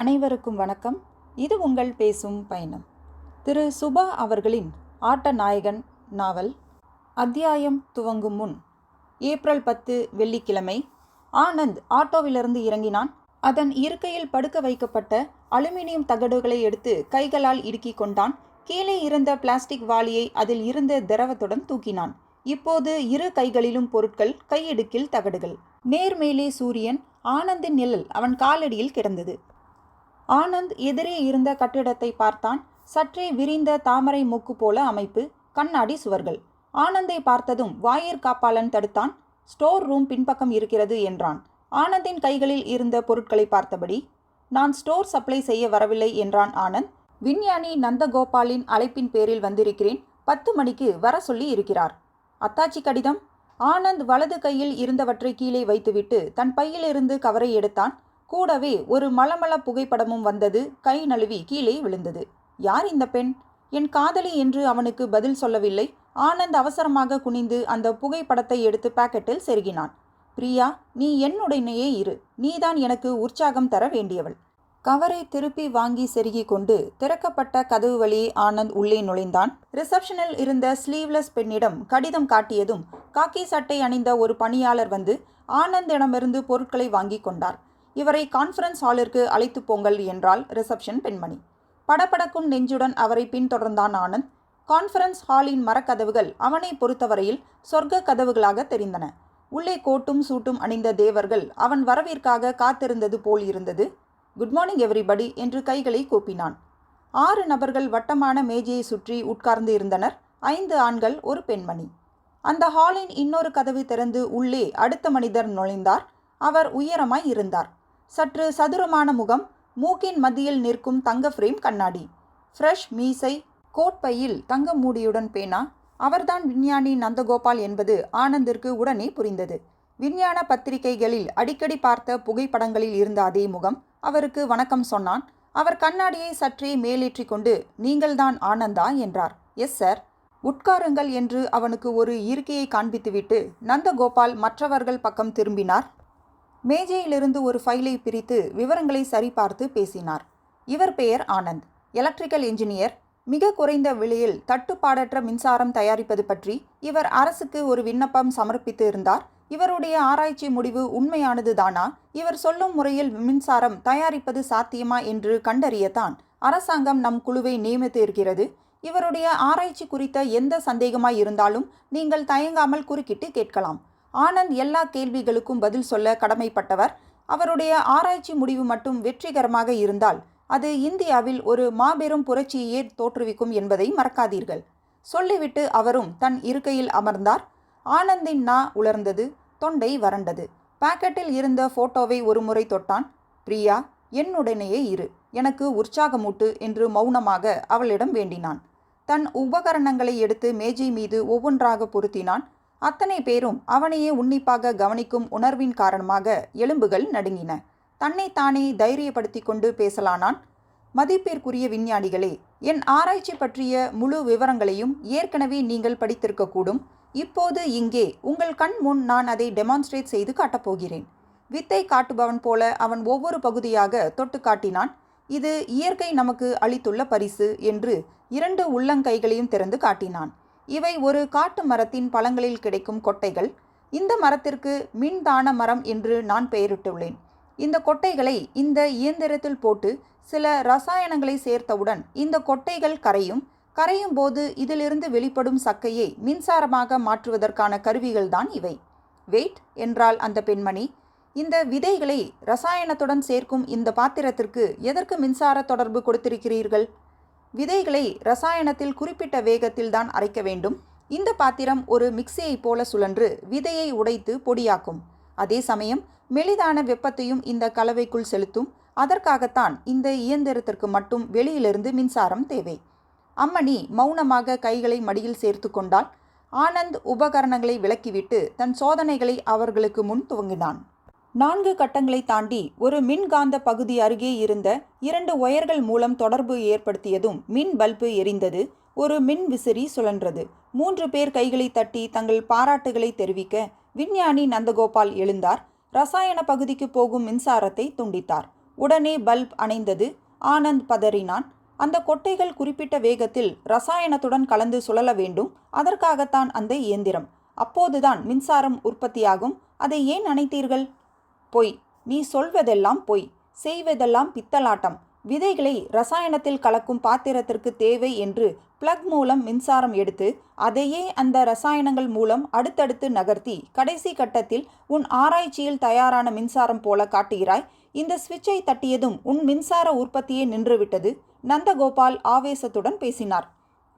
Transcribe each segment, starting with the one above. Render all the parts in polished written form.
அனைவருக்கும் வணக்கம். இது உங்கள் பேசும் பயணம். திரு சுபா அவர்களின் ஆட்ட நாயகன் நாவல். அத்தியாயம் துவங்கும் முன் ஏப்ரல் 10 வெள்ளிக்கிழமை ஆனந்த் ஆட்டோவிலிருந்து இறங்கினான். அதன் இருக்கையில் படுக்க வைக்கப்பட்ட அலுமினியம் தகடுகளை எடுத்து கைகளால் இடுக்கிக் கொண்டான். கீழே இருந்த பிளாஸ்டிக் வாளியை அதில் இருந்த திரவத்துடன் தூக்கினான். இப்போது இரு கைகளிலும் பொருட்கள், கையிடுக்கில் தகடுகள். நேர்மேலே சூரியன். ஆனந்தின் நிழல் அவன் காலடியில் கிடந்தது. ஆனந்த் எதிரே இருந்த கட்டிடத்தை பார்த்தான். சற்றே விரிந்த தாமரை மூக்கு போல அமைப்பு, கண்ணாடி சுவர்கள். ஆனந்தை பார்த்ததும் வாயிற் காப்பாளன் தடுத்தான். ஸ்டோர் ரூம் பின்பக்கம் இருக்கிறது என்றான். ஆனந்தின் கைகளில் இருந்த பொருட்களை பார்த்தபடி, நான் ஸ்டோர் சப்ளை செய்ய வரவில்லை என்றான் ஆனந்த். விஞ்ஞானி நந்தகோபாலின் அழைப்பின் பேரில் வந்திருக்கிறேன். 10 மணிக்கு வர சொல்லி இருக்கிறார். அத்தாச்சி கடிதம். ஆனந்த் வலது கையில் இருந்தவற்றை கீழே வைத்துவிட்டு தன் பையிலிருந்து கவரை எடுத்தான். கூடவே ஒரு மளமள புகைப்படமும் வந்தது. கை நழுவி கீழே விழுந்தது. யார் இந்த பெண்? என் காதலி என்று அவனுக்கு பதில் சொல்லவில்லை. ஆனந்த் அவசரமாக குனிந்து அந்த புகைப்படத்தை எடுத்து பாக்கெட்டில் செருகினான். பிரியா, நீ என்னுடனேயே இரு. நீதான் எனக்கு உற்சாகம் தர வேண்டியவள். கவரை திருப்பி வாங்கி செருகி கொண்டு திறக்கப்பட்ட கதவு வழியே ஆனந்த் உள்ளே நுழைந்தான். ரிசப்ஷனில் இருந்த ஸ்லீவ்லெஸ் பெண்ணிடம் கடிதம் காட்டியதும் காக்கி சட்டை அணிந்த ஒரு பணியாளர் வந்து ஆனந்திடமிருந்து பொருட்களை வாங்கி கொண்டார். இவரை கான்ஃபரன்ஸ் ஹாலிற்கு அழைத்து போங்கள் என்றாள் ரிசப்ஷன் பெண்மணி. படபடக்கும் நெஞ்சுடன் அவரை பின்தொடர்ந்தான் ஆனந்த். கான்ஃபரன்ஸ் ஹாலின் மரக்கதவுகள் அவனை பொறுத்தவரையில் சொர்க்க கதவுகளாக தெரிந்தன. உள்ளே கோட்டும் சூட்டும் அணிந்த தேவர்கள் அவன் வரவிற்காக காத்திருந்தது போல் இருந்தது. குட் மார்னிங் எவ்ரிபடி என்று கைகளை கூப்பினான். 6 நபர்கள் வட்டமான மேஜையை சுற்றி உட்கார்ந்து இருந்தனர். 5 ஆண்கள், ஒரு பெண்மணி. அந்த ஹாலின் இன்னொரு கதவு திறந்து உள்ளே அடுத்த மனிதர் நுழைந்தார். அவர் உயரமாய் இருந்தார். சற்று சதுரமான முகம், மூக்கின் மத்தியில் நிற்கும் தங்க ஃப்ரேம் கண்ணாடி, ஃப்ரெஷ் மீசை, கோட்பையில் தங்க மூடியுடன் பேனா. அவர்தான் விஞ்ஞானி நந்தகோபால் என்பது ஆனந்திற்கு உடனே புரிந்தது. விஞ்ஞான பத்திரிகைகளில் அடிக்கடி பார்த்த புகைப்படங்களில் இருந்த அதே முகம். அவருக்கு வணக்கம் சொன்னான். அவர் கண்ணாடியை சற்றே மேலேற்றி கொண்டு, நீங்கள்தான் ஆனந்தா என்றார். Yes sir. உட்காருங்கள் என்று அவனுக்கு ஒரு இருக்கையை காண்பித்துவிட்டு நந்தகோபால் மற்றவர்கள் பக்கம் திரும்பினார். மேஜையிலிருந்து ஒரு ஃபைலை பிரித்து விவரங்களை சரிபார்த்து பேசினார். இவர் பெயர் ஆனந்த், எலக்ட்ரிக்கல் இன்ஜினியர். மிக குறைந்த விலையில் தட்டுப்பாடற்ற மின்சாரம் தயாரிப்பது பற்றி இவர் அரசுக்கு ஒரு விண்ணப்பம் சமர்ப்பித்து இருந்தார். இவருடைய ஆராய்ச்சி முடிவு உண்மையானது தானா, இவர் சொல்லும் முறையில் மின்சாரம் தயாரிப்பது சாத்தியமா என்று கண்டறியத்தான் அரசாங்கம் நம் குழுவை நியமித்து இருக்கிறது. இவருடைய ஆராய்ச்சி குறித்த எந்த சந்தேகமாய் இருந்தாலும் நீங்கள் தயங்காமல் குறுக்கிட்டு கேட்கலாம். ஆனந்த் எல்லா கேள்விகளுக்கும் பதில் சொல்ல கடமைப்பட்டவர். அவருடைய ஆராய்ச்சி முடிவு மட்டும் வெற்றிகரமாக இருந்தால் அது இந்தியாவில் ஒரு மாபெரும் புரட்சியையே தோற்றுவிக்கும் என்பதை மறக்காதீர்கள். சொல்லிவிட்டு அவரும் தன் இருக்கையில் அமர்ந்தார். ஆனந்தின் நா உலர்ந்தது, தொண்டை வறண்டது. பாக்கெட்டில் இருந்த போட்டோவை ஒரு முறை தொட்டான். பிரியா, என்னுடனேயே இரு, எனக்கு உற்சாகமூட்டு என்று மௌனமாக அவளிடம் வேண்டினான். தன் உபகரணங்களை எடுத்து மேஜை மீது ஒவ்வொன்றாக பொருத்தினான். அத்தனை பேரும் அவனையே உன்னிப்பாக கவனிக்கும் உணர்வின் காரணமாக எலும்புகள் நடுங்கின. தன்னைத்தானே தைரியப்படுத்தி கொண்டு பேசலானான். மதிப்பிற்குரிய விஞ்ஞானிகளே, என் ஆராய்ச்சி பற்றிய முழு விவரங்களையும் ஏற்கனவே நீங்கள் படித்திருக்கக்கூடும். இப்போது இங்கே உங்கள் கண் முன் நான் அதை டெமான்ஸ்ட்ரேட் செய்து காட்டப்போகிறேன். வித்தை காட்டுபவன் போல அவன் ஒவ்வொரு பகுதியாக தொட்டு காட்டினான். இது இயற்கை நமக்கு அளித்துள்ள பரிசு என்று 2 உள்ளங்கைகளையும் திறந்து காட்டினான். இவை ஒரு காட்டு மரத்தின் பழங்களில் கிடைக்கும் கொட்டைகள். இந்த மரத்திற்கு மின்தான மரம் என்று நான் பெயரிட்டுள்ளேன். இந்த கொட்டைகளை இந்த இயந்திரத்தில் போட்டு சில ரசாயனங்களை சேர்த்தவுடன் இந்த கொட்டைகள் கரையும் போது இதிலிருந்து வெளிப்படும் சக்கையை மின்சாரமாக மாற்றுவதற்கான கருவிகள்தான் இவை. வெயிட் என்றால் அந்த பெண்மணி. இந்த விதைகளை ரசாயனத்துடன் சேர்க்கும் இந்த பாத்திரத்திற்கு எதற்கு மின்சார தொடர்பு கொடுத்திருக்கிறீர்கள்? விதைகளை ரசாயனத்தில் குறிப்பிட்ட வேகத்தில் தான் அரைக்க வேண்டும். இந்த பாத்திரம் ஒரு மிக்சியைப் போல சுழன்று விதையை உடைத்து பொடியாக்கும். அதே சமயம் மெலிதான வெப்பத்தையும் இந்த கலவைக்குள் செலுத்தும். அதற்காகத்தான் இந்த இயந்திரத்திற்கு மட்டும் வெளியிலிருந்து மின்சாரம் தேவை. அம்மணி மௌனமாக கைகளை மடியில் சேர்த்து கொண்டாள். ஆனந்த் உபகரணங்களை விலக்கிவிட்டு தன் சோதனைகளை அவர்களுக்கு முன் துவங்கினான். 4 கட்டங்களை தாண்டி ஒரு மின்காந்த பகுதி அருகே இருந்த 2 ஒயர்கள் மூலம் தொடர்பு ஏற்படுத்தியதும் மின் பல்பு எரிந்தது. ஒரு மின் விசிறி சுழன்றது. 3 பேர் கைகளை தட்டி தங்கள் பாராட்டுகளை தெரிவிக்க விஞ்ஞானி நந்தகோபால் எழுந்தார். ரசாயன பகுதிக்கு போகும் மின்சாரத்தை துண்டித்தார். உடனே பல்ப் அணைந்தது. ஆனந்த் பதறினான். அந்த கொட்டைகள் குறிப்பிட்ட வேகத்தில் ரசாயனத்துடன் கலந்து சுழல வேண்டும். அதற்காகத்தான் அந்த இயந்திரம். அப்போதுதான் மின்சாரம் உற்பத்தியாகும். அதை ஏன் அணைத்தீர்கள்? பொய். நீ சொல்வதெல்லாம் பொய், செய்வதெல்லாம் பித்தலாட்டம். விதைகளை ரசாயனத்தில் கலக்கும் பாத்திரத்திற்கு தேவை என்று பிளக் மூலம் மின்சாரம் எடுத்து அதையே அந்த ரசாயனங்கள் மூலம் அடுத்தடுத்து நகர்த்தி கடைசி கட்டத்தில் உன் ஆராய்ச்சியில் தயாரான மின்சாரம் போல காட்டுகிறாய். இந்த சுவிட்சை தட்டியதும் உன் மின்சார உற்பத்தியே நின்றுவிட்டது. நந்தகோபால் ஆவேசத்துடன் பேசினார்.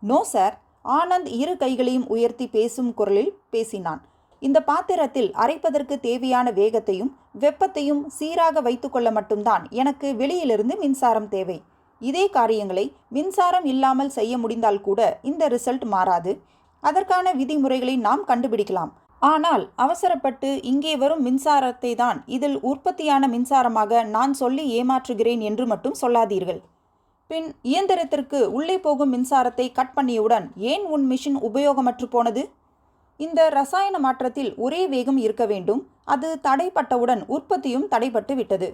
No sir. ஆனந்த் இரு கைகளையும் உயர்த்தி பேசும் குரலில் பேசினான். இந்த பாத்திரத்தில் அரைப்பதற்கு தேவையான வேகத்தையும் வெப்பத்தையும் சீராக வைத்துக்கொள்ள மட்டும்தான் எனக்கு வெளியிலிருந்து மின்சாரம் தேவை. இதே காரியங்களை மின்சாரம் இல்லாமல் செய்ய முடிந்தால் கூட இந்த ரிசல்ட் மாறாது. அதற்கான விதிமுறைகளை நாம் கண்டுபிடிக்கலாம். ஆனால் அவசரப்பட்டு இங்கே வரும் மின்சாரத்தை தான் இதில் உற்பத்தியான மின்சாரமாக நான் சொல்லி ஏமாற்றுகிறேன் என்று மட்டும் சொல்லாதீர்கள். பின் இயந்திரத்திற்கு உள்ளே போகும் மின்சாரத்தை கட் பண்ணியவுடன் ஏன் உன் மிஷின் உபயோகமற்று போனது? இந்த ரசாயன மாற்றத்தில் ஒரே வேகம் இருக்க வேண்டும். அது தடைப்பட்டவுடன் உற்பத்தியும் தடைப்பட்டு விட்டது.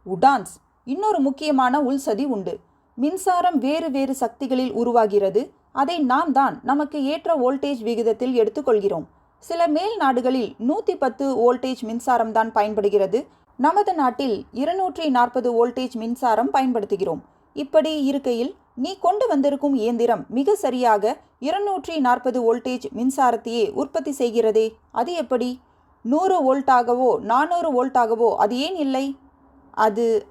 உடான்ஸ், இன்னொரு முக்கியமான உள்சதி உண்டு. மின்சாரம் வேறு வேறு சக்திகளில் உருவாகிறது. அதை நாம் தான் நமக்கு ஏற்ற வோல்டேஜ் விகிதத்தில் எடுத்துக்கொள்கிறோம். சில மேல் நாடுகளில் 110 வோல்டேஜ் மின்சாரம் தான் பயன்படுகிறது. நமது நாட்டில் 240 வோல்டேஜ் மின்சாரம் பயன்படுத்துகிறோம். இப்படி இருக்கையில் நீ கொண்டு வந்திருக்கும் இயந்திரம் மிக சரியாக 240 வோல்டேஜ் மின்சாரத்தையே உற்பத்தி செய்கிறதே. அது எப்படி? 100 வோல்ட்டாகவோ 400 வோல்ட்டாகவோ அது ஏன் இல்லை?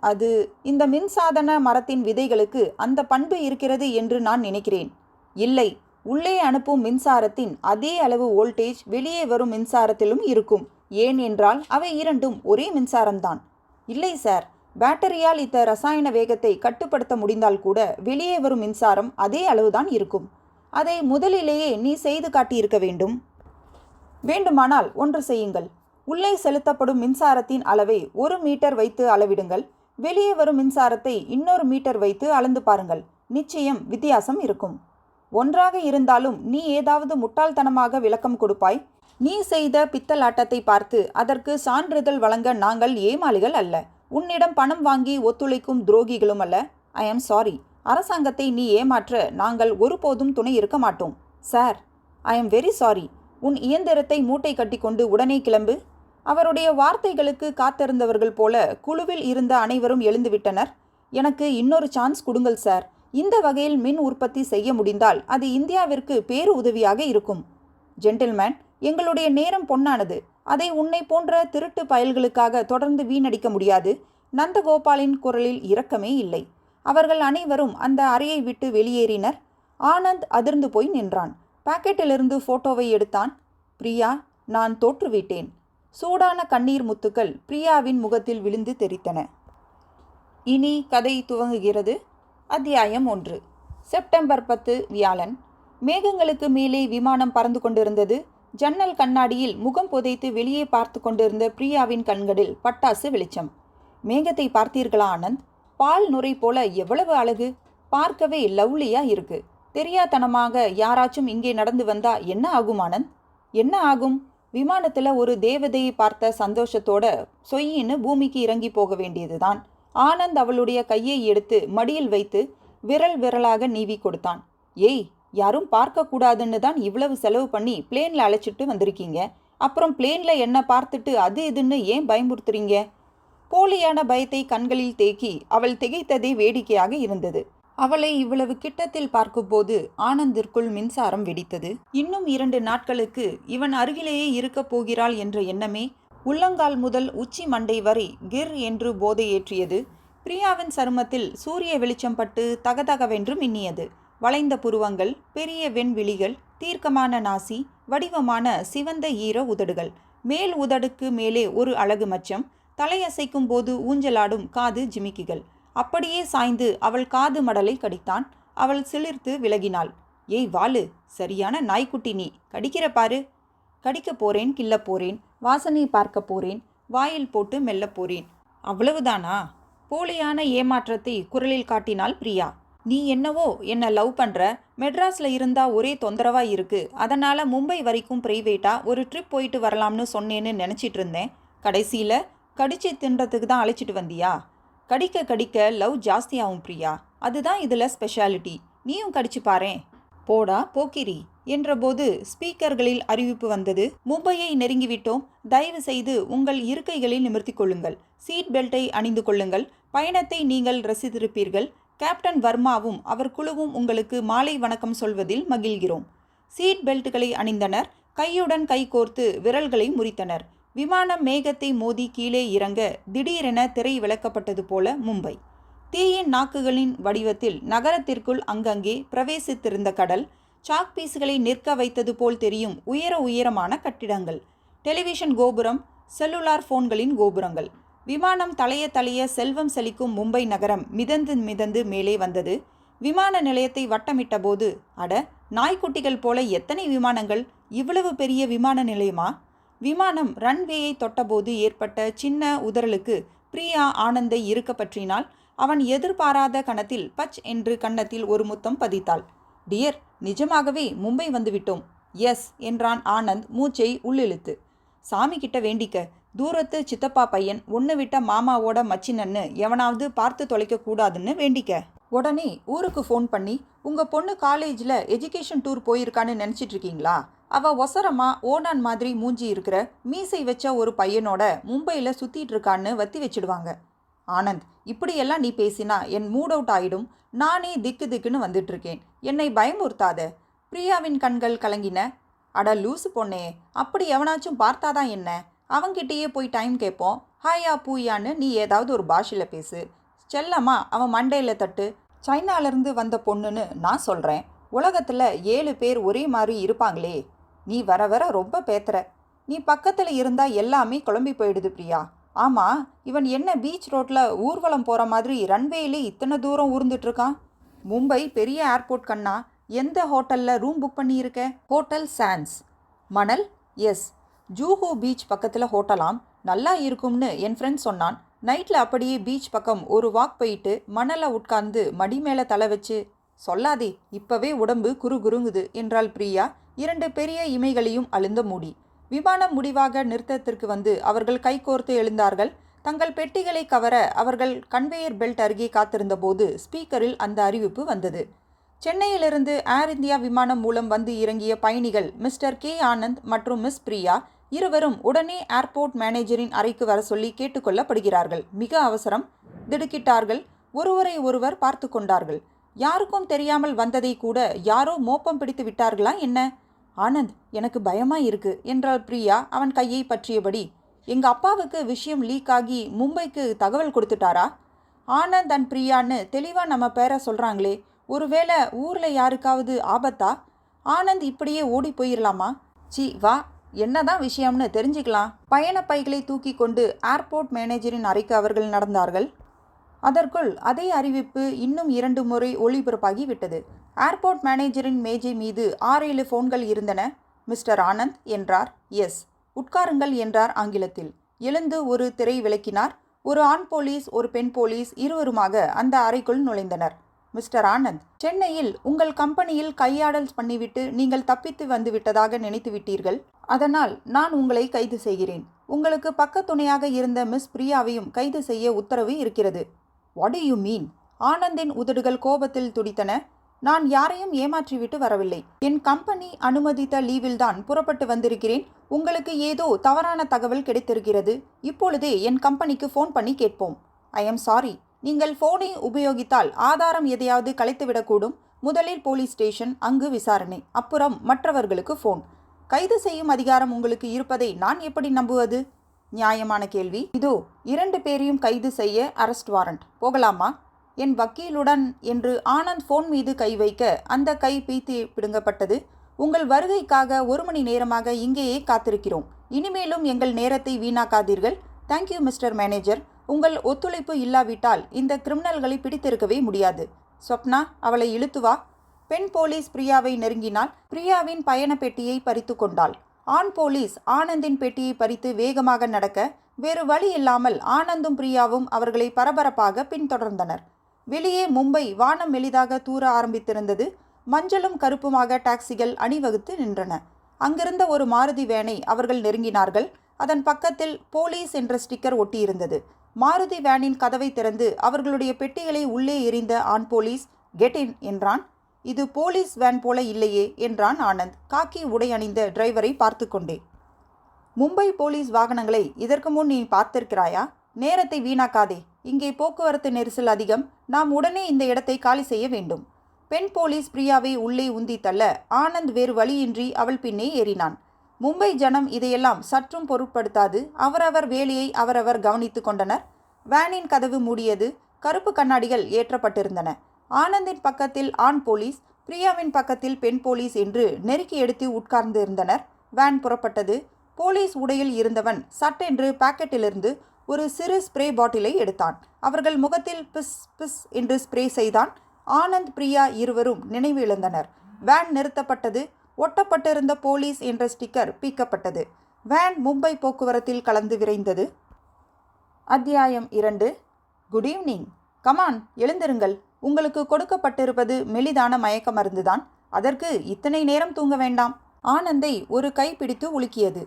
அது இந்த மின்சாதன மரத்தின் விதைகளுக்கு அந்த பண்பு இருக்கிறது என்று நான் நினைக்கிறேன். இல்லை, உள்ளே அனுப்பும் மின்சாரத்தின் அதே அளவு வோல்டேஜ் வெளியே வரும் மின்சாரத்திலும் இருக்கும். ஏன் என்றால் அவை இரண்டும் ஒரே மின்சாரம்தான். இல்லை சார், பேட்டரியால் இந்த ரசாயன வேகத்தை கட்டுப்படுத்த முடிந்தால் கூட வெளியே வரும் மின்சாரம் அதே அளவுதான் இருக்கும். அதை முதலிலேயே நீ செய்து காட்டியிருக்க வேண்டும். வேண்டுமானால் ஒன்று செய்யுங்கள். உள்ளே செலுத்தப்படும் மின்சாரத்தின் அளவை 1 மீட்டர் வைத்து அளவிடுங்கள். வெளியே வரும் மின்சாரத்தை 200 மீட்டர் வைத்து அளந்து பாருங்கள். நிச்சயம் வித்தியாசம் இருக்கும். ஒன்றாக இருந்தாலும் நீ ஏதாவது முட்டாள்தனமாக விளக்கம் கொடுப்பாய். நீ செய்த பித்தலாட்டத்தை பார்த்து அதற்கு சான்றிதழ் வழங்க நாங்கள் ஏமாளிகள் அல்ல. உன்னிடம் பணம் வாங்கி ஒத்துழைக்கும் துரோகிகளும் அல்ல. ஐ ஆம் சாரி. அரசாங்கத்தை நீ ஏமாற்ற நாங்கள் ஒருபோதும் துணை இருக்க மாட்டோம். Sir, I am very sorry. உன் இயந்திரத்தை மூட்டை கட்டி கொண்டு உடனே கிளம்பு. அவருடைய வார்த்தைகளுக்கு காத்திருந்தவர்கள் போல குழுவில் இருந்த அனைவரும் எழுந்துவிட்டனர். எனக்கு இன்னொரு சான்ஸ் கொடுங்கள் சார். இந்த வகையில் மின் உற்பத்தி செய்ய முடிந்தால் அது இந்தியாவிற்கு பேரு உதவியாக இருக்கும். ஜென்டில்மேன், எங்களுடைய நேரம் பொன்னானது. அதை உன்னை போன்ற திருட்டு பயல்களுக்காக தொடர்ந்து வீணடிக்க முடியாது. நந்தகோபாலின் குரலில் இரக்கமே இல்லை. அவர்கள் அனைவரும் அந்த அறையை விட்டு வெளியேறினர். ஆனந்த் அதிர்ந்து போய் நின்றான். பாக்கெட்டிலிருந்து போட்டோவை எடுத்தான். பிரியா, நான் தோற்றுவிட்டேன். சூடான கண்ணீர் முத்துக்கள் பிரியாவின் முகத்தில் விழுந்து தெரித்தன. இனி கதை துவங்குகிறது. அத்தியாயம் 1. செப்டம்பர் 10 வியாழன். மேகங்களுக்கு மேலே விமானம் பறந்து கொண்டிருந்தது. ஜன்னல் கண்ணாடியில் முகம் புதைத்து வெளியே பார்த்து கொண்டிருந்த பிரியாவின் கண்களில் பட்டாசு வெளிச்சம். மேகத்தை பார்த்தீர்களா ஆனந்த்? பால் நுரை போல எவ்வளவு அழகு! பார்க்கவே லவ்லியா இருக்கு. தெரியாதனமாக யாராச்சும் இங்கே நடந்து வந்தா என்ன ஆகும் ஆனந்த்? என்ன ஆகும்? விமானத்தில் ஒரு தேவதையை பார்த்த சந்தோஷத்தோட சொயின்னு பூமிக்கு இறங்கி போக வேண்டியதுதான். ஆனந்த் அவளுடைய கையை எடுத்து மடியில் வைத்து விரல் விரலாக நீவி கொடுத்தான். ஏய், யாரும் பார்க்கக்கூடாதுன்னு தான் இவ்வளவு செலவு பண்ணி பிளேனில் அழைச்சிட்டு வந்திருக்கீங்க. அப்புறம் பிளேனில் என்ன பார்த்துட்டு அது இதுன்னு ஏன் பயமுறுத்துறீங்க? போலியான பயத்தை கண்களில் தேக்கி அவள் திகைத்ததே வேடிக்கையாக இருந்தது. அவளை இவ்வளவு கிட்டத்தில் பார்க்கும்போது ஆனந்திற்குள் மின்சாரம் வெடித்தது. இன்னும் 2 நாட்களுக்கு இவன் அருகிலேயே இருக்கப் போகிறாள் என்ற எண்ணமே உள்ளங்கால் முதல் உச்சி மண்டை வரை கிர் என்று போதை ஏற்றியது. பிரியாவின் சருமத்தில் சூரிய வெளிச்சம் பட்டு தகதகவென்று மின்னியது. வளைந்த புருவங்கள், பெரிய வெண்விழிகள், தீர்க்கமான நாசி, வடிவமான சிவந்த ஈர உதடுகள், மேல் உதடுக்கு மேலே ஒரு அழகு மச்சம், தலையசைக்கும் போது ஊஞ்சலாடும் காது ஜிமிக்கிகள். அப்படியே சாய்ந்து அவள் காது மடலை கடித்தான். அவள் சிலிர்த்து விலகினாள். ஏய் வாலு, சரியான நாய்க்குட்டி நீ. கடிக்கிற பாரு. கடிக்க போறேன், கிள்ள போறேன், வாசனை பார்க்க போறேன், வாயில் போட்டு மெல்ல போறேன். அவ்வளவுதானா? போலியான ஏமாற்றத்தை குரலில் காட்டினாள் பிரியா. நீ என்னவோ என்ன லவ் பண்ற, மெட்ராஸில் இருந்தா ஒரே தொந்தரவா இருக்கு, அதனால மும்பை வரைக்கும் பிரைவேட்டா ஒரு ட்ரிப் போயிட்டு வரலாம்னு சொன்னேன்னு நினச்சிட்டு இருந்தேன். கடைசியில் கடிச்சு தின்றதுக்கு தான் அழைச்சிட்டு வந்தியா? கடிக்க கடிக்க லவ் ஜாஸ்தியாகும் பிரியா. அதுதான் இதில் ஸ்பெஷாலிட்டி. நீயும் கடிச்சு பாரேன். போடா போக்கிரி என்றபோது ஸ்பீக்கர்களில் அறிவிப்பு வந்தது. மும்பையை நெருங்கிவிட்டோம். தயவு செய்து உங்கள் இருக்கைகளில் நிமிர்த்தி கொள்ளுங்கள். சீட் பெல்ட்டை அணிந்து கொள்ளுங்கள். பயணத்தை நீங்கள் ரசித்திருப்பீர்கள். கேப்டன் வர்மாவும் அவர் குழுவும் உங்களுக்கு மாலை வணக்கம் சொல்வதில் மகிழ்கிறோம். சீட் பெல்ட்டுகளை அணிந்தனர். கையுடன் கை கோர்த்து விரல்களை முறித்தனர். விமானம் மேகத்தை மோதி கீழே இறங்க திடீரென திரை விளக்கப்பட்டது போல மும்பை. தீயின் நாக்குகளின் வடிவத்தில் நகரத்திற்குள் அங்கங்கே பிரவேசித்திருந்த கடல், சாக் பீஸ்களை நிற்க வைத்தது போல் தெரியும் உயரமான கட்டிடங்கள், டெலிவிஷன் கோபுரம், செல்லுலார் போன்களின் கோபுரங்கள். விமானம் தலைய செல்வம் செழிக்கும் மும்பை நகரம் மிதந்து மேலே வந்தது. விமான நிலையத்தை வட்டமிட்ட போது, அட நாய்க்குட்டிகள் போல எத்தனை விமானங்கள்! இவ்வளவு பெரிய விமான நிலையமா? விமானம் ரன்வேயை தொட்டபோது ஏற்பட்ட சின்ன உதறலுக்கு பிரியா ஆனந்தை இருக்க பற்றினாள். அவன் எதிர்பாராத கணத்தில் பச் என்று கன்னத்தில் ஒரு முத்தம் பதித்தாள். டியர், நிஜமாகவே மும்பை வந்துவிட்டோம். எஸ் என்றான் ஆனந்த் மூச்சை உள்ளிழுத்து. சாமி கிட்ட வேண்டிக்க, தூரத்து சித்தப்பா பையன் ஒன்று விட்ட மாமாவோட மச்சினன்னு எவனாவது பார்த்து தொலைக்க கூடாதுன்னு வேண்டிக்க. உடனே ஊருக்கு ஃபோன் பண்ணி, உங்கள் பொண்ணு காலேஜில் எஜுகேஷன் டூர் போயிருக்கான்னு நினச்சிட்டு இருக்கீங்களா? அவள் ஒசரமா ஓடான் மாதிரி மூஞ்சி இருக்கிற மீசை வச்ச ஒரு பையனோட மும்பையில் சுற்றிட்டு இருக்கான்னு வத்தி வச்சிடுவாங்க. ஆனந்த், இப்படியெல்லாம் நீ பேசினா என் மூட் அவுட் ஆகிடும். நானே திக்குன்னு வந்துட்டுருக்கேன். என்னை பயமுறுத்தாத. பிரியாவின் கண்கள் கலங்கின. அட லூசு பொண்ணே, அப்படி எவனாச்சும் பார்த்தாதான் என்ன? அவன்கிட்டயே போய் டைம் கேட்போம். ஹாயா பூயான்னு நீ ஏதாவது ஒரு பாஷையில் பேசு. செல்லம்மா அவன் மண்டையில் தட்டு. சைனாலேருந்து வந்த பொண்ணுன்னு நான் சொல்கிறேன். உலகத்தில் 7 பேர் ஒரே மாதிரி இருப்பாங்களே. நீ வர வர ரொம்ப பேத்துற. நீ பக்கத்தில் இருந்தால் எல்லாமே குழம்பி போயிடுது பிரியா. ஆமாம், இவன் என்ன பீச் ரோட்டில் ஊர்வலம் போகிற மாதிரி ரன்வேயிலே இத்தனை தூரம் ஊர்ந்துட்டுருக்கான்? மும்பை பெரிய ஏர்போர்ட் கண்ணா. எந்த ஹோட்டலில் ரூம் புக் பண்ணியிருக்க? Hotel chance. மணல்? எஸ். ஜூஹூ பீச் பக்கத்தில் ஹோட்டலாம். நல்லா இருக்கும்னு என் ஃப்ரெண்ட் சொன்னான். நைட்டில் அப்படியே பீச் பக்கம் ஒரு வாக் போயிட்டு மணலை உட்கார்ந்து மடி மேலே தலை வச்சு. சொல்லாதே, இப்பவே உடம்பு குறுகுறுங்குது என்றாள் பிரியா, 2 பெரிய இமைகளையும் அழுந்த மூடி. விமானம் முடிவாக நிறுத்தத்திற்கு வந்து அவர்கள் கைகோர்த்து எழுந்தார்கள். தங்கள் பெட்டிகளை கவர அவர்கள் கன்வேயர் பெல்ட் அருகே காத்திருந்த போது ஸ்பீக்கரில் அந்த அறிவிப்பு வந்தது. சென்னையிலிருந்து ஏர் இந்தியா விமானம் மூலம் வந்து இறங்கிய பயணிகள் மிஸ்டர் கே ஆனந்த் மற்றும் மிஸ் பிரியா இருவரும் உடனே ஏர்போர்ட் மேனேஜரின் அறைக்கு வர சொல்லி கேட்டுக்கொள்ளப்படுகிறார்கள். மிக அவசரம். திடுக்கிட்டார்கள். ஒருவரை ஒருவர் பார்த்து கொண்டார்கள். யாருக்கும் தெரியாமல் வந்ததை கூட யாரோ மோப்பம் பிடித்து விட்டார்களா என்ன? ஆனந்த், எனக்கு பயமா இருக்கு என்றாள் பிரியா அவன் கையை பற்றியபடி. எங்க அப்பாவுக்கு விஷயம் லீக் ஆகி மும்பைக்கு தகவல் கொடுத்துட்டாரா? ஆனந்த் அண்ட் பிரியான்னு தெளிவா நம்ம பேரை சொல்றாங்களே. ஒருவேளை ஊர்ல யாருக்காவது ஆபத்தா? ஆனந்த் இப்படியே ஓடி போயிடலாமா? சி வா, என்னதான் விஷயம்னு தெரிஞ்சுக்கலாம். பயண பைகளை தூக்கி கொண்டு ஏர்போர்ட் மேனேஜரின் அறைக்கு அவர்கள் நடந்தார்கள். அதற்குள் அதே அறிவிப்பு இன்னும் 2 முறை ஒளிபரப்பாகி விட்டது. ஏர்போர்ட் மேனேஜரின் மேஜை மீது 6-7 போன்கள் இருந்தன. மிஸ்டர் ஆனந்த் என்றார். எஸ். உட்காருங்கள் என்றார் ஆங்கிலத்தில். எழுந்து ஒரு திரை விளக்கினார். ஒரு ஆண் போலீஸ், ஒரு பெண் போலீஸ் இருவருமாக அந்த அறைக்குள் நுழைந்தனர். மிஸ்டர் ஆனந்த், சென்னையில் உங்கள் கம்பெனியில் கையாடல் பண்ணிவிட்டு நீங்கள் தப்பித்து வந்து விட்டதாக நினைத்து விட்டீர்கள். அதனால் நான் உங்களை கைது செய்கிறேன். உங்களுக்கு பக்கத்துணையாக இருந்த மிஸ் பிரியாவையும் கைது செய்ய உத்தரவு இருக்கிறது. What do you mean? ஆனந்தின் உதடுகள் கோபத்தில் துடித்தன. நான் யாரையும் ஏமாற்றிவிட்டு வரவில்லை. என் கம்பெனி அனுமதித்த லீவில்தான் புறப்பட்டு வந்திருக்கிறேன். உங்களுக்கு ஏதோ தவறான தகவல் கிடைத்திருக்கிறது. இப்பொழுதே என் கம்பெனிக்கு ஃபோன் பண்ணி கேட்போம். I am sorry. நீங்கள் ஃபோனை உபயோகித்தால் ஆதாரம் எதையாவது கலைத்துவிடக்கூடும். முதலில் போலீஸ் ஸ்டேஷன், அங்கு விசாரணை, அப்புறம் மற்றவர்களுக்கு ஃபோன். கைது செய்யும் அதிகாரம் உங்களுக்கு இருப்பதை நான் எப்படி நம்புவது? நியாயமான கேள்வி. இதோ 2 பேரையும் கைது செய்ய அரெஸ்ட் வாரண்ட். போகலாமா? என் வக்கீலுடன் என்று ஆனந்த் ஃபோன் மீது கை வைக்க அந்த கை பீத்து பிடுங்கப்பட்டது. உங்கள் வருகைக்காக 1 மணி நேரமாக இங்கேயே காத்திருக்கிறோம். இனிமேலும் எங்கள் நேரத்தை வீணாக்காதீர்கள். Thank you mister manager. உங்கள் ஒத்துழைப்பு இல்லாவிட்டால் இந்த கிரிமினல்களை பிடித்திருக்கவே முடியாது. ஸ்வப்னா, அவளை இழுத்து வா. பெண் போலீஸ் பிரியாவை நெருங்கினாள். பிரியாவின் பயண பெட்டியை பறித்து கொண்டாள். ஆண் போலீஸ் ஆனந்தின் பெட்டியை பறித்து வேகமாக நடக்க வேறு வழி இல்லாமல் ஆனந்தும் பிரியாவும் அவர்களை பரபரப்பாக பின்தொடர்ந்தனர். வெளியே மும்பை வானம் மெலிதாக தூர ஆரம்பித்திருந்தது. மஞ்சளும் கருப்புமாக டாக்ஸிகள் அணிவகுத்து நின்றன. அங்கிருந்த ஒரு மாருதி வேனை அவர்கள் நெருங்கினார்கள். அதன் பக்கத்தில் போலீஸ் என்ற ஸ்டிக்கர் ஒட்டியிருந்தது. மாருதி வேனின் கதவை திறந்து அவர்களுடைய பெட்டிகளை உள்ளே எறிந்த ஆண் போலீஸ், கெட் இன் என்றான். இது போலீஸ் வேன் போல இல்லையே என்றான் ஆனந்த் காக்கி உடை அணிந்த டிரைவரை பார்த்து கொண்டே. மும்பை போலீஸ் வாகனங்களை இதற்கு முன் நீ பார்த்திருக்கிறாயா? நேரத்தை வீணாக்காதே. இங்கே போக்குவரத்து நெரிசல் அதிகம். நாம் உடனே இந்த இடத்தை காலி செய்ய வேண்டும். பெண் போலீஸ் பிரியாவை உள்ளே உந்தி தள்ள ஆனந்த் வேறு வழியின்றி அவள் பின்னே ஏறினான். மும்பை ஜனம் இதையெல்லாம் சற்றும் பொருட்படுத்தாது அவரவர் வேலையை அவரவர் கவனித்து கொண்டனர். வேனின் கதவு மூடியது. கருப்பு கண்ணாடிகள் ஏற்றப்பட்டிருந்தன. ஆனந்தின் பக்கத்தில் ஆண் போலீஸ், பிரியாவின் பக்கத்தில் பெண் போலீஸ் என்று நெருக்கி எடுத்து உட்கார்ந்து இருந்தனர். வேன் புறப்பட்டது. போலீஸ் உடையில் இருந்தவன் சட்டென்று பாக்கெட்டிலிருந்து ஒரு சிறு ஸ்ப்ரே பாட்டிலை எடுத்தான். அவர்கள் முகத்தில் பிஸ் பிஸ் என்று ஸ்ப்ரே செய்தான். ஆனந்த், பிரியா இருவரும் நினைவு இழந்தனர். வேன் நிறுத்தப்பட்டது. ஒட்டப்பட்டிருந்த போலீஸ் என்ற ஸ்டிக்கர் பீக்கப்பட்டது. வேன் மும்பை போக்குவரத்தில் கலந்து விரைந்தது. அத்தியாயம் 2. Good evening. கமான், எழுந்திருங்கள். உங்களுக்கு கொடுக்கப்பட்டிருப்பது மெலிதான மயக்க மருந்துதான். அதற்கு இத்தனை நேரம் தூங்க வேண்டாம். ஆனந்தை ஒரு கை பிடித்து உலுக்கியது.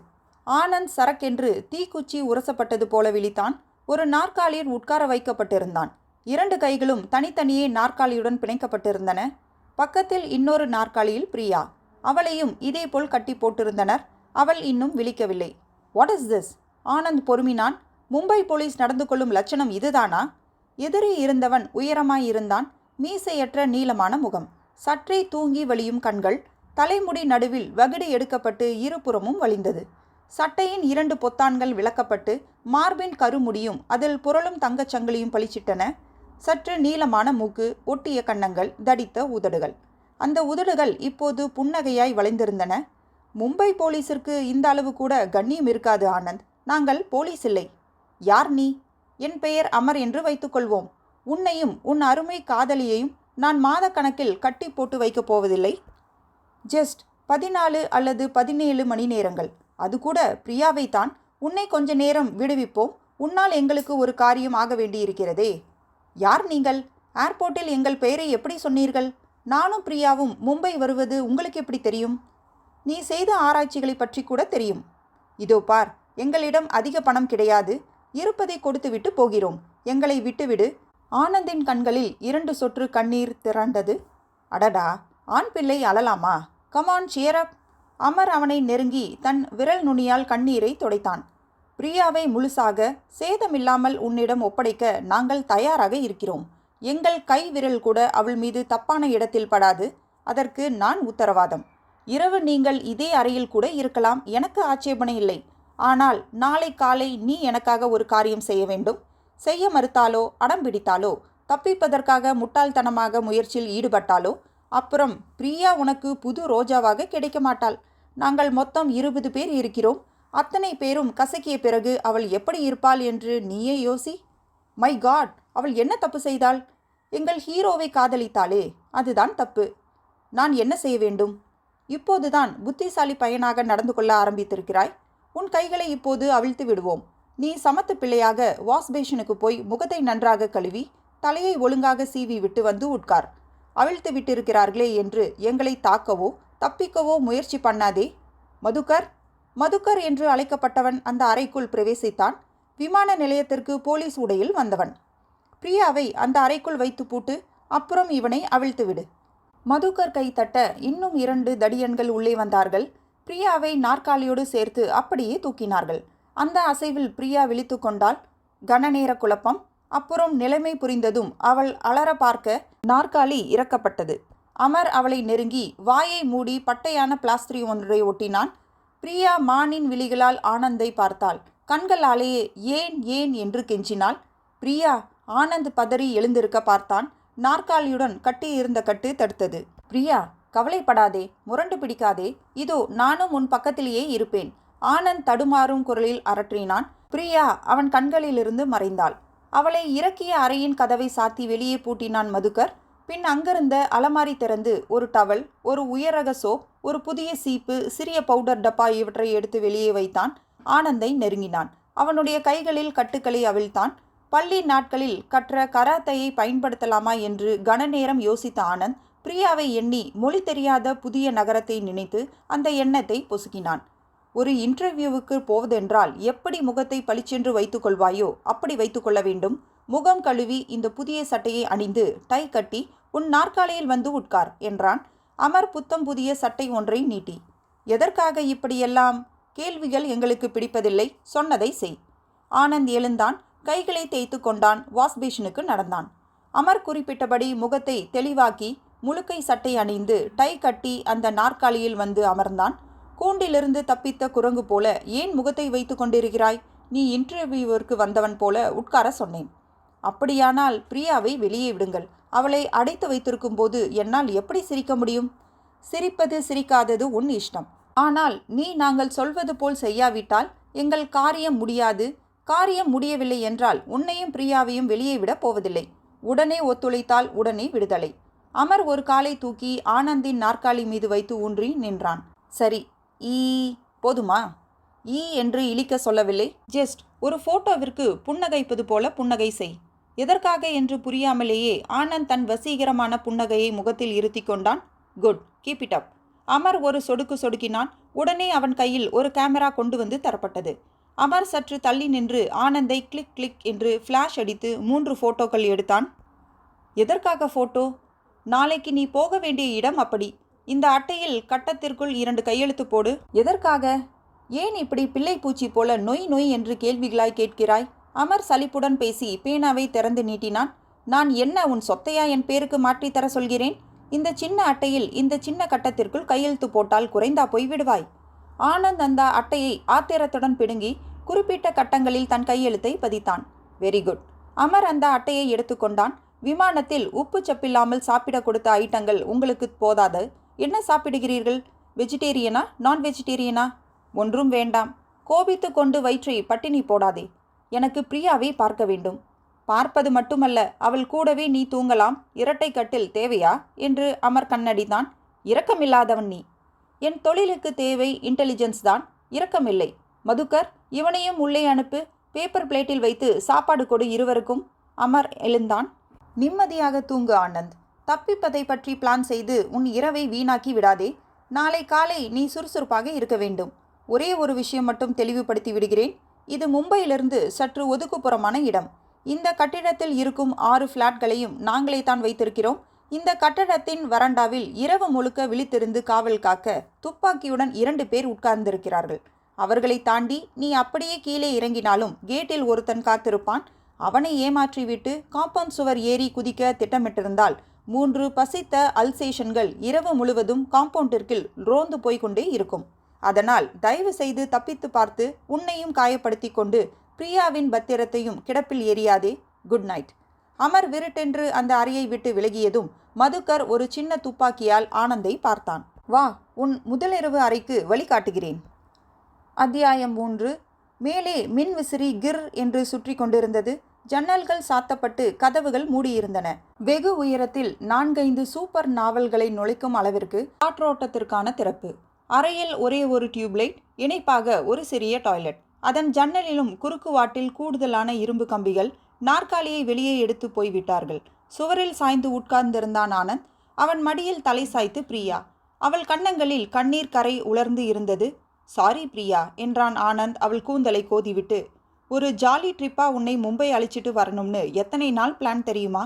ஆனந்த் சரக்கென்று தீக்குச்சி உரசப்பட்டது போல விழித்தான். ஒரு நாற்காலியில் உட்கார வைக்கப்பட்டிருந்தான். 2 கைகளும் தனித்தனியே நாற்காலியுடன் பிணைக்கப்பட்டிருந்தன. பக்கத்தில் இன்னொரு நாற்காலியில் பிரியா. அவளையும் இதேபோல் கட்டி போட்டிருந்தனர். அவள் இன்னும் விழிக்கவில்லை. What is this? ஆனந்த் பொறுமினான். மும்பை போலீஸ் நடந்து கொள்ளும் லட்சணம் இதுதானா? எதிரே இருந்தவன் உயரமாயிருந்தான். மீசையற்ற நீளமான முகம், சற்றே தூங்கி வழியும் கண்கள், தலைமுடி நடுவில் வகிடு எடுக்கப்பட்டு இருபுறமும் வழிந்தது. சட்டையின் 2 பொத்தான்கள் விளக்கப்பட்டு மார்பின் கருமுடியும் அதில் புரளும் தங்கச் சங்கிலியும் பளிச்சிட்டன. சற்று நீளமான மூக்கு, ஒட்டிய கன்னங்கள், தடித்த உதடுகள். அந்த உதடுகள் இப்போது புன்னகையாய் வளைந்திருந்தன. மும்பை போலீஸிற்கு இந்த அளவு கூட கண்ணியம் இருக்காது ஆனந்த். நாங்கள் போலீஸ் இல்லை. யார் நீ? என் பெயர் அமர் என்று வைத்துக்கொள்வோம். உன்னையும் உன் அருமை காதலியையும் நான் மாதக்கணக்கில் கட்டி போட்டு வைக்கப் போவதில்லை. ஜஸ்ட் 14 அல்லது 17 மணி நேரங்கள். அது கூட பிரியாவைத்தான். உன்னை கொஞ்ச நேரம் விடுவிப்போம். உன்னால் எங்களுக்கு ஒரு காரியம் ஆக வேண்டியிருக்கிறதே. யார் நீங்கள்? ஏர்போர்ட்டில் எங்கள் பெயரை எப்படி சொன்னீர்கள்? நானும் பிரியாவும் மும்பை வருவது உங்களுக்கு எப்படி தெரியும்? நீ செய்த ஆராய்ச்சிகளை பற்றி கூட தெரியும். இதோ பார், எங்களிடம் அதிக பணம் கிடையாது. இருப்பதை கொடுத்துவிட்டு போகிறோம். எங்களை விட்டுவிடு. ஆனந்தின் கண்களில் 2 சொட்டு கண்ணீர் திரண்டது. அடடா, ஆண் பிள்ளை அழலாமா? Come on, cheer up. அமர் அவனை நெருங்கி தன் விரல் நுனியால் கண்ணீரை துடைத்தான். பிரியாவை முழுசாக சேதமில்லாமல் உன்னிடம் ஒப்படைக்க நாங்கள் தயாராக இருக்கிறோம். எங்கள் கை விரல் கூட அவள் மீது தப்பான இடத்தில் படாது. அதற்கு நான் உத்தரவாதம். இரவு நீங்கள் இதே அறையில் கூட இருக்கலாம். எனக்கு ஆட்சேபனை இல்லை. ஆனால் நாளை காலை நீ எனக்காக ஒரு காரியம் செய்ய வேண்டும். செய்ய மறுத்தாலோ, அடம் பிடித்தாலோ, தப்பிப்பதற்காக முட்டாள்தனமாக முயற்சியில் ஈடுபட்டாலோ, அப்புறம் பிரியா உனக்கு புது ரோஜாவாக கிடைக்க மாட்டாள். நாங்கள் மொத்தம் 20 பேர் இருக்கிறோம். அத்தனை பேரும் கசக்கிய பிறகு அவள் எப்படி இருப்பாள் என்று நீயே யோசி. மை காட், அவள் என்ன தப்பு செய்தாள்? எங்கள் ஹீரோவை காதலித்தாளே, அதுதான் தப்பு. நான் என்ன செய்ய வேண்டும்? இப்போதுதான் புத்திசாலி பையனாக நடந்து கொள்ள ஆரம்பித்திருக்கிறாய். உன் கைகளை இப்போது அவிழ்த்து விடுவோம். நீ சமத்து பிள்ளையாக வாஷ் பேஷனுக்கு போய் முகத்தை நன்றாக கழுவி தலையை ஒழுங்காக சீவி விட்டு வந்து உட்கார். அவிழ்த்து விட்டிருக்கிறார்களே என்று எங்களை தாக்கவோ தப்பிக்கவோ முயற்சி பண்ணாதே. மதுக்கர். மதுக்கர் என்று அழைக்கப்பட்டவன் அந்த அறைக்குள் பிரவேசித்தான். விமான நிலையத்திற்கு போலீஸ் உடையில் வந்தவன். பிரியாவை அந்த அறைக்குள் வைத்து பூட்டு. அப்புறம் இவனை அவிழ்த்து விடு. மதுக்கர் கை தட்ட இன்னும் 2 தடியன்கள் உள்ளே வந்தார்கள். பிரியாவை நாற்காலியோடு சேர்த்து அப்படியே தூக்கினார்கள். அந்த அசைவில் பிரியா விழித்து கொண்டாள். கனநேர குழப்பம். அப்புறம் நிலைமை புரிந்ததும் அவள் அலற பார்க்க நாற்காலி இறக்கப்பட்டது. அமர் அவளை நெருங்கி வாயை மூடி பட்டையான பிளாஸ்டரி ஒன்றை ஒட்டினான். பிரியா மானின் விழிகளால் ஆனந்தை பார்த்தாள். கண்களாலேயே ஏன் ஏன் என்று கெஞ்சினாள். பிரியா. ஆனந்த் பதறி எழுந்திருக்க பார்த்தான். நாற்காலியுடன் கட்டியிருந்த கட்டு தடுத்தது. பிரியா, கவலைப்படாதே, முரண்டு பிடிக்காதே. இதோ நானும் உன் பக்கத்திலேயே இருப்பேன். ஆனந்த் தடுமாறும் குரலில் அரற்றினான். பிரியா அவன் கண்களிலிருந்து மறைந்தாள். அவளை இறக்கிய அறையின் கதவை சாத்தி வெளியே பூட்டினான் மதுக்கர். பின் அங்கிருந்த அலமாரி திறந்து ஒரு டவல், ஒரு உயரக சோப், ஒரு புதிய சீப்பு, சிறிய பவுடர் டப்பா இவற்றை எடுத்து வெளியே வைத்தான். ஆனந்தை நெருங்கினான். அவனுடைய கைகளில் கட்டுக்களை அவிழ்த்தான். பள்ளி நாட்களில் கற்ற கராத்தையை பயன்படுத்தலாமா என்று கனநேரம் யோசித்த ஆனந்த் பிரியாவை எண்ணி மொழி தெரியாத புதிய நகரத்தை நினைத்து அந்த எண்ணத்தை பொசுக்கினான். ஒரு இன்டர்வியூவுக்கு போவதென்றால் எப்படி முகத்தை பளிச்சென்று வைத்துக்கொள்வாயோ அப்படி வைத்துக்கொள்ள வேண்டும். முகம் கழுவி இந்த புதிய சட்டையை அணிந்து டை கட்டி உன் நாற்காலியில் வந்து உட்கார் என்றான் அமர் புத்தம் புதிய சட்டை ஒன்றை நீட்டி. எதற்காக இப்படியெல்லாம்? கேள்விகள் எங்களுக்கு பிடிப்பதில்லை, சொன்னதை செய். ஆனந்த் எழுந்தான், கைகளை தேய்த்து கொண்டான், வாஷ்பேஷனுக்கு நடந்தான். அமர் குறிப்பிட்டபடி முகத்தை தெளிவாக்கி முழுக்கை சட்டை அணிந்து டை கட்டி அந்த நாற்காலியில் வந்து அமர்ந்தான். கூண்டிலிருந்து தப்பித்த குரங்கு போல ஏன் முகத்தை வைத்து கொண்டிருக்கிறாய்? நீ இன்டர்வியூவிற்கு வந்தவன் போல உட்கார சொன்னேன். அப்படியானால் பிரியாவை வெளியே விடுங்கள். அவளை அடைத்து வைத்திருக்கும் போது என்னால் எப்படி சிரிக்க முடியும்? சிரிப்பது சிரிக்காதது உன் இஷ்டம். ஆனால் நீ நாங்கள் சொல்வது போல் செய்யாவிட்டால் எங்கள் காரியம் முடியாது. காரியம் முடியவில்லை என்றால் உன்னையும் பிரியாவையும் வெளியே விடப் போவதில்லை. உடனே ஒத்துழைத்தால் உடனே விடுதலை. அமர் ஒரு காலை தூக்கி ஆனந்தின் நாற்காலி மீது வைத்து ஊன்றி நின்றான். சரி, ஈ போதுமா? ஈ என்று இழிக்க சொல்லவில்லை. ஜஸ்ட் ஒரு போட்டோவிற்கு புன்னகைப்பது போல புன்னகை செய். எதற்காக என்று புரியாமலேயே ஆனந்த் தன் வசீகரமான புன்னகையை முகத்தில் இருத்தி கொண்டான். Good, keep it up. Amar ஒரு சொடுக்கு சொடுக்கினான். உடனே அவன் கையில் ஒரு கேமரா கொண்டு வந்து தரப்பட்டது. அமர் சற்று தள்ளி நின்று ஆனந்தை கிளிக் கிளிக் என்று ஃப்ளாஷ் அடித்து 3 போட்டோக்கள் எடுத்தான். எதற்காக போட்டோ? நாளைக்கு நீ போக வேண்டிய இடம் அப்படி. இந்த அட்டையில் கட்டத்திற்குள் 2 கையெழுத்து போடு. எதற்காக? ஏன் இப்படி பிள்ளை பூச்சி போல நொய் நொய் என்று கேள்விகளாய் கேட்கிறாய்? அமர் சலிப்புடன் பேசி பேனாவை திறந்து நீட்டினான். நான் என்ன உன் சொத்தையா என் பேருக்கு மாற்றித்தர சொல்கிறேன்? இந்த சின்ன அட்டையில் இந்த சின்ன கட்டத்திற்குள் கையெழுத்து போட்டால் குறைந்தா போய் விடுவாய். ஆனந்த் அந்த அட்டையை ஆத்திரத்துடன் பிடுங்கி குறிப்பிட்ட கட்டங்களில் தன் கையெழுத்தை பதித்தான். Very good. அமர் அந்த அட்டையை எடுத்துக்கொண்டான். விமானத்தில் உப்பு சப்பில்லாமல் சாப்பிட கொடுத்த ஐட்டங்கள் உங்களுக்கு போதாது. என்ன சாப்பிடுகிறீர்கள்? வெஜிடேரியனா நான் வெஜிடேரியனா? ஒன்றும் வேண்டாம். கோபித்து கொண்டு வயிற்றை பட்டினி போடாதே. எனக்கு பிரியாவை பார்க்க வேண்டும். பார்ப்பது மட்டுமல்ல, அவள் கூடவே நீ தூங்கலாம். இரட்டை கட்டில் தேவையா என்று அமர் கண்ணடித்தான். இரக்கமில்லாதவன் நீ. என் தொழிலுக்கு தேவை இன்டெலிஜென்ஸ் தான், இரக்கமில்லை. மதுக்கர், இவனையும் உள்ளே அனுப்பு. பேப்பர் பிளேட்டில் வைத்து சாப்பாடு கொடு இருவருக்கும். அமர் எழுந்தான். நிம்மதியாக தூங்கு ஆனந்த். தப்பிப்பதை பற்றி பிளான் செய்து உன் இரவை வீணாக்கி விடாதே. நாளை காலை நீ சுறுசுறுப்பாக இருக்க வேண்டும். ஒரே ஒரு விஷயம் மட்டும் தெளிவுபடுத்தி விடுகிறேன். இது மும்பையிலிருந்து சற்று ஒதுக்குப்புறமான இடம். இந்த கட்டிடத்தில் இருக்கும் 6 ஃப்ளாட்களையும் நாங்களே தான் வைத்திருக்கிறோம். இந்த கட்டடத்தின் வராண்டாவில் இரவு முழுக்க விழித்திருந்து காவல் காக்க துப்பாக்கியுடன் 2 பேர் உட்கார்ந்திருக்கிறார்கள். அவர்களை தாண்டி நீ அப்படியே கீழே இறங்கினாலும் கேட்டில் ஒருத்தன் காத்திருப்பான். அவனை ஏமாற்றிவிட்டு காம்பவுண்ட் சுவர் ஏறி குதிக்க திட்டமிட்டிருந்தால் 3 பசித்த அல்சேஷன்கள் இரவு முழுவதும் காம்பவுண்டிற்குள் ரோந்து போய்கொண்டே இருக்கும். அதனால் தயவு செய்து தப்பித்து பார்த்து உன்னையும் காயப்படுத்தி கொண்டு பிரியாவின் பத்திரத்தையும் கிடப்பில் எறியாதே. Good night. அமர் விருட்டென்று அந்த அறையை விட்டு விலகியதும் மதுக்கர் ஒரு சின்ன துப்பாக்கியால் ஆனந்தை பார்த்தான். வா, உன் முதலிரவு அறைக்கு வழிகாட்டுகிறேன். அத்தியாயம் 3. மேலே மின் விசிறி கிர் என்று சுற்றி கொண்டிருந்தது. ஜன்னல்கள் சாத்தப்பட்டு கதவுகள் மூடியிருந்தன. வெகு உயரத்தில் 4-5 சூப்பர் நாவல்களை நுழைக்கும் அளவிற்கு காற்றோட்டத்திற்கான திறப்பு. அறையில் ஒரே ஒரு டியூப்லைட், இணைப்பாக ஒரு சிறிய டாய்லெட். அதன் ஜன்னலிலும் குறுக்கு வாட்டில் கூடுதலான இரும்பு கம்பிகள். நாற்காலியை வெளியே எடுத்து போய்விட்டார்கள். சுவரில் சாய்ந்து உட்கார்ந்திருந்தான் ஆனந்த். அவன் மடியில் தலை சாய்த்து பிரியா. அவள் கன்னங்களில் கண்ணீர் கரை உலர்ந்து இருந்தது. சாரி பிரியா என்றான் ஆனந்த் அவள் கூந்தலை கோதிவிட்டு. ஒரு ஜாலி ட்ரிப்பா உன்னை மும்பை அழைச்சிட்டு வரணும்னு எத்தனை நாள் பிளான் தெரியுமா?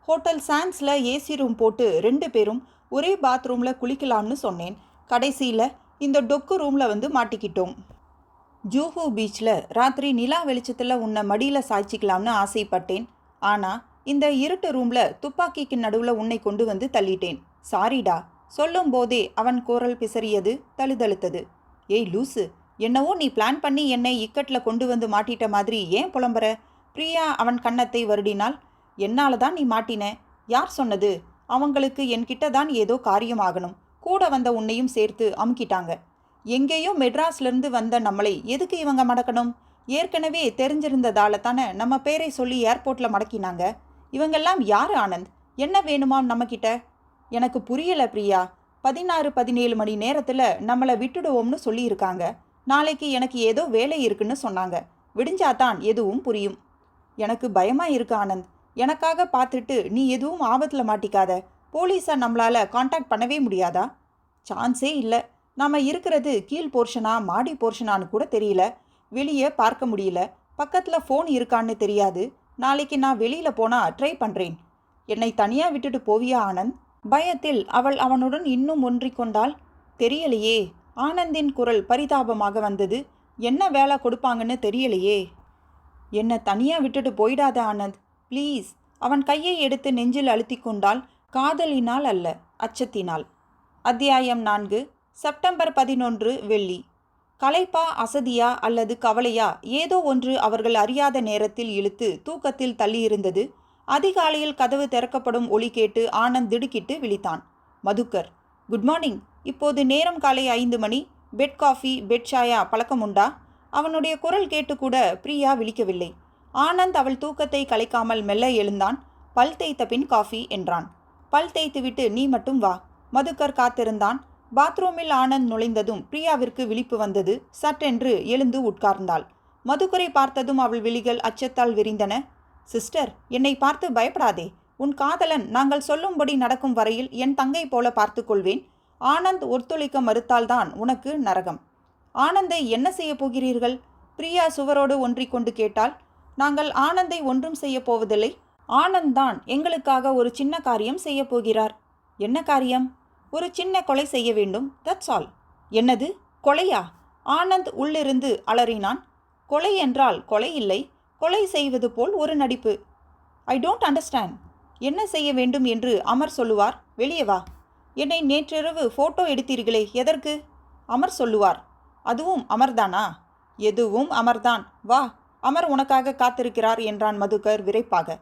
ஹோட்டல் சான்ஸில் ஏசி ரூம் போட்டு 2 பேரும் ஒரே பாத்ரூமில் குளிக்கலாம்னு சொன்னேன். கடைசியில் இந்த டொக்கு ரூமில் வந்து மாட்டிக்கிட்டோம். ஜூஹூ பீச்சில் ராத்திரி நிலா வெளிச்சத்தில் உன்னை மடியில் சாய்ச்சிக்கலாம்னு ஆசைப்பட்டேன். ஆனால் இந்த இருட்டு ரூமில் துப்பாக்கிக்கு நடுவில் உன்னை கொண்டு வந்து தள்ளிட்டேன். சாரிடா. சொல்லும் போதே அவன் குரல் பிசறியது, தழுதழுத்தது. ஏய் லூசு, என்னவோ நீ பிளான் பண்ணி என்னை இக்கட்டில் கொண்டு வந்து மாட்டிட்ட மாதிரி ஏன் புலம்புற? பிரியா அவன் கன்னத்தை வருடினாள். என்னால் தான் நீ மாட்டின. யார் சொன்னது? அவங்களுக்கு என்கிட்ட தான் ஏதோ காரியம் ஆகணும். கூட வந்த உன்னையும் சேர்த்து அமுக்கிட்டாங்க. எங்கேயோ மெட்ராஸ்லேருந்து வந்த நம்மளை எதுக்கு இவங்க மடக்கணும்? ஏற்கனவே தெரிஞ்சிருந்ததால தானே நம்ம பேரை சொல்லி ஏர்போர்ட்டில் மடக்கினாங்க. இவங்கெல்லாம் யார் ஆனந்த்? என்ன வேணுமாம் நம்மக்கிட்ட? எனக்கு புரியலை பிரியா. 16-17 மணி நேரத்தில் நம்மளை விட்டுடுவோம்னு சொல்லியிருக்காங்க. நாளைக்கு எனக்கு ஏதோ வேலை இருக்குன்னு சொன்னாங்க. விடிஞ்சாதான் எதுவும் புரியும். எனக்கு பயமாக இருக்கு ஆனந்த். எனக்காக பார்த்துட்டு நீ எதுவும் ஆபத்தில் மாட்டிக்காத. போலீஸை நம்மளால் காண்டாக்ட் பண்ணவே முடியாதா? சான்ஸே இல்லை. நாம் இருக்கிறது கீழ் போர்ஷனா மாடி போர்ஷனான்னு கூட தெரியல. வெளியே பார்க்க முடியல. பக்கத்தில் ஃபோன் இருக்கான்னு தெரியாது. நாளைக்கு நான் வெளியில் போனால் ட்ரை பண்ணுறேன். என்னை தனியாக விட்டுட்டு போவியா ஆனந்த்? பயத்தில் அவள் அவனுடன் இன்னும் ஒன்றிக்கொண்டாள். தெரியலையே. ஆனந்தின் குரல் பரிதாபமாக வந்தது. என்ன வேலை கொடுப்பாங்கன்னு தெரியலையே. என்னை தனியாக விட்டுட்டு போயிடாத ஆனந்த், ப்ளீஸ். அவன் கையை எடுத்து நெஞ்சில் அழுத்தி கொண்டாள். காதலினால் அல்ல, அச்சத்தினால். அத்தியாயம் 4. செப்டம்பர் 11 வெள்ளி. களைப்பா, அசதியா அல்லது கவலையா, ஏதோ ஒன்று அவர்கள் அறியாத நேரத்தில் இழுத்து தூக்கத்தில் தள்ளியிருந்தது. அதிகாலையில் கதவு திறக்கப்படும் ஒலி கேட்டு ஆனந்த் திடுக்கிட்டு விழித்தான். மதுக்கர். Good morning. இப்போது நேரம் காலை 5 மணி. பெட் காஃபி, பெட் சாயா பழக்கம் உண்டா? அவனுடைய குரல் கேட்டு கூட பிரியா விழிக்கவில்லை. ஆனந்த் அவள் தூக்கத்தை கலைக்காமல் மெல்ல எழுந்தான். பல் தேய்த்த பின் காஃபி என்றான். பல் தேய்த்துவிட்டு நீ மட்டும் வா. மதுக்கர் காத்திருந்தான். பாத்ரூமில் ஆனந்த் நுழைந்ததும் பிரியாவிற்கு விழிப்பு வந்தது. சட்டென்று எழுந்து உட்கார்ந்தாள். மதுக்கரை பார்த்ததும் அவள் விழிகள் அச்சத்தால் விரிந்தன. சிஸ்டர், என்னை பார்த்து பயப்படாதே. உன் காதலன் நாங்கள் சொல்லும்படி நடக்கும் வரையில் என் தங்கை போல பார்த்து கொள்வேன். ஆனந்த் ஒத்துழைக்க மறுத்தால்தான் உனக்கு நரகம். ஆனந்தை என்ன செய்ய போகிறீர்கள்? பிரியா சுவரோடு ஒன்றிக்கொண்டு கேட்டாள். நாங்கள் ஆனந்தை ஒன்றும் செய்ய போவதில்லை. ஆனந்த் தான் எங்களுக்காக ஒரு சின்ன காரியம் செய்ய போகிறார். என்ன காரியம்? ஒரு சின்ன கொலை செய்ய வேண்டும், தட்ஸ் ஆல். என்னது, கொலையா? ஆனந்த் உள்ளிருந்து அலறினான். கொலை என்றால் கொலை இல்லை, கொலை செய்வது போல் ஒரு நடிப்பு. I don't understand. என்ன செய்ய வேண்டும் என்று அமர் சொல்லுவார். வெளியே வா. என்னை நேற்றிரவு ஃபோட்டோ எடுத்தீர்களே, எதற்கு? அமர் சொல்லுவார். அதுவும் அமர்தானா? எதுவும் அமர்தான். வா, அமர் உனக்காக காத்திருக்கிறார் என்றான் மதுக்கர் விரைப்பாக.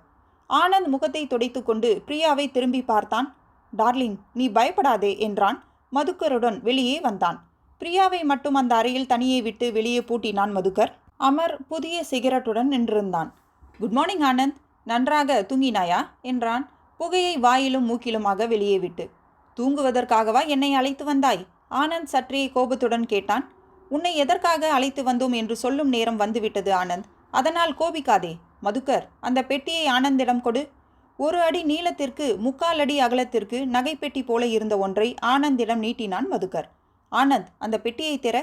ஆனந்த் முகத்தை துடைத்து கொண்டு பிரியாவை திரும்பி பார்த்தான். டார்லிங், நீ பயப்படாதே என்றான். மதுக்கருடன் வெளியே வந்தான். பிரியாவை மட்டும் அந்த அறையில் தனியே விட்டு வெளியே பூட்டினான் மதுக்கர். அமர் புதிய சிகரெட்டுடன் நின்றிருந்தான். குட் மார்னிங் ஆனந்த், நன்றாக தூங்கினாயா என்றான், புகையை வாயிலும் மூக்கிலுமாக வெளியே விட்டு. தூங்குவதற்காகவா என்னை அழைத்து வந்தாய்? ஆனந்த் சற்றே கோபத்துடன் கேட்டான். உன்னை எதற்காக அழைத்து வந்தோம் என்று சொல்லும் நேரம் வந்துவிட்டது ஆனந்த், அதனால் கோபிக்காதே. மதுக்கர், அந்த பெட்டியை ஆனந்திடம் கொடு. 1 அடி நீளத்திற்கு 3/4 அடி அகலத்திற்கு நகைப்பெட்டி போல இருந்த ஒன்றை ஆனந்திடம் நீட்டினான் மதுக்கர். ஆனந்த், அந்த பெட்டியை திற.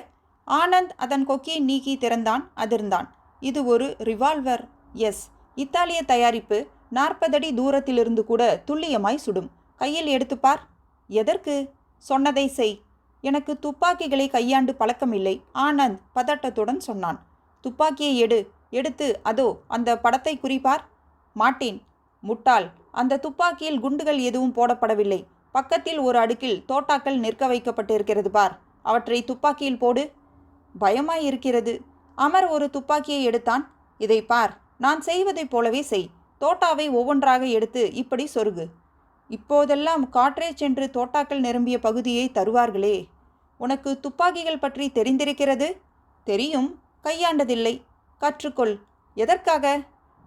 ஆனந்த் அதன் கொக்கியை நீக்கி திறந்தான். அதிர்ந்தான். இது ஒரு ரிவால்வர். எஸ், இத்தாலிய தயாரிப்பு. 40 அடி தூரத்திலிருந்து கூட துல்லியமாய் சுடும். கையில் எடுத்துப்பார். எதற்கு? சொன்னதை செய். எனக்கு துப்பாக்கிகளை கையாண்டு பழக்கமில்லை, ஆனந்த் பதட்டத்துடன் சொன்னான். துப்பாக்கியை எடுத்து அதோ அந்த படத்தை குறிப்பார். மாட்டேன். முட்டாள், அந்த துப்பாக்கியில் குண்டுகள் எதுவும் போடப்படவில்லை. பக்கத்தில் ஒரு அடுக்கில் தோட்டாக்கள் நிற்க வைக்கப்பட்டிருக்கிறது பார். அவற்றை துப்பாக்கியில் போடு. பயமாய் இருக்கிறது. அமர் ஒரு துப்பாக்கியை எடுத்தான். இதை பார், நான் செய்வதைப் போலவே செய். தோட்டாவை ஒவ்வொன்றாக எடுத்து இப்படி சொருகு. இப்போதெல்லாம் காட்ரேஜ் என்று தோட்டாக்கள் நிரம்பிய பகுதியை தருவார்களே. உனக்கு துப்பாக்கிகள் பற்றி தெரிந்திருக்கிறது? தெரியும், கையாண்டதில்லை. கற்றுக்கொள். எதற்காக?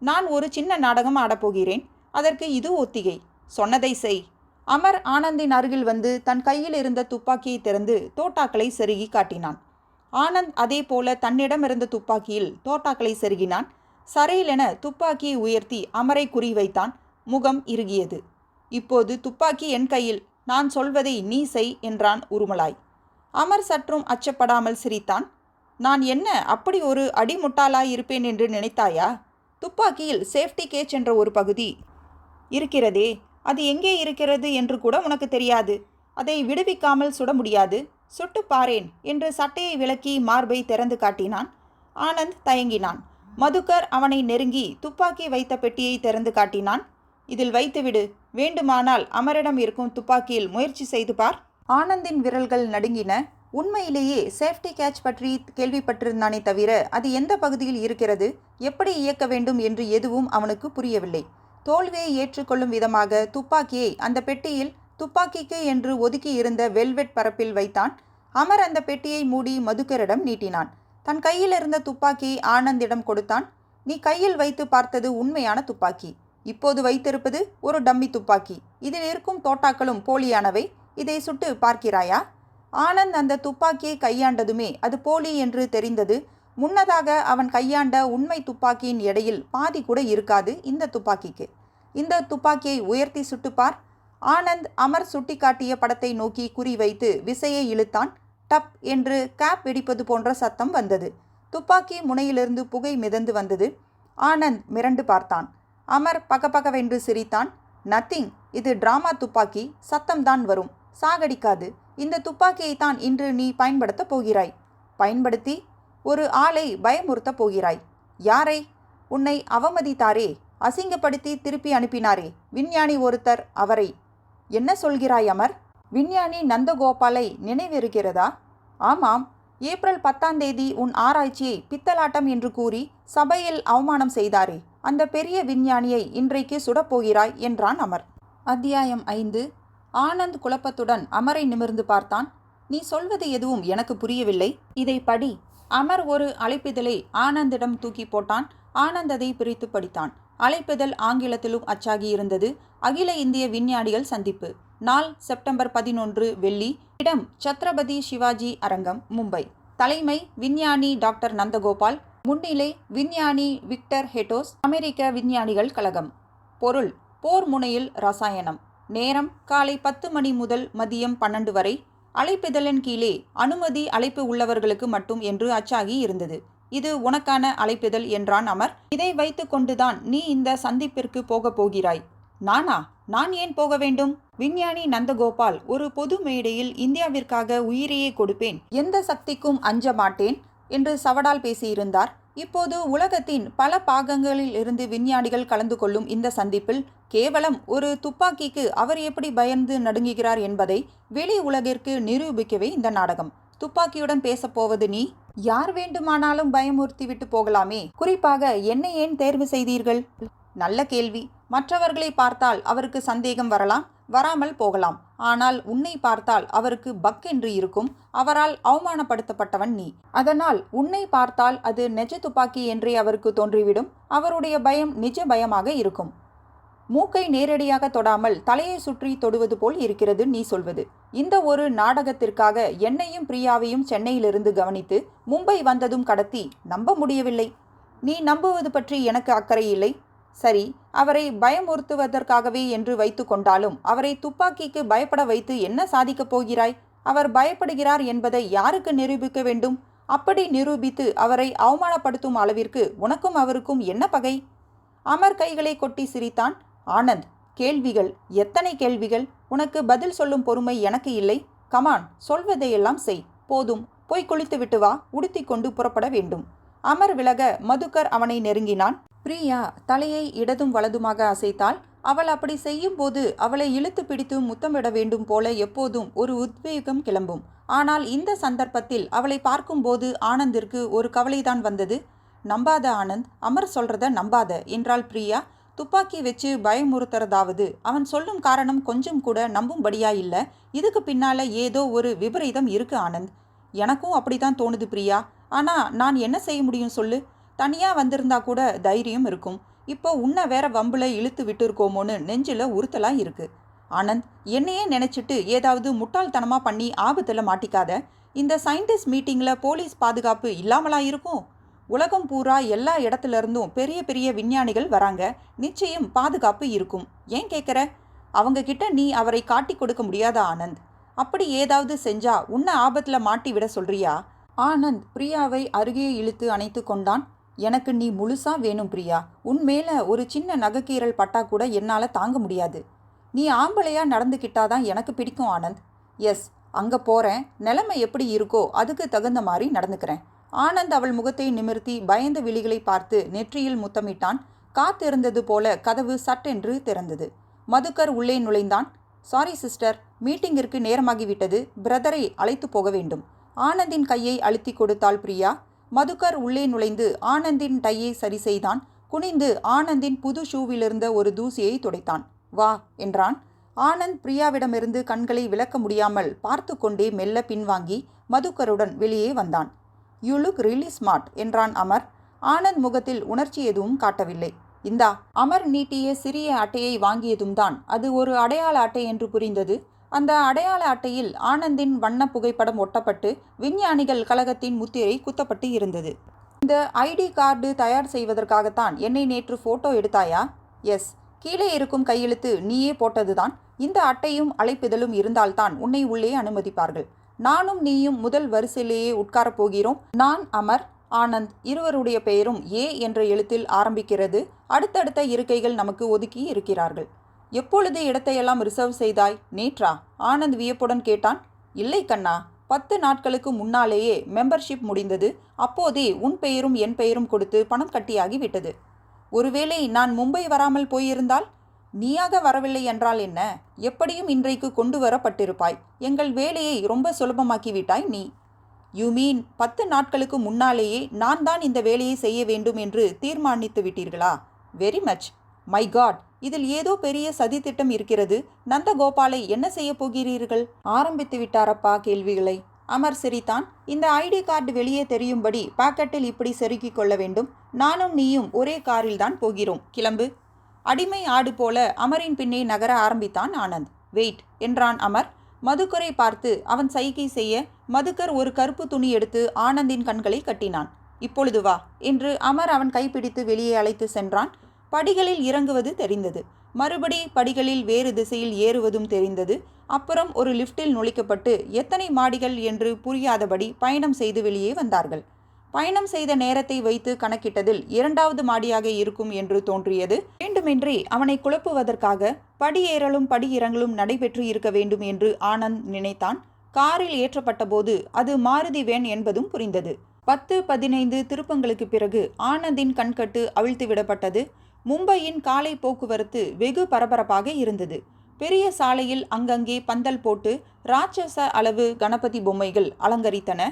நான் ஒரு சின்ன நாடகம் ஆடப்போகிறேன். அதற்கு இது ஒத்திகை. சொன்னதை செய். அமர் ஆனந்தின் அருகில் வந்து தன் கையில் இருந்த துப்பாக்கியை திறந்து தோட்டாக்களை செருகி காட்டினான். ஆனந்த் அதே போல தன்னிடமிருந்த துப்பாக்கியில் தோட்டாக்களை செருகினான். சரையிலென துப்பாக்கியை உயர்த்தி அமரை குறிவைத்தான். முகம் இறுகியது. இப்போது துப்பாக்கி என் கையில். நான் சொல்வதை நீ செய் என்றான் உருமலாய். அமர் சற்றும் அச்சப்படாமல் சிரித்தான். நான் என்ன அப்படி ஒரு அடிமுட்டாளாய் இருப்பேன் என்று நினைத்தாயா? துப்பாக்கியில் சேஃப்டி கேச் என்ற ஒரு பகுதி இருக்கிறதே, அது எங்கே இருக்கிறது என்று கூட உனக்கு தெரியாது. அதை விடுவிக்காமல் சுட முடியாது. சுட்டு பாரேன் என்று சட்டையை விலக்கி மார்பை திறந்து காட்டினான். ஆனந்த் தயங்கினான். மதுக்கர் அவனை நெருங்கி துப்பாக்கி வைத்த பெட்டியை திறந்து காட்டினான். இதில் வைத்துவிடு. வேண்டுமானால் அமரிடம் இருக்கும் துப்பாக்கியில் முயற்சி செய்து பார். ஆனந்தின் விரல்கள் நடுங்கின. உண்மையிலேயே சேஃப்டி கேட்ச் பற்றி கேள்விப்பட்டிருந்தானே தவிர அது எந்த பகுதியில் இருக்கிறது, எப்படி இயக்க வேண்டும் என்று எதுவும் அவனுக்கு புரியவில்லை. தோல்வியை ஏற்றுக்கொள்ளும் விதமாக துப்பாக்கியை அந்த பெட்டியில் துப்பாக்கிக்கு என்று ஒதுக்கி இருந்த வெல்வெட் பரப்பில் வைத்தான். அமர் அந்த பெட்டியை மூடி மதுக்கரிடம் நீட்டினான். தன் கையில் இருந்த துப்பாக்கியை ஆனந்திடம் கொடுத்தான். நீ கையில் வைத்து பார்த்தது உண்மையான துப்பாக்கி. இப்போது வைத்திருப்பது ஒரு டம்மி துப்பாக்கி. இதில் இருக்கும் தோட்டாக்களும் போலியானவை. இதை சுட்டு பார்க்கிறாயா? ஆனந்த் அந்த துப்பாக்கியை கையாண்டதுமே அது போலி என்று தெரிந்தது. முன்னதாக அவன் கையாண்ட உண்மை துப்பாக்கியின் எடையில் பாதி கூட இருக்காது இந்த துப்பாக்கிக்கு. இந்த துப்பாக்கியை உயர்த்தி சுட்டுப்பார். ஆனந்த் அமர் சுட்டி காட்டிய படத்தை நோக்கி குறி வைத்து விசையை இழுத்தான். டப் என்று கேப் வெடிப்பது போன்ற சத்தம் வந்தது. துப்பாக்கி முனையிலிருந்து புகை மிதந்து வந்தது. ஆனந்த் மிரண்டு பார்த்தான். அமர் பகபகவென்று சிரித்தான். நத்திங், இது டிராமா துப்பாக்கி, சத்தம்தான் வரும், சாகடிக்காது. இந்த துப்பாக்கியைத்தான் இன்று நீ பயன்படுத்தப் போகிறாய். பயன்படுத்தி ஒரு ஆளை பயமுறுத்தப் போகிறாய். யாரை? உன்னை அவமதித்தாரே, அசிங்கப்படுத்தி திருப்பி அனுப்பினாரே, விஞ்ஞானி ஒருத்தர், அவரை. என்ன சொல்கிறாய் அமர்? விஞ்ஞானி நந்தகோபாலை நினைவிருக்கிறதா? ஆமாம், ஏப்ரல் 10ஆம் தேதி உன் ஆராய்ச்சியை பித்தலாட்டம் என்று கூறி சபையில் அவமானம் செய்தாரே, அந்த பெரிய விஞ்ஞானியை இன்றைக்கு சுடப்போகிறாய் என்றான் அமர். அத்தியாயம் 5. ஆனந்த் குழப்பத்துடன் அமரை நிமிர்ந்து பார்த்தான். நீ சொல்வது எதுவும் எனக்கு புரியவில்லை. இதை படி. அமர் ஒரு அழைப்பிதழை ஆனந்திடம் தூக்கி போட்டான். ஆனந்த் அதை பிரித்து படித்தான். அழைப்பிதழ் ஆங்கிலத்திலும் அச்சாகி இருந்தது. அகில இந்திய விஞ்ஞானிகள் சந்திப்பு. நாள் செப்டம்பர் 11 வெள்ளி. இடம் சத்ரபதி சிவாஜி அரங்கம், மும்பை. தலைமை விஞ்ஞானி டாக்டர் நந்தகோபால். முன்னிலை விஞ்ஞானி விக்டர் ஹெட்டோஸ், அமெரிக்க விஞ்ஞானிகள் கழகம். பொருள்: போர் முனையில் ரசாயனம். நேரம் காலை 10 மணி முதல் மதியம் 12 வரை. அழைப்பிதழின் கீழே அனுமதி அழைப்பு உள்ளவர்களுக்கு மட்டும் என்று அச்சாகி இருந்தது. இது உனக்கான அழைப்பிதழ் என்றான் அமர். இதை வைத்து கொண்டுதான் நீ இந்த சந்திப்பிற்கு போகப் போகிறாய். நானா? நான் ஏன் போக வேண்டும்? விஞ்ஞானி நந்தகோபால் ஒரு பொது மேடையில் இந்தியாவிற்காக உயிரையே கொடுப்பேன், எந்த சக்திக்கும் அஞ்ச மாட்டேன் என்று சவடால் பேசியிருந்தார். இப்போது உலகத்தின் பல பாகங்களில் இருந்து விஞ்ஞானிகள் கலந்து கொள்ளும் இந்த சந்திப்பில் கேவலம் ஒரு துப்பாக்கிக்கு அவர் எப்படி பயந்து நடுங்குகிறார் என்பதை வெளி உலகிற்கு நிரூபிக்கவே இந்த நாடகம். துப்பாக்கியுடன் பேசப்போவது நீ? யார் வேண்டுமானாலும் பயமுறுத்திவிட்டு போகலாமே, குறிப்பாக என்னை ஏன் தேர்வு செய்தீர்கள்? நல்ல கேள்வி. மற்றவர்களை பார்த்தால் அவருக்கு சந்தேகம் வரலாம், வராமல் போகலாம். ஆனால் உன்னை பார்த்தால் அவருக்கு பக் என்று இருக்கும். அவரால் அவமானப்படுத்தப்பட்டவன் நீ. அதனால் உன்னை பார்த்தால் அது நெஜ துப்பாக்கி என்றே அவருக்கு தோன்றிவிடும். அவருடைய பயம் நிஜ பயமாக இருக்கும். மூக்கை நேரடியாக தொடாமல் தலையை சுற்றி தொடுவது போல் இருக்கிறது நீ சொல்வது. இந்த ஒரு நாடகத்திற்காக என்னையும் பிரியாவையும் சென்னையிலிருந்து கவனித்து மும்பை வந்ததும் கடத்தி நம்ப முடியவில்லை. நீ நம்புவது பற்றி எனக்கு அக்கறை இல்லை. சரி, அவரை பயமுறுத்துவதற்காகவே என்று வைத்து கொண்டாலும் அவரை துப்பாக்கிக்கு பயப்பட வைத்து என்ன சாதிக்கப் போகிறாய்? அவர் பயப்படுகிறார் என்பதை யாருக்கு நிரூபிக்க வேண்டும்? அப்படி நிரூபித்து அவரை அவமானப்படுத்தும் அளவிற்கு உனக்கும் அவருக்கும் என்ன பகை? அமர் கைகளை கொட்டி சிரித்தான். ஆனந்த், கேள்விகள், எத்தனை கேள்விகள்! உனக்கு பதில் சொல்லும் பொறுமை எனக்கு இல்லை. கமான், சொல்வதையெல்லாம் செய். போதும், போய் குளித்துவிட்டு வா, உடுத்தி கொண்டு புறப்பட வேண்டும். அமர் விலக மதுக்கர் அவனை நெருங்கினான். பிரியா தலையை இடதும் வலதுமாக அசைத்தாள். அவள் அப்படி செய்யும் போது அவளை இழுத்து பிடித்து முத்தமிட வேண்டும் போல எப்போதும் ஒரு உத்வேகம் கிளம்பும். ஆனால் இந்த சந்தர்ப்பத்தில் அவளை பார்க்கும்போது ஆனந்திற்கு ஒரு கவலைதான் வந்தது. நம்பாத ஆனந்த், அமர் சொல்றத நம்பாத என்றாள் பிரியா. துப்பாக்கி வச்சு பயமுறுத்துறதாவது அவன் சொல்லும் காரணம் கொஞ்சம் கூட நம்பும்படியா இல்லை. இதுக்கு பின்னால ஏதோ ஒரு விபரீதம் இருக்கு ஆனந்த். எனக்கும் அப்படிதான் தோணுது பிரியா. ஆனா நான் என்ன செய்ய முடியும் சொல்லு? தனியா வந்திருந்தா கூட தைரியம் இருக்கும். இப்போ உன்னை வேற வம்புல இழுத்து விட்டு இருக்கோமோன்னு நெஞ்சில உறுத்தலா இருக்கு. ஆனந்த், என்னையே நினைச்சிட்டு ஏதாவது முட்டாள்தனமா பண்ணி ஆபத்துல மாட்டிக்காத. இந்த சயின்டிஸ்ட் மீட்டிங்ல போலீஸ் பாதுகாப்பு இல்லாமலா இருக்கும்? உலகம் பூரா எல்லா இடத்துல இருந்தும் பெரிய பெரிய விஞ்ஞானிகள் வராங்க. நிச்சயம் பாதுகாப்பு இருக்கும். ஏன் கேட்குற? அவங்க கிட்ட நீ அவரை காட்டி கொடுக்க முடியாதா ஆனந்த்? அப்படி ஏதாவது செஞ்சா உன்னை ஆபத்துல மாட்டி விட சொல்றியா? ஆனந்த் பிரியாவை அருகே இழுத்து அணைத்து கொண்டான். எனக்கு நீ முழுசா வேணும் பிரியா. உன் மேல ஒரு சின்ன நகைக்கீரல் பட்டா கூட என்னால தாங்க முடியாது. நீ ஆம்பளையா நடந்துக்கிட்டாதான் எனக்கு பிடிக்கும் ஆனந்த். எஸ், அங்க போறேன். நிலைமை எப்படி இருக்கோ அதுக்கு தகுந்த மாதிரி நடந்துக்கிறேன். ஆனந்த் அவள் முகத்தை நிமிர்த்தி பயந்த விழிகளை பார்த்து நெற்றியில் முத்தமிட்டான். காத்திருந்தது போல கதவு சட்டென்று திறந்தது. மதுக்கர் உள்ளே நுழைந்தான். Sorry sister, மீட்டிங்கிற்கு நேரமாகிவிட்டது. பிரதரை அழைத்து போக வேண்டும். ஆனந்தின் கையை அழுத்தி கொடுத்தாள் பிரியா. மதுக்கர் உள்ளே நுழைந்து ஆனந்தின் டையை சரி செய்தான். குனிந்து ஆனந்தின் புது ஷூவிலிருந்த ஒரு தூசியை துடைத்தான். வா என்றான். ஆனந்த் பிரியாவிடமிருந்து கண்களை விலக்க முடியாமல் பார்த்து கொண்டே மெல்ல பின்வாங்கி மதுக்கருடன் வெளியே வந்தான். யூ லுக் ரியலி ஸ்மார்ட் என்றான் அமர். ஆனந்த் முகத்தில் உணர்ச்சி எதுவும் காட்டவில்லை. இந்தா. அமர் நீட்டிய சிறிய அட்டையை வாங்கியதும் தான் அது ஒரு அடையாள அட்டை என்று புரிந்தது. அந்த அடையாள அட்டையில் ஆனந்தின் வண்ண புகைப்படம் ஒட்டப்பட்டு விஞ்ஞானிகள் கழகத்தின் முத்திரை குத்தப்பட்டு இருந்தது. இந்த ஐடி கார்டு தயார் செய்வதற்காகத்தான் என்னை நேற்று போட்டோ எடுத்தாயா? எஸ். கீழே இருக்கும் கையெழுத்து நீயே போட்டதுதான். இந்த அட்டையும் அழைப்பிதழும் இருந்தால்தான் உன்னை உள்ளே அனுமதிப்பார்கள். நானும் நீயும் முதல் வரிசையிலேயே உட்காரப் போகிறோம். நான், அமர், ஆனந்த் இருவருடைய பெயரும் ஏ என்ற எழுத்தில் ஆரம்பிக்கிறது. அடுத்தடுத்த இருக்கைகள் நமக்கு ஒதுக்கி இருக்கிறார்கள். எப்பொழுது இடத்தையெல்லாம் ரிசர்வ் செய்தாய்? நேற்றா? ஆனந்த் வியப்புடன் கேட்டான். இல்லை கண்ணா, 10 நாட்களுக்கு முன்னாலேயே மெம்பர்ஷிப் முடிந்தது. அப்போதே உன் பெயரும் என் பெயரும் கொடுத்து பணம் கட்டியாகி விட்டது. ஒருவேளை நான் மும்பை வராமல் போயிருந்தால்? நீயாக வரவில்லை என்றால் என்ன? எப்படியும் இன்றைக்கு கொண்டு வரப்பட்டிருப்பாய். எங்கள் வேலையை ரொம்ப சுலபமாக்கிவிட்டாய் நீ. யூ மீன் 10 நாட்களுக்கு முன்னாலேயே நான் தான் இந்த வேலையை செய்ய வேண்டும் என்று தீர்மானித்து விட்டீர்களா? Very much. மை காட், இதில் ஏதோ பெரிய சதித்திட்டம் இருக்கிறது. நந்தகோபாலை என்ன செய்ய போகிறீர்கள்? ஆரம்பித்து விட்டாரப்பா கேள்விகளை. அமர் சிரித்தான். இந்த ஐடி கார்டு வெளியே தெரியும்படி பாக்கெட்டில் இப்படி செருக்கிக் கொள்ள வேண்டும். நானும் நீயும் ஒரே காரில் தான் போகிறோம். கிளம்பு. அடிமை ஆடு போல அமரின் பின்னே நகர ஆரம்பித்தான் ஆனந்த். வெயிட் என்றான் அமர். மதுக்கரை பார்த்து அவன் சைகை செய்ய மதுக்கர் ஒரு கருப்பு துணி எடுத்து ஆனந்தின் கண்களை கட்டினான். இப்பொழுது வா என்று அமர் அவன் கைப்பிடித்து வெளியே அழைத்து சென்றான். படிகளில் இறங்குவது தெரிந்தது. மறுபடி படிகளில் வேறு திசையில் ஏறுவதும் தெரிந்தது. அப்புறம் ஒரு லிஃப்டில் நுழைக்கப்பட்டு எத்தனை மாடிகள் என்று புரியாதபடி பயணம் செய்து வெளியே வந்தார்கள். பயணம் செய்த நேரத்தை வைத்து கணக்கிட்டதில் 2வது மாடியாக இருக்கும் என்று தோன்றியது. வேண்டுமென்றே அவனை குழப்புவதற்காக படியேறலும் படியிறங்கலும் நடைபெற்று இருக்க வேண்டும் என்று ஆனந்த் நினைத்தான். காரில் ஏற்றப்பட்ட போது அது மாருதி வேன் என்பதும் புரிந்தது. 10-15 திருப்பங்களுக்கு பிறகு ஆனந்தின் கண்கட்டு அவிழ்த்து விடப்பட்டது. மும்பையின் காலை போக்குவரத்து வெகு பரபரப்பாக இருந்தது. பெரிய சாலையில் அங்கங்கே பந்தல் போட்டு ராட்சச அளவு கணபதி பொம்மைகள் அலங்கரித்தன.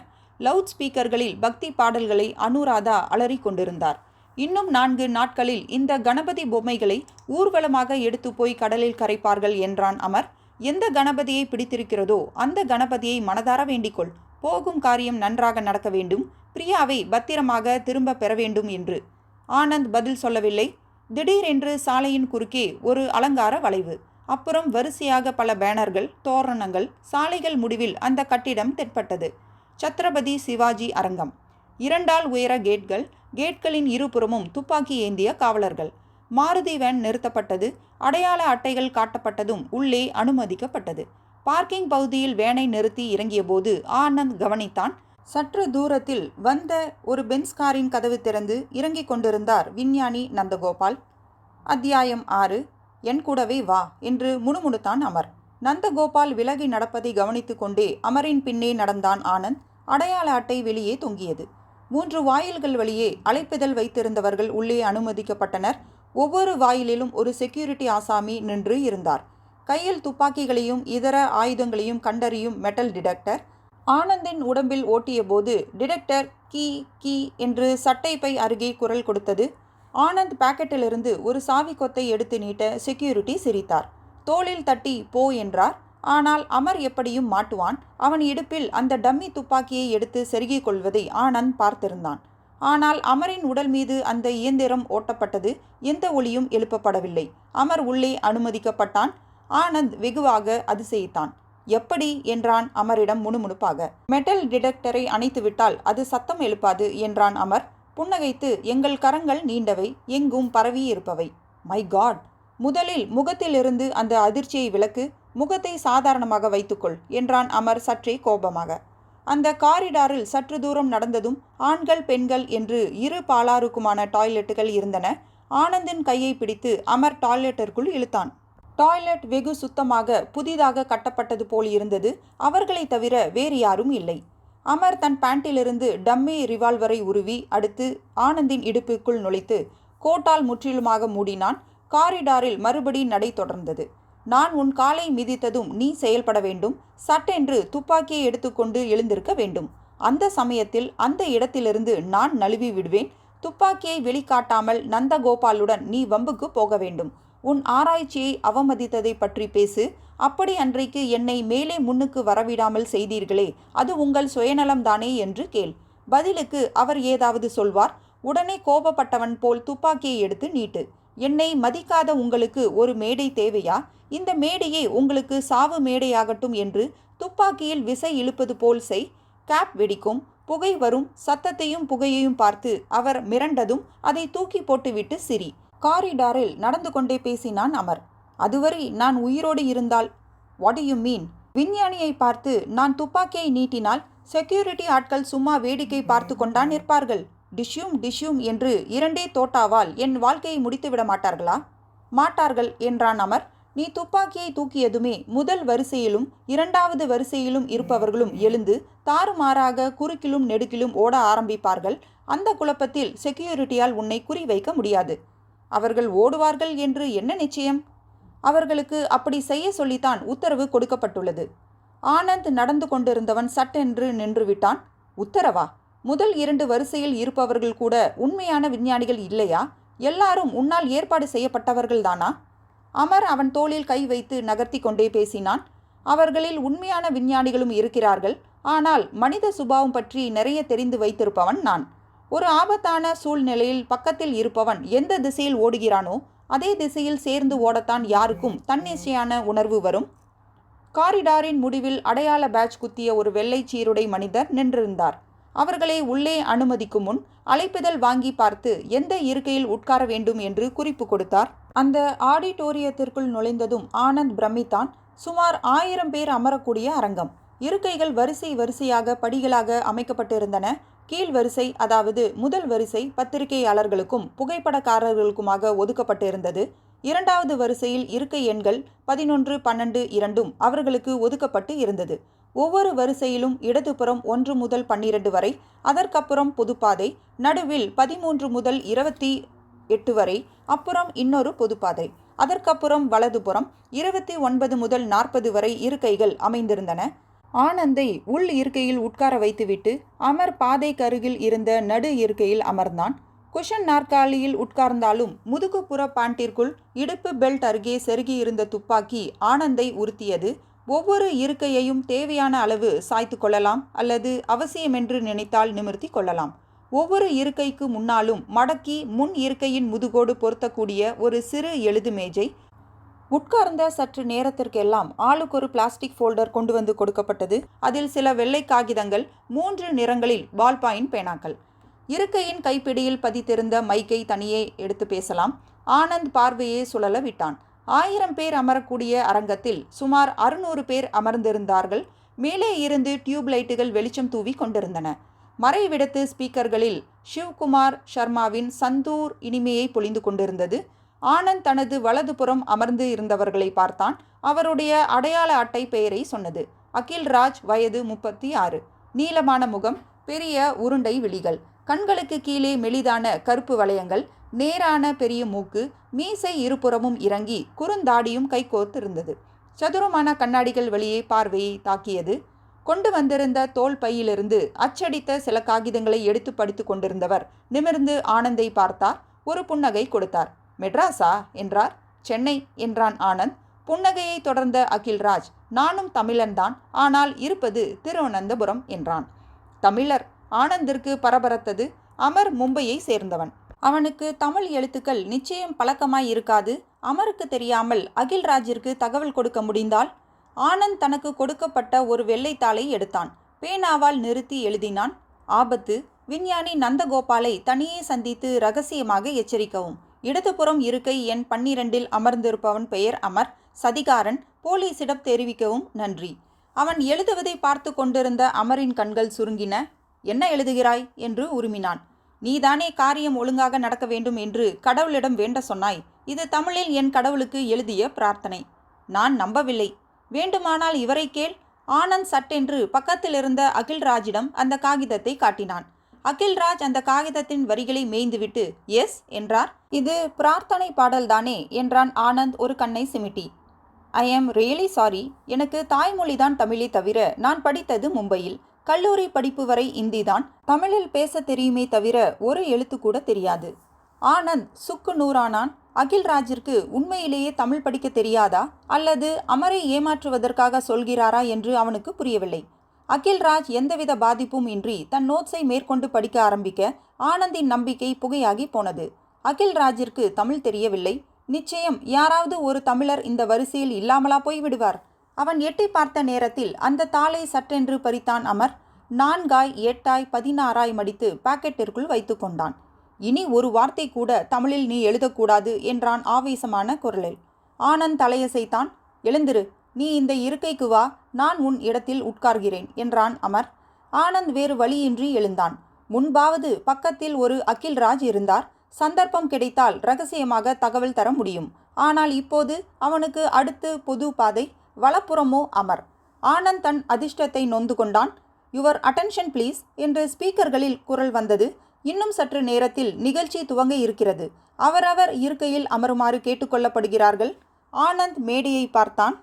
லவுட் ஸ்பீக்கர்களில் பக்தி பாடல்களை அனுராதா அலறி கொண்டிருந்தார். இன்னும் 4 நாட்களில் இந்த கணபதி பொம்மைகளை ஊர்வலமாக எடுத்து போய் கடலில் கரைப்பார்கள் என்றான் அமர். எந்த கணபதியை பிடித்திருக்கிறதோ அந்த கணபதியை மனதார வேண்டிக்கொள். போகும் காரியம் நன்றாக நடக்க வேண்டும். பிரியாவை பத்திரமாக திரும்ப பெற வேண்டும் என்று. ஆனந்த் பதில் சொல்லவில்லை. திடீரென்று சாலையின் குறுக்கே ஒரு அலங்கார வளைவு. அப்புறம் வரிசையாக பல பேனர்கள், தோரணங்கள். சாலைகள் முடிவில் அந்த கட்டிடம் தென்பட்டது. சத்ரபதி சிவாஜி அரங்கம். 2 ஆள் உயர கேட்கள். கேட்களின் இருபுறமும் துப்பாக்கி ஏந்திய காவலர்கள். மாருதி வேன் நிறுத்தப்பட்டது. அடையாள அட்டைகள் காட்டப்பட்டதும் உள்ளே அனுமதிக்கப்பட்டது. பார்க்கிங் பகுதியில் வேனை நிறுத்தி இறங்கியபோது ஆனந்த் கவனித்தான். சற்று தூரத்தில் வந்த ஒரு பென்ஸ் காரின் கதவு திறந்து இறங்கிக் கொண்டிருந்தார் விஞ்ஞானி நந்தகோபால். அத்தியாயம் 6. என் கூடவே வா என்று முணுமுணுத்தான் அமர். நந்தகோபால் விலகி நடப்பதை கவனித்து கொண்டே அமரின் பின்னே நடந்தான் ஆனந்த். அடையாள அட்டை வெளியே தொங்கியது. 3 வாயில்கள் வழியே அழைப்பிதழ் வைத்திருந்தவர்கள் உள்ளே அனுமதிக்கப்பட்டனர். ஒவ்வொரு வாயிலிலும் ஒரு செக்யூரிட்டி ஆசாமி நின்று இருந்தார். கையில் துப்பாக்கிகளையும் இதர ஆயுதங்களையும் கண்டறியும் மெட்டல் டிடெக்டர். ஆனந்தின் உடம்பில் ஓட்டிய போது டிடெக்டர் கீ கீ என்று சட்டை பை அருகே குரல் கொடுத்தது. ஆனந்த் பாக்கெட்டிலிருந்து ஒரு சாவி கொத்தை எடுத்து நீட்ட செக்யூரிட்டி சிரித்தார். தோளில் தட்டி போ என்றார். ஆனால் அமர் எப்படியும் மாட்டுவான். அவன் இடுப்பில் அந்த டம்மி துப்பாக்கியை எடுத்து செருகிக் கொள்வதை ஆனந்த் பார்த்திருந்தான். ஆனால் அமரின் உடல் மீது அந்த இயந்திரம் ஓட்டப்பட்டது. எந்த ஒலியும் எழுப்பப்படவில்லை. அமர் உள்ளே அனுமதிக்கப்பட்டான். ஆனந்த் வெகுவாக அதிசயித்தான். எப்படி என்றான் அமரிடம் முணுமுணுப்பாக. மெட்டல் டிடெக்டரை அணைத்துவிட்டால் அது சத்தம் எழுப்பாது என்றான் அமர் புன்னகைத்து. எங்கள் கரங்கள் நீண்டவை, எங்கும் பரவி இருப்பவை. மை காட், முதலில் முகத்திலிருந்து அந்த அதிர்ச்சியை விலக்கு. முகத்தை சாதாரணமாக வைத்துக்கொள் என்றான் அமர் சற்றே கோபமாக. அந்த காரிடாரில் சற்று தூரம் நடந்ததும் ஆண்கள் பெண்கள் என்று 2 பாலாருக்குமான டாய்லெட்டுகள் இருந்தன. ஆனந்தின் கையை பிடித்து அமர் டாய்லெட்டிற்குள் இழுத்தான். டாய்லெட் வெகு சுத்தமாக புதிதாக கட்டப்பட்டது போல் இருந்தது. அவர்களை தவிர வேறு யாரும் இல்லை. அமர் தன் பேண்டிலிருந்து டம்மி ரிவால்வரை உருவி அடுத்து ஆனந்தின் இடுப்புக்குள் நுழைத்து கோட்டால் முற்றிலுமாக மூடினான். காரிடாரில் மறுபடி நடை தொடர்ந்தது. நான் உன் காலை மிதித்ததும் நீ செயல்பட வேண்டும். சட்டென்று துப்பாக்கியை எடுத்துக்கொண்டு எழுந்திருக்க வேண்டும். அந்த சமயத்தில் அந்த இடத்திலிருந்து நான் நழுவி விடுவேன். துப்பாக்கியை வெளிக்காட்டாமல் நந்தகோபாலுடன் நீ வம்புக்கு போக வேண்டும். உன் ஆராய்ச்சியை அவமதித்ததை பற்றி பேசு. அப்படி அன்றைக்கு என்னை மேலே முன்னுக்கு வரவிடாமல் செய்தீர்களே, அது உங்கள் சுயநலம்தானே என்று கேள். பதிலுக்கு அவர் ஏதாவது சொல்வார். உடனே கோபப்பட்டவன் போல் துப்பாக்கியை எடுத்து நீட்டு. என்னை மதிக்காத உங்களுக்கு ஒரு மேடை தேவையா? இந்த மேடையே உங்களுக்கு சாவு மேடையாகட்டும் என்று துப்பாக்கியில் விசை இழுப்பது போல் செய். கேப் வெடிக்கும், புகை வரும். சத்தத்தையும் புகையையும் பார்த்து அவர் மிரண்டதும் அதை தூக்கி போட்டுவிட்டு சிரி. காரிடாரில் நடந்து கொண்டே பேசினான் அமர். அதுவரை நான் உயிரோடு இருந்தால். What do you mean? விஞ்ஞானியை பார்த்து நான் துப்பாக்கியை நீட்டினால் செக்யூரிட்டி ஆட்கள் சும்மா வேடிக்கை பார்த்து கொண்டா நிற்பார்கள். டிஷ்யூம் டிஷ்யூம் என்று 2 தோட்டாவால் என் வாழ்க்கையை முடித்து விட மாட்டார்களா? மாட்டார்கள் என்றான் அமர். நீ துப்பாக்கியை தூக்கியதுமே முதல் வரிசையிலும் 2வது வரிசையிலும் இருப்பவர்களும் எழுந்து தாறுமாறாக குறுக்கிலும் நெடுக்கிலும் ஓட ஆரம்பிப்பார்கள். அந்த குழப்பத்தில் செக்யூரிட்டியால் உன்னை குறிவைக்க முடியாது. அவர்கள் ஓடுவார்கள் என்று என்ன நிச்சயம்? அவர்களுக்கு அப்படி செய்ய சொல்லித்தான் உத்தரவு கொடுக்கப்பட்டுள்ளது. ஆனந்த் நடந்து கொண்டிருந்தவன் சட்டென்று நின்றுவிட்டான். உத்தரவா? முதல் 2 வரிசையில் இருப்பவர்கள் கூட உண்மையான விஞ்ஞானிகள் இல்லையா? எல்லாரும் உன்னால் ஏற்பாடு செய்யப்பட்டவர்கள்தானா? அமர் அவன் தோளில் கை வைத்து நகர்த்தி கொண்டே பேசினான். அவர்களில் உண்மையான விஞ்ஞானிகளும் இருக்கிறார்கள். ஆனால் மனித சுபாவம் பற்றி நிறைய தெரிந்து வைத்திருப்பவன் நான். ஒரு ஆபத்தான சூழ்நிலையில் பக்கத்தில் இருப்பவன் எந்த திசையில் ஓடுகிறானோ அதே திசையில் சேர்ந்து ஓடத்தான் யாருக்கும் தன்னிச்சையான உணர்வு வரும். காரிடாரின் முடிவில் அடையாள பேட்ச் குத்திய ஒரு வெள்ளை சீருடை மனிதர் நின்றிருந்தார். அவர்களை உள்ளே அனுமதிக்கும் முன் அழைப்பிதழ் வாங்கி பார்த்து எந்த இருக்கையில் உட்கார வேண்டும் என்று குறிப்பு கொடுத்தார். அந்த ஆடிட்டோரியத்திற்குள் நுழைந்ததும் ஆனந்த் பிரமித்தான். சுமார் 1000 பேர் அமரக்கூடிய அரங்கம். இருக்கைகள் வரிசை வரிசையாக படிகளாக அமைக்கப்பட்டிருந்தன. கீழ் வரிசை, அதாவது முதல் வரிசை பத்திரிகையாளர்களுக்கும் புகைப்படக்காரர்களுக்குமாக ஒதுக்கப்பட்டிருந்தது. 2வது வரிசையில் இருக்கை எண்கள் 11, 12 இரண்டும் அவர்களுக்கு ஒதுக்கப்பட்டு இருந்தது. ஒவ்வொரு வரிசையிலும் இடதுபுறம் 1 முதல் 12 வரை, அதற்கப்புறம் பொதுப்பாதை, நடுவில் 13 முதல் 28 வரை, அப்புறம் இன்னொரு பொதுப்பாதை, அதற்கப்புறம் வலதுபுறம் 29 முதல் 40 வரை இருக்கைகள் அமைந்திருந்தன. ஆனந்தை உள் இருக்கையில் உட்கார வைத்துவிட்டு அமர் பாதைக்கு அருகில் இருந்த நடு இருக்கையில் அமர்ந்தான். குஷன் நாற்காலியில் உட்கார்ந்தாலும் முதுகுப்புற பாண்டிற்குள் இடுப்பு பெல்ட் அருகே செருகி இருந்த துப்பாக்கி ஆனந்தை உறுத்தியது. ஒவ்வொரு இருக்கையையும் தேவையான அளவு சாய்த்து கொள்ளலாம், அல்லது அவசியமென்று நினைத்தால் நிமிர்த்தி கொள்ளலாம். ஒவ்வொரு இருக்கைக்கு முன்னாலும் மடக்கி முன் இருக்கையின் முதுகோடு பொருத்தக்கூடிய ஒரு சிறு எழுது மேஜை. உட்கார்ந்த சற்று நேரத்திற்கெல்லாம் ஆளுக்கு ஒரு பிளாஸ்டிக் ஃபோல்டர் கொண்டு வந்து கொடுக்கப்பட்டது. அதில் சில வெள்ளை காகிதங்கள், 3 நிறங்களில் பால்பாயின் பேனாக்கள். இருக்கையின் கைப்பிடியில் பதித்திருந்த மைக்கை தனியே எடுத்து பேசலாம். ஆனந்த் பார்வையை சுழல விட்டான். 1000 பேர் அமரக்கூடிய அரங்கத்தில் சுமார் 600 பேர் அமர்ந்திருந்தார்கள். மேலே இருந்து டியூப் லைட்டுகள் வெளிச்சம் தூவி கொண்டிருந்தன. மறைவிடத்து ஸ்பீக்கர்களில் ஷிவ்குமார் சர்மாவின் சந்தூர் இனிமையை பொழிந்து கொண்டிருந்தது. ஆனந்த் தனது வலதுபுறம் அமர்ந்து இருந்தவர்களை பார்த்தான். அவருடைய அடையாள அட்டை பெயரை சொன்னது. அகில்ராஜ், வயது 36, நீளமான முகம், பெரிய உருண்டை விழிகள், கண்களுக்கு கீழே மெலிதான கருப்பு வளையங்கள், நேரான பெரிய மூக்கு, மீசை இருபுறமும் இறங்கி குறுந்தாடியும் கைகோர்த்து இருந்தது. சதுரமான கண்ணாடிகள் வெளியே பார்வையை தாக்கியது. கொண்டு வந்திருந்த தோல் பையிலிருந்து அச்சடித்த சில காகிதங்களை எடுத்து படித்து கொண்டிருந்தவர் நிமிர்ந்து ஆனந்தை பார்த்தார். ஒரு புன்னகை கொடுத்தார். மெட்ராஸா என்றார். சென்னை என்றான் ஆனந்த். புன்னகையை தொடர்ந்த அகில்ராஜ், நானும் தமிழன்தான், ஆனால் இருப்பது திருவனந்தபுரம் என்றான். தமிழர்? ஆனந்திற்கு பரபரத்தது. அமர் மும்பையை சேர்ந்தவன். அவனுக்கு தமிழ் எழுத்துக்கள் நிச்சயம் பழக்கமாய் இருக்காது. அமருக்கு தெரியாமல் அகில்ராஜிற்கு தகவல் கொடுக்க முடிந்தால்? ஆனந்த் தனக்கு கொடுக்கப்பட்ட ஒரு வெள்ளைத்தாளை எடுத்தான். பேனாவால் நிறுத்தி எழுதினான். ஆபத்து. விஞ்ஞானி நந்தகோபாலை தனியே சந்தித்து ரகசியமாக எச்சரிக்கவும். இடதுபுறம் இருக்கை எண் 12 அமர்ந்திருப்பவன் பெயர் அமர். சதிகாரன். போலீசிடம் தெரிவிக்கவும் நன்றி. அவன் எழுதுவதை பார்த்து கொண்டிருந்த அமரின் கண்கள் சுருங்கின. என்ன எழுதுகிறாய் என்று உருமினான். நீதானே காரியம் ஒழுங்காக நடக்க வேண்டும் என்று கடவுளிடம் வேண்ட சொன்னாய். இது தமிழில் என் கடவுளுக்கு எழுதிய பிரார்த்தனை. நான் நம்பவில்லை. வேண்டுமானால் இவரை கேள். ஆனந்த் சட்டென்று பக்கத்தில் இருந்த அகில்ராஜிடம் அந்த காகிதத்தை காட்டினான். அகில்ராஜ் அந்த காகிதத்தின் வரிகளை மேய்ந்துவிட்டு எஸ் என்றார். இது பிரார்த்தனை பாடல்தானே என்றான் ஆனந்த் ஒரு கண்ணை சிமிட்டி. ஐ ஆம் ரியலி சாரி. எனக்கு தாய்மொழிதான் தமிழே தவிர நான் படித்தது மும்பையில். கல்லூரி படிப்பு வரை இந்திதான். தமிழில் பேச தெரியுமே தவிர ஒரு எழுத்து கூட தெரியாது. ஆனந்த் சுக்கு நூறானான். அகில்ராஜிற்கு உண்மையிலேயே தமிழ் படிக்க தெரியாதா, அல்லது அமரை ஏமாற்றுவதற்காக சொல்கிறாரா என்று அவனுக்கு புரியவில்லை. அகில்ராஜ் எந்தவித பாதிப்பும் இன்றி தன் நோட்ஸை மேற்கொண்டு படிக்க ஆரம்பிக்க ஆனந்தின் நம்பிக்கை புகையாகி போனது. அகில்ராஜிற்கு தமிழ் தெரியவில்லை. நிச்சயம் யாராவது ஒரு தமிழர் இந்த வரிசையில் இல்லாமலா போய்விடுவார்? அவன் எட்டி பார்த்த நேரத்தில் அந்த தாளை சட்டென்று பறித்தான் அமர். 4ஆய் 8ஆய் 16ஆய் மடித்து பாக்கெட்டிற்குள் வைத்து கொண்டான். இனி ஒரு வார்த்தை கூட தமிழில் நீ எழுதக்கூடாது என்றான் ஆவேசமான குரலில். ஆனந்த் தலையசைத்தான். எழுந்திரு. நீ இந்த இருக்கைக்கு வா, நான் உன் இடத்தில் உட்கார்கிறேன் என்றான் அமர். ஆனந்த் வேறு வழியின்றி எழுந்தான். முன்பாவது பக்கத்தில் ஒரு அகில்ராஜ் இருந்தார். சந்தர்ப்பம் கிடைத்தால் ரகசியமாக தகவல் தர முடியும். ஆனால் இப்போது அவனுக்கு அடுத்து பொது பாதை, வலப்புறமோ அமர். ஆனந்த் தன் அதிர்ஷ்டத்தை நொந்து கொண்டான். யுவர் அட்டென்ஷன் ப்ளீஸ் என்று ஸ்பீக்கர்களில் குரல் வந்தது. இன்னும் சற்று நேரத்தில் நிகழ்ச்சி துவங்க இருக்கிறது. அவரவர் இருக்கையில் அமருமாறு கேட்டுக்கொள்ளப்படுகிறார்கள். ஆனந்த் மேடையை பார்த்தான்.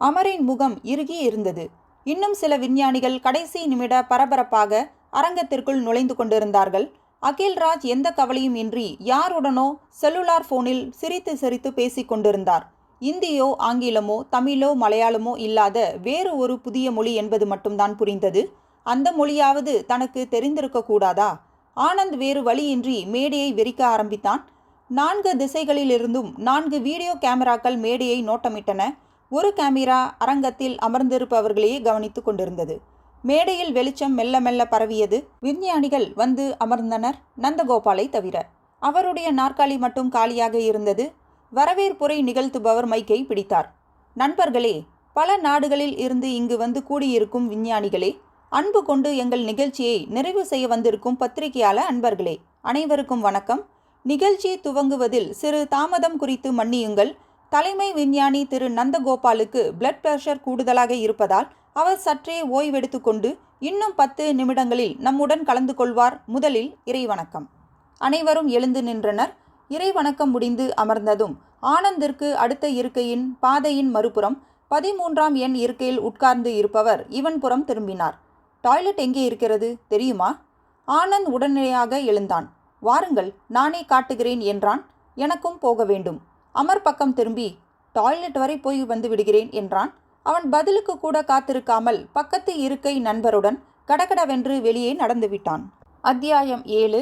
அமரின் முகம் இறுகி இருந்தது. இன்னும் சில விஞ்ஞானிகள் கடைசி நிமிட பரபரப்பாக அரங்கத்திற்குள் நுழைந்து கொண்டிருந்தார்கள். அகில்ராஜ் எந்த கவலையும் இன்றி யாருடனோ செல்லுலார் போனில் சிரித்து சிரித்து பேசிக் கொண்டிருந்தார். இந்தியோ ஆங்கிலமோ தமிழோ மலையாளமோ இல்லாத வேறு ஒரு புதிய மொழி என்பது மட்டும்தான் புரிந்தது. அந்த மொழியாவது தனக்கு தெரிந்திருக்க கூடாதா? ஆனந்த் வேறு வழியின்றி மேடையை வெறிக்க ஆரம்பித்தான். 4 திசைகளிலிருந்தும் 4 வீடியோ கேமராக்கள் மேடையை நோட்டமிட்டன. ஒரு கேமரா அரங்கத்தில் அமர்ந்திருப்பவர்களையே கவனித்து கொண்டிருந்தது. மேடையில் வெளிச்சம் மெல்ல மெல்ல பரவியது. விஞ்ஞானிகள் வந்து அமர்ந்தனர், நந்தகோபாலை தவிர. அவருடைய நாற்காலி மட்டும் காலியாக இருந்தது. வரவேற்புரை நிகழ்த்துபவர் மைக்கை பிடித்தார். நண்பர்களே, பல நாடுகளில் இருந்து இங்கு வந்து கூடியிருக்கும் விஞ்ஞானிகளே, அன்பு கொண்டு எங்கள் நிகழ்ச்சியை நிறைவு செய்ய வந்திருக்கும் பத்திரிகையாளர் அன்பர்களே, அனைவருக்கும் வணக்கம். நிகழ்ச்சி துவங்குவதில் சிறு தாமதம் குறித்து மன்னியுங்கள். தலைமை விஞ்ஞானி திரு நந்தகோபாலுக்கு பிளட் பிரஷர் கூடுதலாக இருப்பதால் அவர் சற்றே ஓய்வெடுத்து கொண்டு இன்னும் 10 நிமிடங்களில் நம்முடன் கலந்து கொள்வார். முதலில் இறைவணக்கம். அனைவரும் எழுந்து நின்றனர். இறைவணக்கம் முடிந்து அமர்ந்ததும் ஆனந்திற்கு அடுத்த இருக்கையின் பாதையின் மறுபுறம் 13ஆம் எண் இருக்கையில் உட்கார்ந்து இருப்பவர் இவன் புறம் திரும்பினார். டாய்லெட் எங்கே இருக்கிறது தெரியுமா? ஆனந்த் உடனடியாக எழுந்தான். வாருங்கள், நானே காட்டுகிறேன் என்றான். எனக்கும் போக வேண்டும். அமர் பக்கம் திரும்பி, டாய்லெட் வரை போய் வந்து விடுகிறேன் என்றான். அவன் பதிலுக்கு கூட காத்திருக்காமல் பக்கத்து இருக்கை நண்பருடன் கடகடவென்று வெளியே நடந்துவிட்டான். அத்தியாயம் 7.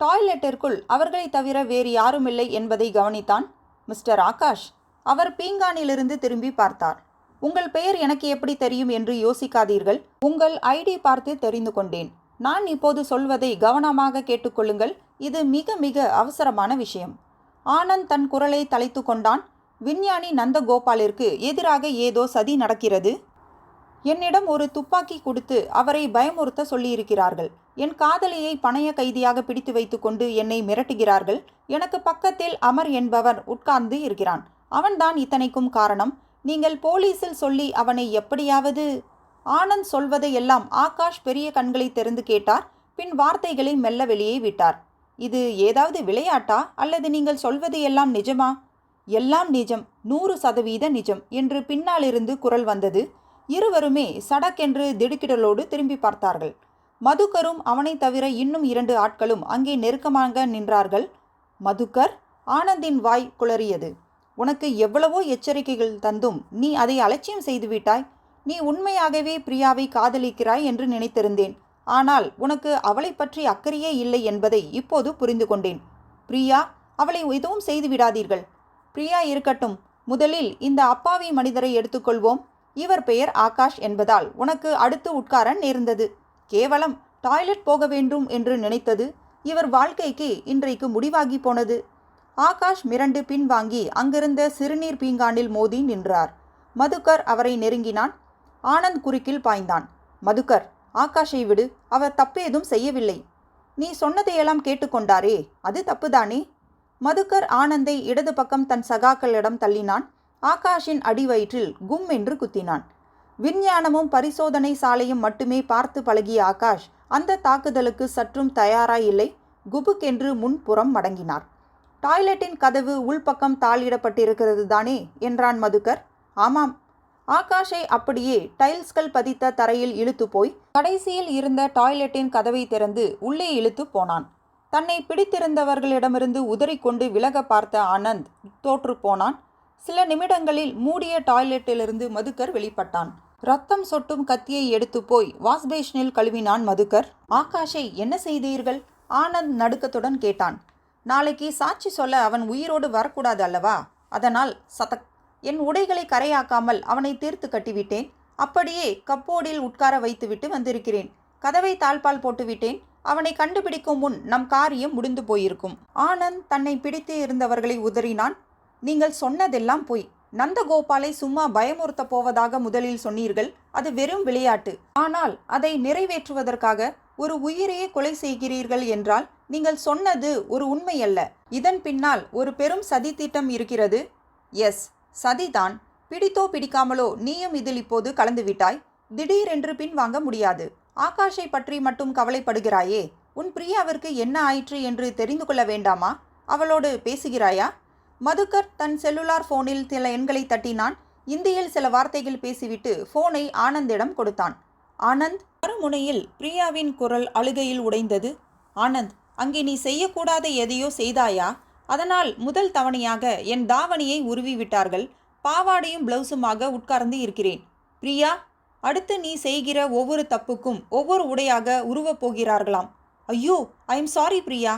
டாய்லெட்டிற்குள் அவர்களை தவிர வேறு யாருமில்லை என்பதை கவனித்தான். மிஸ்டர் ஆகாஷ். அவர் பீங்கானிலிருந்து திரும்பி பார்த்தார். உங்கள் பெயர் எனக்கு எப்படி தெரியும் என்று யோசிக்காதீர்கள். உங்கள் ஐடி பார்த்து தெரிந்து கொண்டேன். நான் இப்போது சொல்வதை கவனமாக கேட்டுக்கொள்ளுங்கள். இது மிக மிக அவசரமான விஷயம். ஆனந்த் தன் குரலை தலைத்து கொண்டான். விஞ்ஞானி நந்தகோபாலிற்கு எதிராக ஏதோ சதி நடக்கிறது. என்னிடம் ஒரு துப்பாக்கி கொடுத்து அவரை பயமுறுத்த சொல்லியிருக்கிறார்கள். என் காதலியை பணைய கைதியாக பிடித்து வைத்து கொண்டு என்னை மிரட்டுகிறார்கள். எனக்கு பக்கத்தில் அமர் என்பவர் உட்கார்ந்து இருக்கிறான். அவன்தான் இத்தனைக்கும் காரணம். நீங்கள் போலீஸில் சொல்லி அவனை எப்படியாவது... ஆனந்த் சொல்வதை எல்லாம் ஆகாஷ் பெரிய கண்களை திறந்து கேட்டார். பின் வார்த்தைகளை மெல்ல வெளியே விட்டார். இது ஏதாவது விளையாட்டா அல்லது நீங்கள் சொல்வது எல்லாம் நிஜமா? எல்லாம் நிஜம், 100% நிஜம் என்று பின்னாலிருந்து குரல் வந்தது. இருவருமே சடக்கென்று திடுக்கிடலோடு திரும்பி பார்த்தார்கள். மதுக்கரும் அவனை தவிர இன்னும் 2 ஆட்களும் அங்கே நெருக்கமாக நின்றார்கள். மதுக்கர்? ஆனந்தின் வாய் குளறியது. உனக்கு எவ்வளவோ எச்சரிக்கைகள் தந்தும் நீ அதை அலட்சியம் செய்துவிட்டாய். நீ உண்மையாகவே பிரியாவை காதலிக்கிறாய் என்று நினைத்திருந்தேன். ஆனால் உனக்கு அவளை பற்றி அக்கறையே இல்லை என்பதை இப்போது புரிந்து கொண்டேன். பிரியா, அவளை எதுவும் செய்து விடாதீர்கள். பிரியா இருக்கட்டும். முதலில் இந்த அப்பாவி மனிதரை எடுத்துக்கொள்வோம். இவர் பெயர் ஆகாஷ் என்பதால் உனக்கு அடுத்து உட்கார நேர்ந்தது. கேவலம் டாய்லெட் போக வேண்டும் என்று நினைத்தது இவர் வாழ்க்கைக்கு இன்றைக்கு முடிவாகி போனது. ஆகாஷ் மிரண்டு பின்வாங்கி அங்கிருந்த சிறுநீர் பீங்கானில் மோதி நின்றார். மதுக்கர் அவரை நெருங்கினான். ஆனந்த் குறுக்கில் பாய்ந்தான். மதுக்கர், ஆகாஷை விடு. அவர் தப்பேதும் செய்யவில்லை. நீ சொன்னதையெல்லாம் கேட்டுக்கொண்டாரே, அது தப்புதானே? மதுக்கர் ஆனந்தை இடது பக்கம் தன் சகாக்களிடம் தள்ளினான். ஆகாஷின் அடிவயிற்றில் கும் என்று குத்தினான். விஞ்ஞானமும் பரிசோதனை சாலையும் மட்டுமே பார்த்து பழகிய ஆகாஷ் அந்த தாக்குதலுக்கு சற்றும் தயாராயில்லை. குபுக்கென்று முன்புறம் மடங்கினார். டாய்லெட்டின் கதவு உள்பக்கம் தாளிடப்பட்டிருக்கிறது தானே என்றான் மதுக்கர். ஆமாம். ஆகாஷை அப்படியே டைல்ஸ்கள் பதித்த தரையில் இழுத்து போய் கடைசியில் இருந்த டாய்லெட்டின் கதவை திறந்து உள்ளே இழுத்து போனான். தன்னை பிடித்திருந்தவர்களிடமிருந்து உதறிக்கொண்டு விலக பார்த்த ஆனந்த் தோற்று போனான். சில நிமிடங்களில் மூடிய டாய்லெட்டிலிருந்து மதுக்கர் வெளிப்பட்டான். ரத்தம் சொட்டும் கத்தியை எடுத்து போய் வாஷ்பேஷனில் கழுவினான் மதுக்கர். ஆகாஷை என்ன செய்தீர்கள்? ஆனந்த் நடுக்கத்துடன் கேட்டான். நாளைக்கு சாட்சி சொல்ல அவன் உயிரோடு வரக்கூடாது அல்லவா? அதனால் சதக் என் உடைகளை கரையாக்காமல் அவனை தீர்த்து கட்டிவிட்டேன். அப்படியே கப்போர்டில் உட்கார வைத்துவிட்டு வந்திருக்கிறேன். கதவை தாழ்பால் போட்டுவிட்டேன். அவனை கண்டுபிடிக்கும் முன் நம் காரியம் முடிந்து போயிருக்கும். ஆனந்த் தன்னை பிடித்து இருந்தவர்களை உதறினான். நீங்கள் சொன்னதெல்லாம் பொய். நந்தகோபாலை சும்மா பயமுறுத்த போவதாக முதலில் சொன்னீர்கள். அது வெறும் விளையாட்டு. ஆனால் அதை நிறைவேற்றுவதற்காக ஒரு உயிரையே கொலை செய்கிறீர்கள் என்றால் நீங்கள் சொன்னது ஒரு உண்மை அல்ல. இதன் பின்னால் ஒரு பெரும் சதித்திட்டம் இருக்கிறது. எஸ், சதிதான். பிடித்தோ பிடிக்காமலோ நீயும் இதில் இப்போது கலந்துவிட்டாய். திடீரென்று பின் வாங்க முடியாது. ஆகாஷை பற்றி மட்டும் கவலைப்படுகிறாயே, உன் பிரியாவிற்கு என்ன ஆயிற்று என்று தெரிந்து கொள்ள வேண்டாமா? அவளோடு பேசுகிறாயா? மதுக்கர் தன் செல்லுலார் போனில் சில எண்களை தட்டினான். இந்தியில் சில வார்த்தைகள் பேசிவிட்டு போனை ஆனந்திடம் கொடுத்தான். ஆனந்த். மறுமுனையில் பிரியாவின் குரல் அழுகையில் உடைந்தது. ஆனந்த், அங்கே நீ செய்யக்கூடாத எதையோ செய்தாயா? அதனால் முதல் தவணையாக என் தாவணியை உருவி விட்டார்கள். பாவாடையும் பிளவுஸுமாக உட்கார்ந்து இருக்கிறேன். பிரியா, அடுத்து நீ செய்கிற ஒவ்வொரு தப்புக்கும் ஒவ்வொரு உடையாக உருவப் போகிறார்களாம். ஐயோ, I am sorry Priya.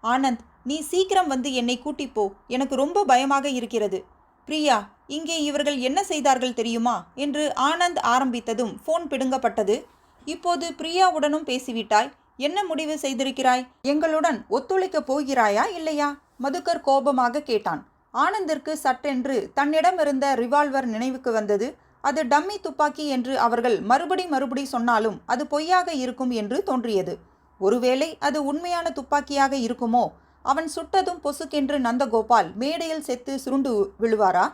Anand, நீ சீக்கிரம் வந்து என்னை கூட்டிப்போ. எனக்கு ரொம்ப பயமாக இருக்கிறது. பிரியா, இங்கே இவர்கள் என்ன செய்தார்கள் தெரியுமா என்று ஆனந்த் ஆரம்பித்ததும் போன் பிடுங்கப்பட்டது. இப்போது பிரியாவுடனும் பேசிவிட்டாய். என்ன முடிவு செய்திருக்கிறாய்? எங்களுடன் ஒத்துழைக்கப் போகிறாயா இல்லையா? மதுக்கர் கோபமாக கேட்டான். ஆனந்திற்கு சட்டென்று தன்னிடமிருந்த ரிவால்வர் நினைவுக்கு வந்தது. அது டம்மி துப்பாக்கி என்று அவர்கள் மறுபடி சொன்னாலும் அது பொய்யாக இருக்கும் என்று தோன்றியது. ஒருவேளை அது உண்மையான துப்பாக்கியாக இருக்குமோ? அவன் சுட்டதும் பொசுக்கென்று நந்தகோபால் மேடையில் செத்து சுருண்டு விழுவாரா?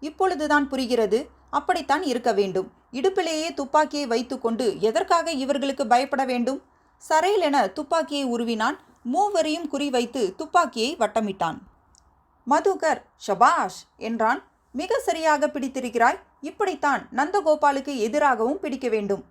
இப்பொழுதுதான் புரிகிறது. அப்படித்தான் இருக்க வேண்டும். இடுப்பிலேயே துப்பாக்கியை வைத்து கொண்டு எதற்காக இவர்களுக்கு பயப்பட வேண்டும்? சரையில் என துப்பாக்கியை உருவினான். மூவரையும் குறிவைத்து துப்பாக்கியை வட்டமிட்டான். மதுகர் ஷபாஷ் என்றான். மிக சரியாக பிடித்திருக்கிறாய். இப்படித்தான் நந்தகோபாலுக்கு எதிராகவும் பிடிக்க வேண்டும்.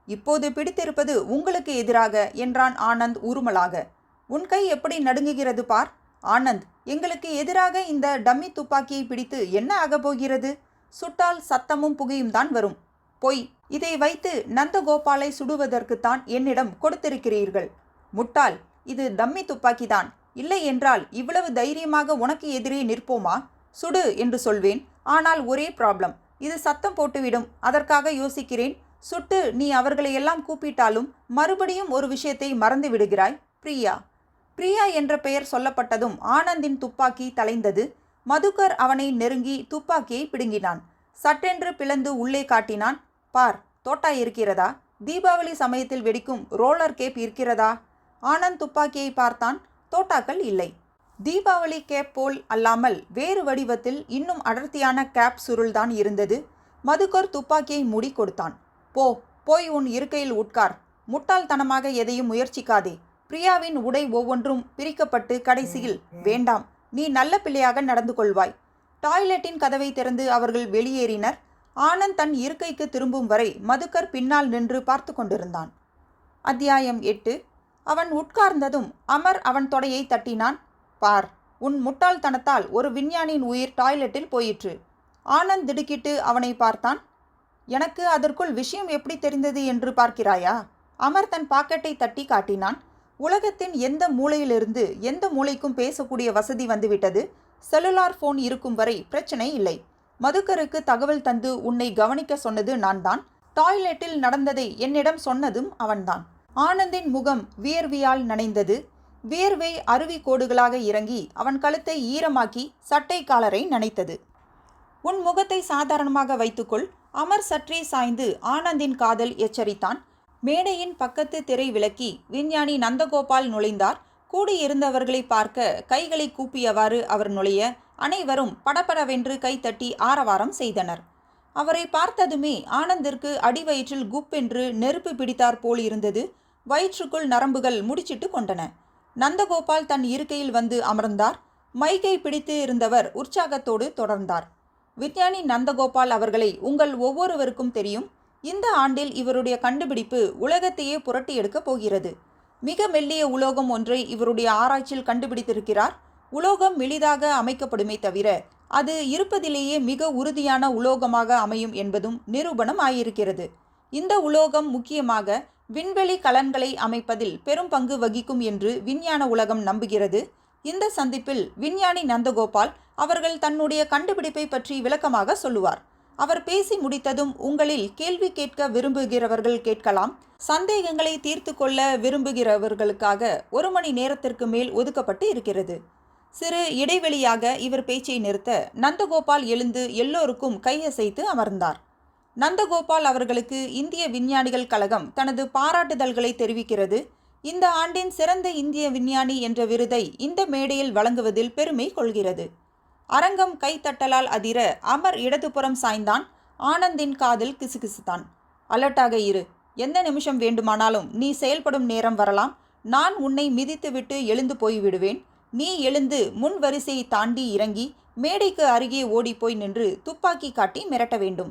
இப்போது பிடித்திருப்பது உங்களுக்கு எதிராக என்றான் ஆனந்த் உருமலாக. உன் கை எப்படி நடுங்குகிறது பார். ஆனந்த், எங்களுக்கு எதிராக இந்த டம்மி துப்பாக்கியை பிடித்து என்ன ஆகப்போகிறது? சுட்டால் சத்தமும் புகையும் தான் வரும். பொய். இதை வைத்து நந்தகோபாலை சுடுவதற்குத்தான் என்னிடம் கொடுத்திருக்கிறீர்கள். முட்டாள், இது டம்மி துப்பாக்கிதான். இல்லை என்றால் இவ்வளவு தைரியமாக உனக்கு எதிரே நிற்போமா? சுடு என்று சொல்வேன். ஆனால் ஒரே ப்ராப்ளம், இது சத்தம் போட்டுவிடும். அதற்காக யோசிக்கிறேன். சுட்டு நீ அவர்களை எல்லாம் கூப்பிட்டாலும் மறுபடியும் ஒரு விஷயத்தை மறந்து விடுகிறாய். பிரியா. பிரியா என்ற பெயர் சொல்லப்பட்டதும் ஆனந்தின் துப்பாக்கி தலைந்தது. மதுக்கர் அவனை நெருங்கி துப்பாக்கியை பிடுங்கினான். சட்டென்று பிளந்து உள்ளே காட்டினான். பார், தோட்டா இருக்கிறதா? தீபாவளி சமயத்தில் வெடிக்கும் ரோலர் கேப் இருக்கிறதா? ஆனந்த் துப்பாக்கியை பார்த்தான். தோட்டாக்கள் இல்லை. தீபாவளி கேப் போல் அல்லாமல் வேறு வடிவத்தில் இன்னும் அடர்த்தியான கேப் சுருள்தான் இருந்தது. மதுக்கர் துப்பாக்கியை மூடி கொடுத்தான். போய் உன் இருக்கையில் உட்கார். முட்டாள்தனமாக எதையும் முயற்சிக்காதே. பிரியாவின் உடை ஒவ்வொன்றும் பிரிக்கப்பட்டு கடைசியில் வேண்டாம், நீ நல்ல பிள்ளையாக நடந்து கொள்வாய். டாய்லெட்டின் கதவை திறந்து அவர்கள் வெளியேறினர். ஆனந்த் தன் இருக்கைக்கு திரும்பும் வரை மதுக்கர் பின்னால் நின்று பார்த்து கொண்டிருந்தான். அத்தியாயம் 8. அவன் உட்கார்ந்ததும் அமர் அவன் தொடையை தட்டினான். பார், உன் முட்டாள்தனத்தால் ஒரு விஞ்ஞானியின் உயிர் டாய்லெட்டில் போயிற்று. ஆனந்த் திடுக்கிட்டு அவனை பார்த்தான். எனக்கு அதற்குள் விஷயம் எப்படி தெரிந்தது என்று பார்க்கிறாயா? அமர் தன் பாக்கெட்டை தட்டி காட்டினான். உலகத்தின் எந்த மூலையிலிருந்து எந்த மூலைக்கும் பேசக்கூடிய வசதி வந்துவிட்டது. செல்லுலார் போன் இருக்கும் வரை பிரச்சனை இல்லை. மதுக்கருக்கு தகவல் தந்து உன்னை கவனிக்க சொன்னது நான்தான். டாய்லெட்டில் நடந்ததை என்னிடம் சொன்னதும் அவன்தான். ஆனந்தின் முகம் வியர்வியால் நனைந்தது. வியர்வை அருவி கோடுகளாக இறங்கி அவன் கழுத்தை ஈரமாக்கி சட்டை காலரை நனைத்தது. உன் முகத்தை சாதாரணமாக வைத்துக்கொள். அமர் சற்றே சாய்ந்து ஆனந்தின் காதல் எச்சரித்தான். மேடையின் பக்கத்து திரை விலக்கி விஞ்ஞானி நந்தகோபால் நுழைந்தார். கூடியிருந்தவர்களை பார்க்க கைகளை கூப்பியவாறு அவர் நுழைய அனைவரும் படபடவென்று கைத்தட்டி ஆரவாரம் செய்தனர். அவரை பார்த்ததுமே ஆனந்திற்கு அடிவயிற்றில் குப்பென்று நெருப்பு பிடித்தார் போல் இருந்தது. வயிற்றுக்குள் நரம்புகள் முடிச்சிட்டு கொண்டன. நந்தகோபால் தன் இருக்கையில் வந்து அமர்ந்தார். மைக்கை பிடித்து இருந்தவர் உற்சாகத்தோடு தொடர்ந்தார். விஞ்ஞானி நந்தகோபால் அவர்களை உங்கள் ஒவ்வொருவருக்கும் தெரியும். இந்த ஆண்டில் இவருடைய கண்டுபிடிப்பு உலகத்தையே புரட்டி எடுக்கப் போகிறது. மிக மெல்லிய உலோகம் ஒன்றை இவருடைய ஆராய்ச்சியில் கண்டுபிடித்திருக்கிறார். உலோகம் மெலிதாக அமைக்கப்படுமே தவிர அது இருப்பதிலேயே மிக உறுதியான உலோகமாக அமையும் என்பதும் நிரூபணம் ஆயிருக்கிறது. இந்த உலோகம் முக்கியமாக விண்வெளி கலன்களை அமைப்பதில் பெரும் பங்கு வகிக்கும் என்று விஞ்ஞான உலகம் நம்புகிறது. இந்த சந்திப்பில் விஞ்ஞானி நந்தகோபால் அவர்கள் தன்னுடைய கண்டுபிடிப்பை பற்றி விளக்கமாக சொல்லுவார். அவர் பேசி முடித்ததும் உங்களில் கேள்வி கேட்க விரும்புகிறவர்கள் கேட்கலாம். சந்தேகங்களை தீர்த்து கொள்ள விரும்புகிறவர்களுக்காக 1 மணி நேரத்திற்கு மேல் ஒதுக்கப்பட்டு இருக்கிறது. சிறு இடைவெளியாக இவர் பேச்சை நிறுத்த நந்தகோபால் எழுந்து எல்லோருக்கும் கையசைத்து அமர்ந்தார். நந்தகோபால் அவர்களுக்கு இந்திய விஞ்ஞானிகள் கழகம் தனது பாராட்டுதல்களை தெரிவிக்கிறது. இந்த ஆண்டின் சிறந்த இந்திய விஞ்ஞானி என்ற விருதை இந்த மேடையில் வழங்குவதில் பெருமை கொள்கிறது. அரங்கம் கைத்தட்டலால் அதிர அமர் இடதுபுறம் சாய்ந்தான். ஆனந்தின் காதில் கிசுகிசுத்தான். அலர்ட்டாக இரு. எந்த நிமிஷம் வேண்டுமானாலும் நீ செயல்படும் நேரம் வரலாம். நான் உன்னை மிதித்துவிட்டு எழுந்து போய்விடுவேன். நீ எழுந்து முன் வரிசையை தாண்டி இறங்கி மேடைக்கு அருகே ஓடிப்போய் நின்று துப்பாக்கி காட்டி மிரட்ட வேண்டும்.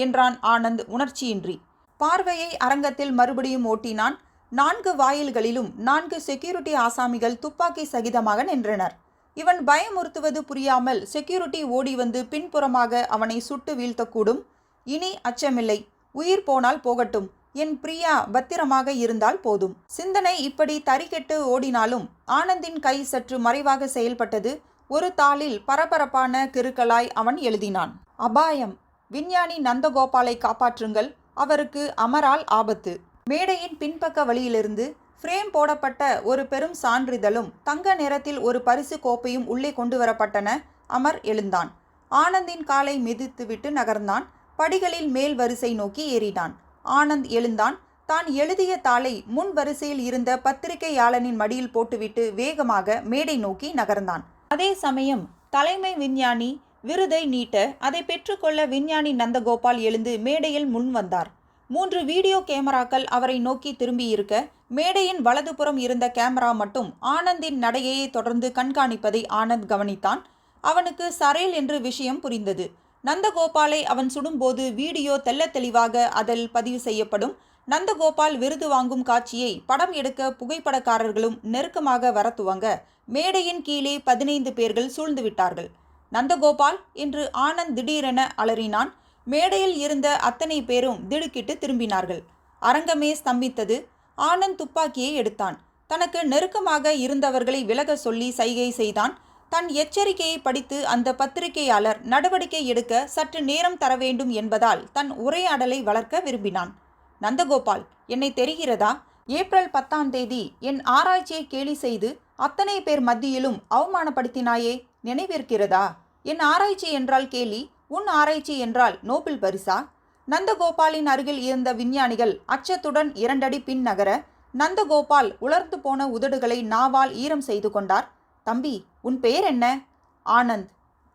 என்றான் ஆனந்த் உணர்ச்சியின்றி. பார்வையை அரங்கத்தில் மறுபடியும் ஓட்டினான். 4 வாயில்களிலும் 4 செக்யூரிட்டி ஆசாமிகள் துப்பாக்கி சகிதமாக நின்றனர். இவன் பயமுறுத்துவது புரியாமல் செக்யூரிட்டி ஓடி வந்து பின்புறமாக அவனை சுட்டு வீழ்த்தக்கூடும். இனி அச்சமில்லை. உயிர் போனால் போகட்டும். என் பிரியா பத்திரமாக இருந்தால் போதும். சிந்தனை இப்படி தறிகெட்டு ஓடினாலும் ஆனந்தின் கை சற்று மறைவாக செயல்பட்டது. ஒரு தாளில் பரபரப்பான கிறுக்கலாய் அவன் எழுதினான். அபாயம். விஞ்ஞானி நந்தகோபாலை காப்பாற்றுங்கள். அவருக்கு அமரால் ஆபத்து. மேடையின் பின்பக்க வழியிலிருந்து ஃப்ரேம் போடப்பட்ட ஒரு பெரும் சான்றிதழும் தங்க நிறத்தில் ஒரு பரிசு கோப்பையும் உள்ளே கொண்டு வரப்பட்டன. அமர் எழுந்தான். ஆனந்தின் காலை மிதித்துவிட்டு நகர்ந்தான். படிகளில் மேல் வரிசை நோக்கி ஏறினான். ஆனந்த் எழுந்தான். தான் எழுதிய தாளை முன் வரிசையில் இருந்த பத்திரிகையாளனின் மடியில் போட்டுவிட்டு வேகமாக மேடை நோக்கி நகர்ந்தான். அதே சமயம் தலைமை விஞ்ஞானி விருதை நீட்ட அதை பெற்றுக்கொள்ள விஞ்ஞானி நந்தகோபால் எழுந்து மேடையில் முன் வந்தார். 3 வீடியோ கேமராக்கள் அவரை நோக்கி திரும்பியிருக்க மேடையின் வலதுபுறம் இருந்த கேமரா மட்டும் ஆனந்தின் நடையை தொடர்ந்து கண்காணிப்பதை ஆனந்த் கவனித்தான். அவனுக்கு சரேல் என்று விஷயம் புரிந்தது. நந்தகோபாலை அவன் சுடும்போது வீடியோ தெள்ள தெளிவாக அதில் பதிவு செய்யப்படும். நந்தகோபால் விருது வாங்கும் காட்சியை படம் எடுக்க புகைப்படக்காரர்களும் நெருக்கமாக வர துவங்க மேடையின் கீழே 15 பேர்கள் சூழ்ந்து விட்டார்கள். நந்தகோபால் என்று ஆனந்த் திடீரென அலறினான். மேடையில் இருந்த அத்தனை பேரும் திடுக்கிட்டு திரும்பினார்கள். அரங்கமே ஸ்தம்பித்தது. ஆனந்த் துப்பாக்கியை எடுத்தான். தனக்கு நெருக்கமாக இருந்தவர்களை விலக சொல்லி சைகை செய்தான். தன் எச்சரிக்கையை படித்து அந்த பத்திரிகையாளர் நடவடிக்கை எடுக்க சற்று நேரம் தர வேண்டும் என்பதால் தன் உரையாடலை வளர்க்க விரும்பினான். நந்தகோபால், என்னை தெரிகிறதா? ஏப்ரல் 10ஆம் தேதி என் ஆராய்ச்சியை கேலி செய்து அத்தனை பேர் மத்தியிலும் அவமானப்படுத்தினாயே, நினைவிருக்கிறதா? என் ஆராய்ச்சி என்றால் கேலி, உன் ஆராய்ச்சி என்றால் நோபல் பரிசா? நந்தகோபாலின் அருகில் இருந்த விஞ்ஞானிகள் அச்சத்துடன் 2 அடி பின் நகர நந்தகோபால் உலர்ந்து போன உதடுகளை நாவால் ஈரம் செய்து கொண்டார். தம்பி, உன் பெயர் என்ன? ஆனந்த்.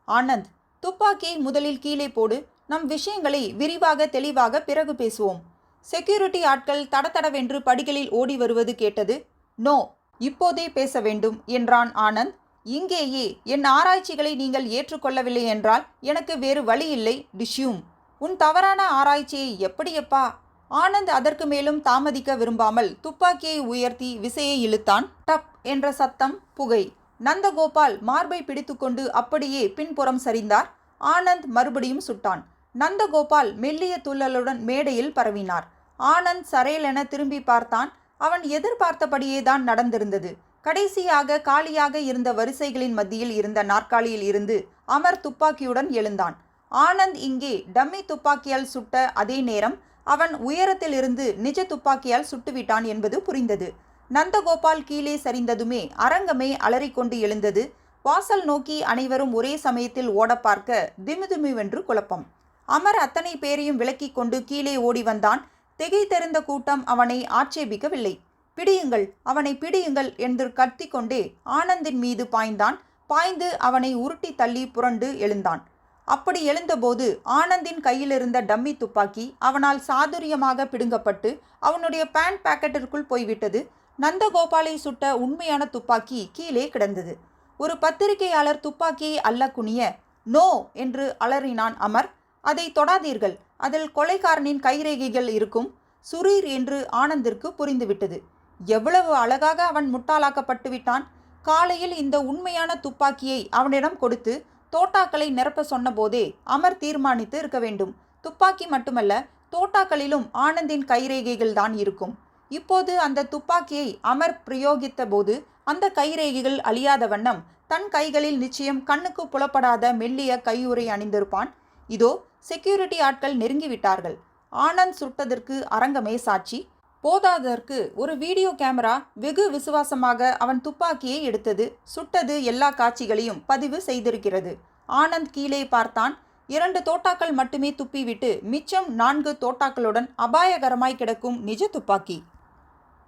ஆனந்த், துப்பாக்கியை முதலில் கீழே போடு. நம் விஷயங்களை விரிவாக தெளிவாக பிறகு பேசுவோம். செக்யூரிட்டி ஆட்கள் தடதடவென்று படிகளில் ஓடி வருவது கேட்டது. நோ, இப்போதே பேச வேண்டும் என்றான் ஆனந்த். இங்கேயே என் ஆராய்ச்சிகளை நீங்கள் ஏற்றுக்கொள்ளவில்லை என்றால் எனக்கு வேறு வழி இல்லை. டிஷ்யூம். உன் தவறான ஆராய்ச்சியை எப்படியப்பா? ஆனந்த் அதற்கு மேலும் தாமதிக்க விரும்பாமல் துப்பாக்கியை உயர்த்தி விசையை இழுத்தான். டப் என்ற சத்தம், புகை. நந்தகோபால் மார்பை பிடித்துக்கொண்டு அப்படியே பின்புறம் சரிந்தார். ஆனந்த் மறுபடியும் சுட்டான். நந்தகோபால் மெல்லிய துள்ளலுடன் மேடையில் பரவினார். ஆனந்த் சரேலென திரும்பி பார்த்தான். அவன் எதிர்பார்த்தபடியே தான் நடந்திருந்தது. கடைசியாக காலியாக இருந்த வரிசைகளின் மத்தியில் இருந்த நாற்காலியில் இருந்து அமர் துப்பாக்கியுடன் எழுந்தான். ஆனந்த் இங்கே டம்மி துப்பாக்கியால் சுட்ட அதே நேரம் அவன் உயரத்தில் இருந்து நிஜ துப்பாக்கியால் சுட்டுவிட்டான் என்பது புரிந்தது. நந்தகோபால் கீழே சரிந்ததுமே அரங்கமே அலறிக்கொண்டு எழுந்தது. வாசல் நோக்கி அனைவரும் ஒரே சமயத்தில் ஓட பார்க்க திமுதிமுவென்று குழப்பம். அமர் அத்தனை பேரையும் விலக்கி கொண்டு கீழே ஓடி வந்தான். திகைத்தெறிந்த கூட்டம் அவனை ஆட்சேபிக்கவில்லை. பிடியுங்கள், அவனை பிடியுங்கள் என்று கத்திக்கொண்டே ஆனந்தின் மீது பாய்ந்தான். பாய்ந்து அவனை உருட்டி தள்ளி புரண்டு எழுந்தான். அப்படி எழுந்தபோது ஆனந்தின் கையிலிருந்த டம்மி துப்பாக்கி அவனால் சாதுரியமாக பிடுங்கப்பட்டு அவனுடைய பேண்ட் பாக்கெட்டிற்குள் போய்விட்டது. நந்தகோபாலை சுட்ட உண்மையான துப்பாக்கி கீழே கிடந்தது. ஒரு பத்திரிகையாளர் துப்பாக்கியை அள்ள குனிய நோ என்று அலறினான் அமர். அதை தொடாதீர்கள், அதில் கொலைகாரனின் கைரேகைகள் இருக்கும். சுரீர் என்று ஆனந்திற்கு புரிந்துவிட்டது. எவ்வளவு அழகாக அவன் முட்டாளாக்கப்பட்டு விட்டான். காலையில் இந்த உண்மையான துப்பாக்கியை அவனிடம் கொடுத்து தோட்டாக்களை நிரப்ப சொன்னபோதே அமர் தீர்மானித்து இருக்க வேண்டும். துப்பாக்கி மட்டுமல்ல, தோட்டாக்களிலும் ஆனந்தின் கைரேகைகள் தான் இருக்கும். இப்போது அந்த துப்பாக்கியை அமர் பிரயோகித்த போது அந்த கைரேகைகள் அழியாத வண்ணம் தன் கைகளில் நிச்சயம் கண்ணுக்கு புலப்படாத மெல்லிய கையுறை அணிந்திருப்பான். இதோ செக்யூரிட்டி ஆட்கள் நெருங்கிவிட்டார்கள். ஆனந்த் சுட்டதற்கு அரங்கமே சாட்சி. போதாததற்கு ஒரு வீடியோ கேமரா வெகு விசுவாசமாக அவன் துப்பாக்கியை எடுத்தது, சுட்டது எல்லா காட்சிகளையும் பதிவு செய்திருக்கிறது. ஆனந்த் கீழே பார்த்தான். 2 தோட்டாக்கள் மட்டுமே துப்பிவிட்டு மிச்சம் 4 தோட்டாக்களுடன் அபாயகரமாய் கிடக்கும் நிஜ துப்பாக்கி.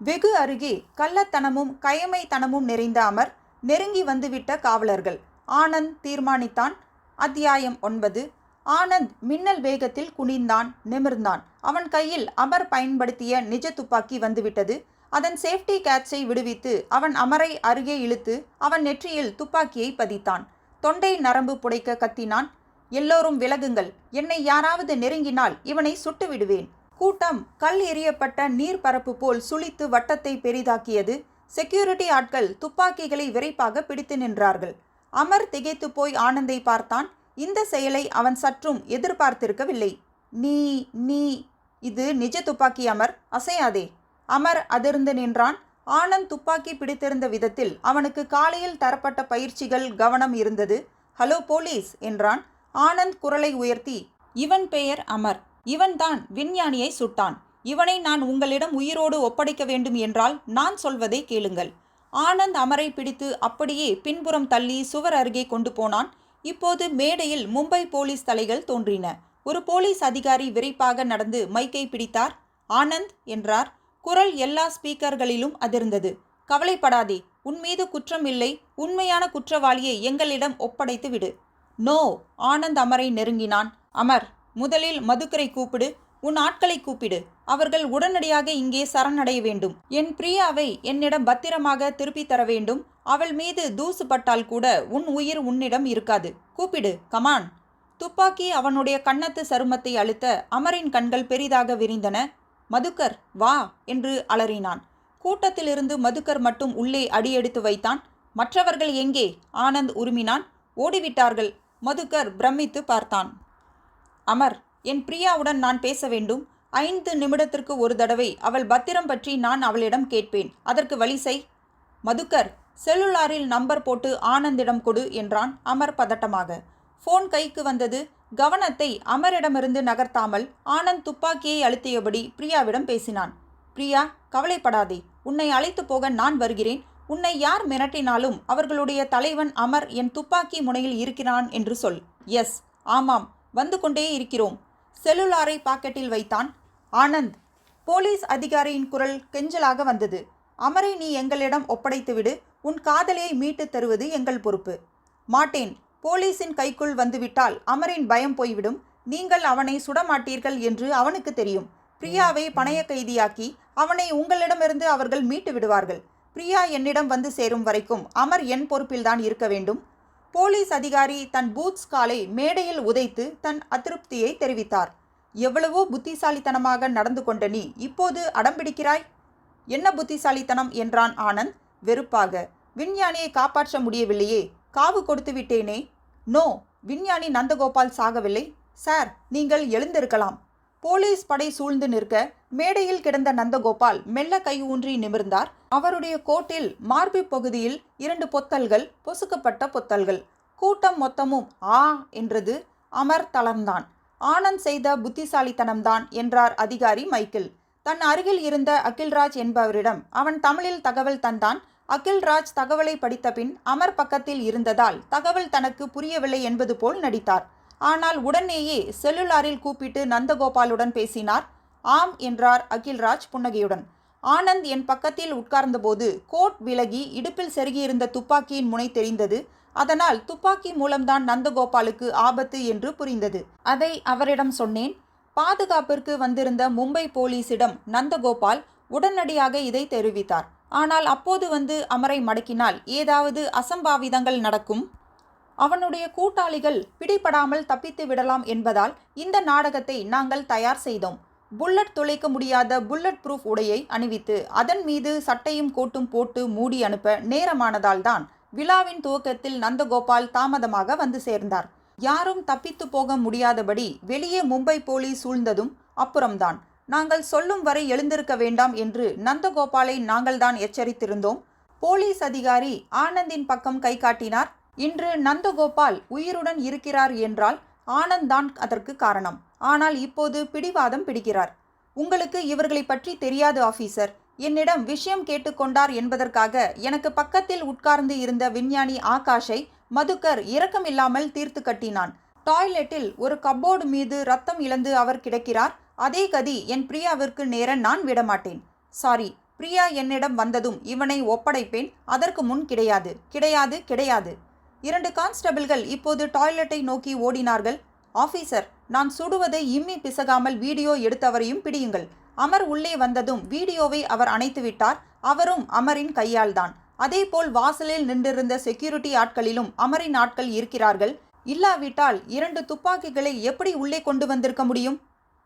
வெகு அருகே கள்ளத்தனமும் கயமைத்தனமும் நிறைந்த அமர். நெருங்கி வந்துவிட்ட காவலர்கள். ஆனந்த் தீர்மானித்தான். அத்தியாயம் 9. ஆனந்த் மின்னல் வேகத்தில் குனிந்தான், நிமிர்ந்தான். அவன் கையில் அமர் பயன்படுத்திய நிஜ துப்பாக்கி வந்துவிட்டது. அதன் சேஃப்டி கேட்சை விடுவித்து அவன் அமரை அருகே இழுத்து அவன் நெற்றியில் துப்பாக்கியை பதித்தான். தொண்டை நரம்பு புடைக்க கத்தினான். எல்லோரும் விலகுங்கள், என்னை யாராவது நெருங்கினால் இவனை சுட்டு விடுவேன். கூட்டம் கல் எறியப்பட்ட நீர் பரப்பு போல் சுழித்து வட்டத்தை பெரிதாக்கியது. செக்யூரிட்டி ஆட்கள் துப்பாக்கிகளை விரைப்பாக பிடித்து நின்றார்கள். அமர் திகைத்து போய் ஆனந்தை பார்த்தான். இந்த செயலை அவன் சற்றும் எதிர்பார்த்திருக்கவில்லை. நீ இது நிஜ துப்பாக்கி அமர், அசையாதே. அமர் அதிர்ந்து நின்றான். ஆனந்த் துப்பாக்கி பிடித்திருந்த விதத்தில் அவனுக்கு காலையில் தரப்பட்ட பயிற்சிகள் கவனம் இருந்தது. ஹலோ போலீஸ் என்றான். ஆனந்த் குரலை உயர்த்தி, இவன் பெயர் அமர். இவன்தான் விஞ்ஞானியை சுட்டான். இவனை நான் உங்களிடம் உயிரோடு ஒப்படைக்க வேண்டும் என்றால் நான் சொல்வதை கேளுங்கள். ஆனந்த் அமரை பிடித்து அப்படியே பின்புறம் தள்ளி சுவர் அருகே கொண்டு போனான். இப்போது மேடையில் மும்பை போலீஸ் தலைகள் தோன்றின. ஒரு போலீஸ் அதிகாரி விரைப்பாக நடந்து மைக்கை பிடித்தார். ஆனந்த் என்றார். குரல் எல்லா ஸ்பீக்கர்களிலும் அதிர்ந்தது. கவலைப்படாதே, உன் மீது குற்றம் இல்லை. உண்மையான குற்றவாளியை எங்களிடம் ஒப்படைத்து விடு. நோ. ஆனந்த் அமரை நெருங்கினான். அமர், முதலில் மதுக்கரை கூப்பிடு. உன் ஆட்களை கூப்பிடு. அவர்கள் உடனடியாக இங்கே சரணடைய வேண்டும். என் பிரியாவை என்னிடம் பத்திரமாக திருப்பி தர வேண்டும். அவள் மீது தூசு பட்டால் கூட உன் உயிர் உன்னிடம் இருக்காது. கூப்பிடு, கமான். துப்பாக்கி அவனுடைய கன்னத்து சருமத்தை அழுத்த அமரின் கண்கள் பெரிதாக விரிந்தன. மதுக்கர், வா என்று அலறினான். கூட்டத்திலிருந்து மதுக்கர் மட்டும் உள்ளே அடியெடுத்து வைத்தான். மற்றவர்கள் எங்கே? ஆனந்த் உருமினான். ஓடிவிட்டார்கள். மதுக்கர் பிரமித்து பார்த்தான். அமர், என் பிரியாவுடன் நான் பேச வேண்டும். 5 நிமிடத்திற்கு ஒரு தடவை அவள் பத்திரம் பற்றி நான் அவளிடம் கேட்பேன். அதற்கு வழி செய். மதுக்கர், செல்லுலாரில் நம்பர் போட்டு ஆனந்திடம் கொடு என்றான் அமர் பதட்டமாக. ஃபோன் கைக்கு வந்தது. கவனத்தை அமரிடமிருந்து நகர்த்தாமல் ஆனந்த் துப்பாக்கியை அழுத்தியபடி பிரியாவிடம் பேசினான். பிரியா, கவலைப்படாதே. உன்னை அழைத்து போக நான் வருகிறேன். உன்னை யார் மிரட்டினாலும் அவர்களுடைய தலைவன் அமர் என் துப்பாக்கி முனையில் இருக்கிறான் என்று சொல். எஸ், ஆமாம், வந்து கொண்டே இருக்கிறோம். செல்லுலாரை பாக்கெட்டில் வைத்தான். ஆனந்த். போலீஸ் அதிகாரியின் குரல் கெஞ்சலாக வந்தது. அமரை நீ எங்களிடம் ஒப்படைத்துவிடு. உன் காதலியை மீட்டு தருவது எங்கள் பொறுப்பு. மாட்டேன். போலீஸின் கைக்குள் வந்துவிட்டால் அமரின் பயம் போய்விடும். நீங்கள் அவனை சுடமாட்டீர்கள் என்று அவனுக்கு தெரியும். பிரியாவை பணைய கைதியாக்கி அவனை உங்களிடமிருந்து அவர்கள் மீட்டு விடுவார்கள். பிரியா என்னிடம் வந்து சேரும் வரைக்கும் அமர் என் பொறுப்பில்தான் இருக்க வேண்டும். போலீஸ் அதிகாரி தன் பூட்ஸ் காலை மேடையில் உதைத்து தன் அதிருப்தியை தெரிவித்தார். எவ்வளவோ புத்திசாலித்தனமாக நடந்து கொண்ட நீ இப்போது அடம்பிடிக்கிறாய். என்ன புத்திசாலித்தனம் என்றான் ஆனந்த் வெறுப்பாக. விஞ்ஞானியை காப்பாற்ற முடியவில்லையே, காவு கொடுத்து விட்டேனே. நோ, விஞ்ஞானி நந்தகோபால் சாகவில்லை. சார், நீங்கள் எழுந்திருக்கலாம். போலீஸ் படை சூழ்ந்து நிற்க மேடையில் கிடந்த நந்தகோபால் மெல்ல கை ஊன்றி நிமிர்ந்தார். அவருடைய கோட்டில் மார்பு பகுதியில் 2 பொத்தல்கள், பொசுக்கப்பட்ட பொத்தல்கள். கூட்டம் மொத்தமும் ஆ என்றது. அமர் தளர்ந்தான். ஆனந்த் செய்த புத்திசாலித்தனம்தான் என்றார் அதிகாரி மைக்கேல். தன் அருகில் இருந்த அகில்ராஜ் என்பவரிடம் அவன் தமிழில் தகவல் தந்தான். அகில்ராஜ் தகவலை படித்த பின் அமர் பக்கத்தில் இருந்ததால் தகவல் தனக்கு புரியவில்லை என்பது போல் நடித்தார். ஆனால் உடனேயே செல்லுலாரில் கூப்பிட்டு நந்தகோபாலுடன் பேசினார். ஆம் என்றார் அகில்ராஜ் புன்னகையுடன். ஆனந்த் என் பக்கத்தில் உட்கார்ந்தபோது கோட் விலகி இடுப்பில் செருகியிருந்த துப்பாக்கியின் முனை தெரிந்தது. அதனால் துப்பாக்கி மூலம்தான் நந்தகோபாலுக்கு ஆபத்து என்று புரிந்தது. அதை அவரிடம் சொன்னேன். பாதுகாப்பிற்கு வந்திருந்த மும்பை போலீசிடம் நந்தகோபால் உடனடியாக இதை தெரிவித்தார். ஆனால் அப்போது வந்து அமரை மடக்கினால் ஏதாவது அசம்பாவிதங்கள் நடக்கும். அவனுடைய கூட்டாளிகள் பிடிபடாமல் தப்பித்து விடலாம் என்பதால் இந்த நாடகத்தை நாங்கள் தயார் செய்தோம். புல்லட் துளைக்க முடியாத புல்லட் ப்ரூஃப் உடையை அணிவித்து அதன் மீது சட்டையும் கோட்டும் போட்டு மூடி அனுப்ப நேரமானதால் தான் விழாவின் துவக்கத்தில் நந்தகோபால் தாமதமாக வந்து சேர்ந்தார். யாரும் தப்பித்து போக முடியாதபடி வெளியே மும்பை போலீஸ் சூழ்ந்ததும் அப்புறம்தான். நாங்கள் சொல்லும் வரை எழுந்திருக்க வேண்டாம் என்று நந்தகோபாலை நாங்கள்தான் எச்சரித்திருந்தோம். போலீஸ் அதிகாரி ஆனந்தின் பக்கம் கை காட்டினார். இன்று நந்தகோபால் உயிருடன் இருக்கிறார் என்றால் ஆனந்த் தான் அதற்கு காரணம். ஆனால் இப்போது பிடிவாதம் பிடிக்கிறார். உங்களுக்கு இவர்களை பற்றி தெரியாது ஆபீசர். என்னிடம் விஷயம் கேட்டுக்கொண்டார் என்பதற்காக எனக்கு பக்கத்தில் உட்கார்ந்து இருந்த விஞ்ஞானி ஆகாஷை மதுக்கர் இரக்கமில்லாமல் தீர்த்து கட்டினான். டாய்லெட்டில் ஒரு கப்போர்டு மீது ரத்தம் இழந்து அவர் கிடக்கிறார். அதே கதி என் பிரியாவிற்கு நேர நான் விடமாட்டேன். சாரி, பிரியா என்னிடம் வந்ததும் இவனை ஒப்படைப்பேன். அதற்கு முன் கிடையாது, கிடையாது, கிடையாது. 2 கான்ஸ்டபிள்கள் இப்போது டாய்லெட்டை நோக்கி ஓடினார்கள். ஆபீசர், நான் சுடுவதை இம்மி பிசகாமல் வீடியோ எடுத்தவரையும் பிடியுங்கள். அமர் உள்ளே வந்ததும் வீடியோவை அவர் அணைத்து விட்டார். அவரும் அமரின் கையால்தான். அதேபோல் வாசலில் நின்றிருந்த செக்யூரிட்டி ஆட்களிலும் அமரின் ஆட்கள் இருக்கிறார்கள். இல்லாவிட்டால் 2 துப்பாக்கிகளை எப்படி உள்ளே கொண்டு வந்திருக்க முடியும்?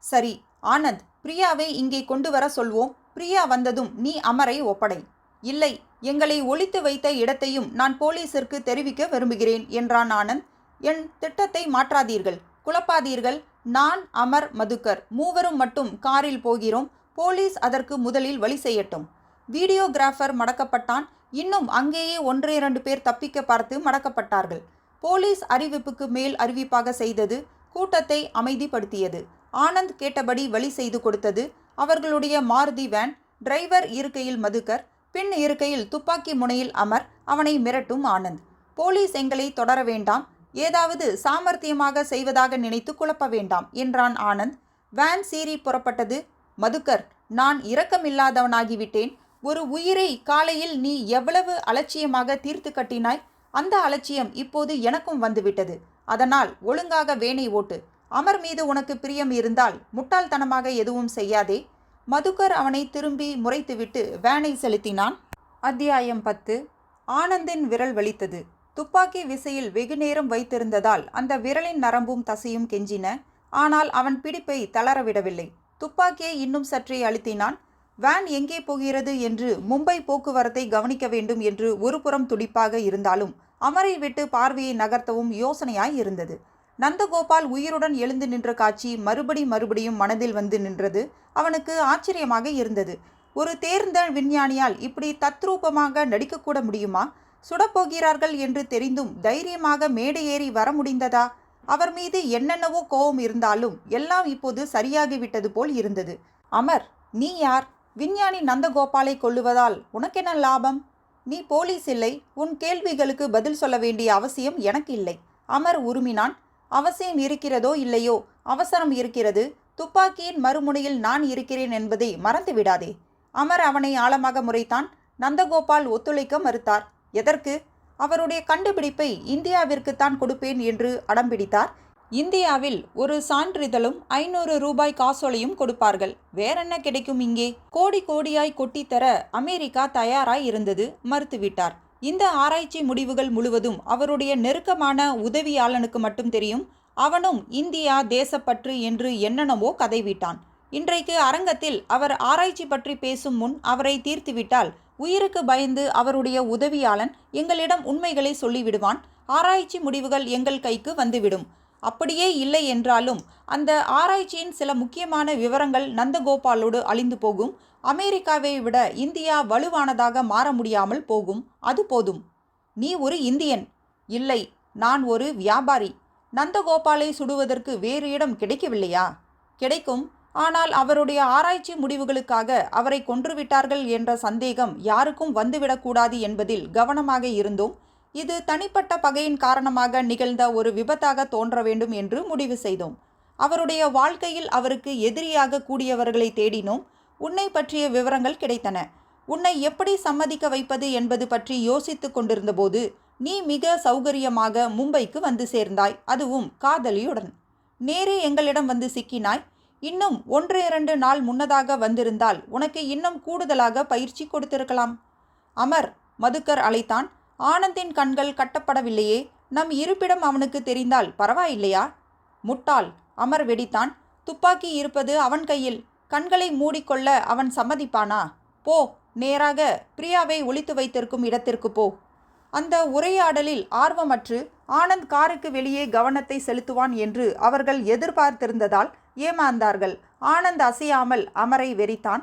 சரி ஆனந்த், பிரியாவை இங்கே கொண்டு வர சொல்வோம். பிரியா வந்ததும் நீ அமரை ஒப்படை. இல்லை, எங்களை ஒளித்து வைத்த இடத்தையும் நான் போலீசிற்கு தெரிவிக்க விரும்புகிறேன் என்றான் ஆனந்த். என் திட்டத்தை மாற்றாதீர்கள், குழப்பாதீர்கள். நான், அமர், மதுக்கர் மூவரும் மட்டும் காரில் போகிறோம். போலீஸ் அதற்கு முதலில் வழி செய்யட்டும். வீடியோகிராஃபர் மடக்கப்பட்டான். இன்னும் அங்கேயே 1-2 பேர் தப்பிக்க பார்த்து மடக்கப்பட்டார்கள். போலீஸ் அறிவிப்புக்கு மேல் அறிவிப்பாக செய்தது. கூட்டத்தை அமைதிப்படுத்தியது. ஆனந்த் கேட்டபடி வழி செய்து கொடுத்தது. அவர்களுடைய மாருதி வேன். டிரைவர் இருக்கையில் மதுக்கர், பின் இருக்கையில் துப்பாக்கி முனையில் அமர். அவனை மிரட்டும் ஆனந்த். போலீஸ் எங்களை தொடர வேண்டாம், ஏதாவது சாமர்த்தியமாக செய்வதாக நினைத்து குழப்ப வேண்டாம் என்றான் ஆனந்த். வேன் சீறி புறப்பட்டது. மதுக்கர், நான் இரக்கமில்லாதவனாகிவிட்டேன். ஒரு உயிரை காலையில் நீ எவ்வளவு அலட்சியமாக தீர்த்து கட்டினாய். அந்த அலட்சியம் இப்போது எனக்கும் வந்துவிட்டது. அதனால் ஒழுங்காக வேனை ஓட்டு. அமர் மீது உனக்கு பிரியம் இருந்தால் முட்டாள்தனமாக எதுவும் செய்யாதே. மதுக்கர் அவனை திரும்பி முறைத்துவிட்டு வேனை செலுத்தினான். அத்தியாயம் 10. ஆனந்தின் விரல் வலித்தது. துப்பாக்கி விசையில் வெகுநேரம் வைத்திருந்ததால் அந்த விரலின் நரம்பும் தசையும் கெஞ்சின. ஆனால் அவன் பிடிப்பை தளரவிடவில்லை. துப்பாக்கியை இன்னும் சற்றே அழுத்தினான். வேன் எங்கே போகிறது என்று மும்பை போக்குவரத்தை கவனிக்க வேண்டும் என்று ஒரு புறம் துடிப்பாக இருந்தாலும் அமரை விட்டு பார்வையை நகர்த்தவும் யோசனையாய் இருந்தது. நந்தகோபால் உயிருடன் எழுந்து நின்ற காட்சி மறுபடியும் மனதில் வந்து நின்றது. அவனுக்கு ஆச்சரியமாக இருந்தது. ஒரு தேர்ந்த விஞ்ஞானியால் இப்படி தத்ரூபமாக நடிக்கக்கூட முடியுமா? சுடப்போகிறார்கள் என்று தெரிந்தும் தைரியமாக மேடை ஏறி வர முடிந்ததா? அவர் மீது என்னென்னவோ கோபம் இருந்தாலும் எல்லாம் இப்போது சரியாகிவிட்டது போல் இருந்தது. அமர், நீ யார்? விஞ்ஞானி நந்தகோபாலை கொல்லுவதால் உனக்கென்ன லாபம்? நீ போலீஸ் இல்லை. உன் கேள்விகளுக்கு பதில் சொல்ல வேண்டிய அவசியம் எனக்கு இல்லை. அமர் உருமினான். அவசியம் இருக்கிறதோ இல்லையோ, அவசரம் இருக்கிறது. துப்பாக்கியின் மறுமுனையில் நான் இருக்கிறேன் என்பதை மறந்து விடாதே. அமர் அவனை ஆழமாக முறைத்தான். நந்தகோபால் ஒத்துழைக்க மறுத்தார். எதற்கு? அவருடைய கண்டுபிடிப்பை இந்தியாவிற்குத்தான் கொடுப்பேன் என்று அடம்பிடித்தார். இந்தியாவில் ஒரு சான்றிதழும் 500 ரூபாய் காசோலையும் கொடுப்பார்கள். வேறென்ன கிடைக்கும் இங்கே? கோடி கோடியாய் கொட்டித்தர அமெரிக்கா தயாராய் இருந்தது. மறுத்துவிட்டார். இந்த ஆராய்ச்சி முடிவுகள் முழுவதும் அவருடைய நெருக்கமான உதவியாளனுக்கு மட்டும் தெரியும். அவனும் இந்தியா தேசப்பற்று என்று என்னென்னவோ கதைவிட்டான். இன்றைக்கு அரங்கத்தில் அவர் ஆராய்ச்சி பற்றி பேசும் முன் அவரை தீர்த்துவிட்டால் உயிருக்கு பயந்து அவருடைய உதவியாளன் எங்களிடம் உண்மைகளை சொல்லிவிடுவான். ஆராய்ச்சி முடிவுகள் எங்கள் கைக்கு வந்துவிடும். அப்படியே இல்லை என்றாலும் அந்த ஆராய்ச்சியின் சில முக்கியமான விவரங்கள் நந்தகோபாலோடு அழிந்து போகும். அமெரிக்காவை விட இந்தியா வலுவானதாக மாற முடியாமல் போகும். அது போதும். நீ ஒரு இந்தியன். இல்லை, நான் ஒரு வியாபாரி. நந்தகோபாலை சுடுவதற்கு வேறு இடம் கிடைக்கவில்லையா? கிடைக்கும். ஆனால் அவருடைய ஆராய்ச்சி முடிவுகளுக்காக அவரை கொன்றுவிட்டார்கள் என்ற சந்தேகம் யாருக்கும் வந்துவிடக்கூடாது என்பதில் கவனமாக இருந்தோம். இது தனிப்பட்ட பகையின் காரணமாக நிகழ்ந்த ஒரு விபத்தாக தோன்ற வேண்டும் என்று முடிவு செய்தோம். அவருடைய வாழ்க்கையில் அவருக்கு எதிரியாக கூடியவர்களை தேடினோம். உன்னை பற்றிய விவரங்கள் கிடைத்தன. உன்னை எப்படி சம்மதிக்க வைப்பது என்பது பற்றி யோசித்து கொண்டிருந்தபோது நீ மிக சௌகரியமாக மும்பைக்கு வந்து சேர்ந்தாய். அதுவும் காதலியுடன். நேரே எங்களிடம் வந்து சிக்கினாய். இன்னும் 1-2 நாள் முன்னதாக வந்திருந்தால் உனக்கு இன்னும் கூடுதலாக பயிற்சி கொடுத்திருக்கலாம். அமர், மதுக்கர் அழைத்தான். ஆனந்தின் கண்கள் கட்டப்படவில்லையே. நம் இருப்பிடம் அவனுக்கு தெரிந்தால் பரவாயில்லையா? முட்டாள், அமர் வெடித்தான். துப்பாக்கி இருப்பது அவன் கையில். கண்களை மூடிக்கொள்ள அவன் சம்மதிப்பானா? போ, நேராக பிரியாவை ஒளித்து வைத்திருக்கும் இடத்திற்கு போ. அந்த உரையாடலில் ஆர்வமற்று ஆனந்த் காருக்கு வெளியே கவனத்தை செலுத்துவான் என்று அவர்கள் எதிர்பார்த்திருந்ததால் ஏமாந்தார்கள். ஆனந்த் அசையாமல் அமரை வெறித்தான்.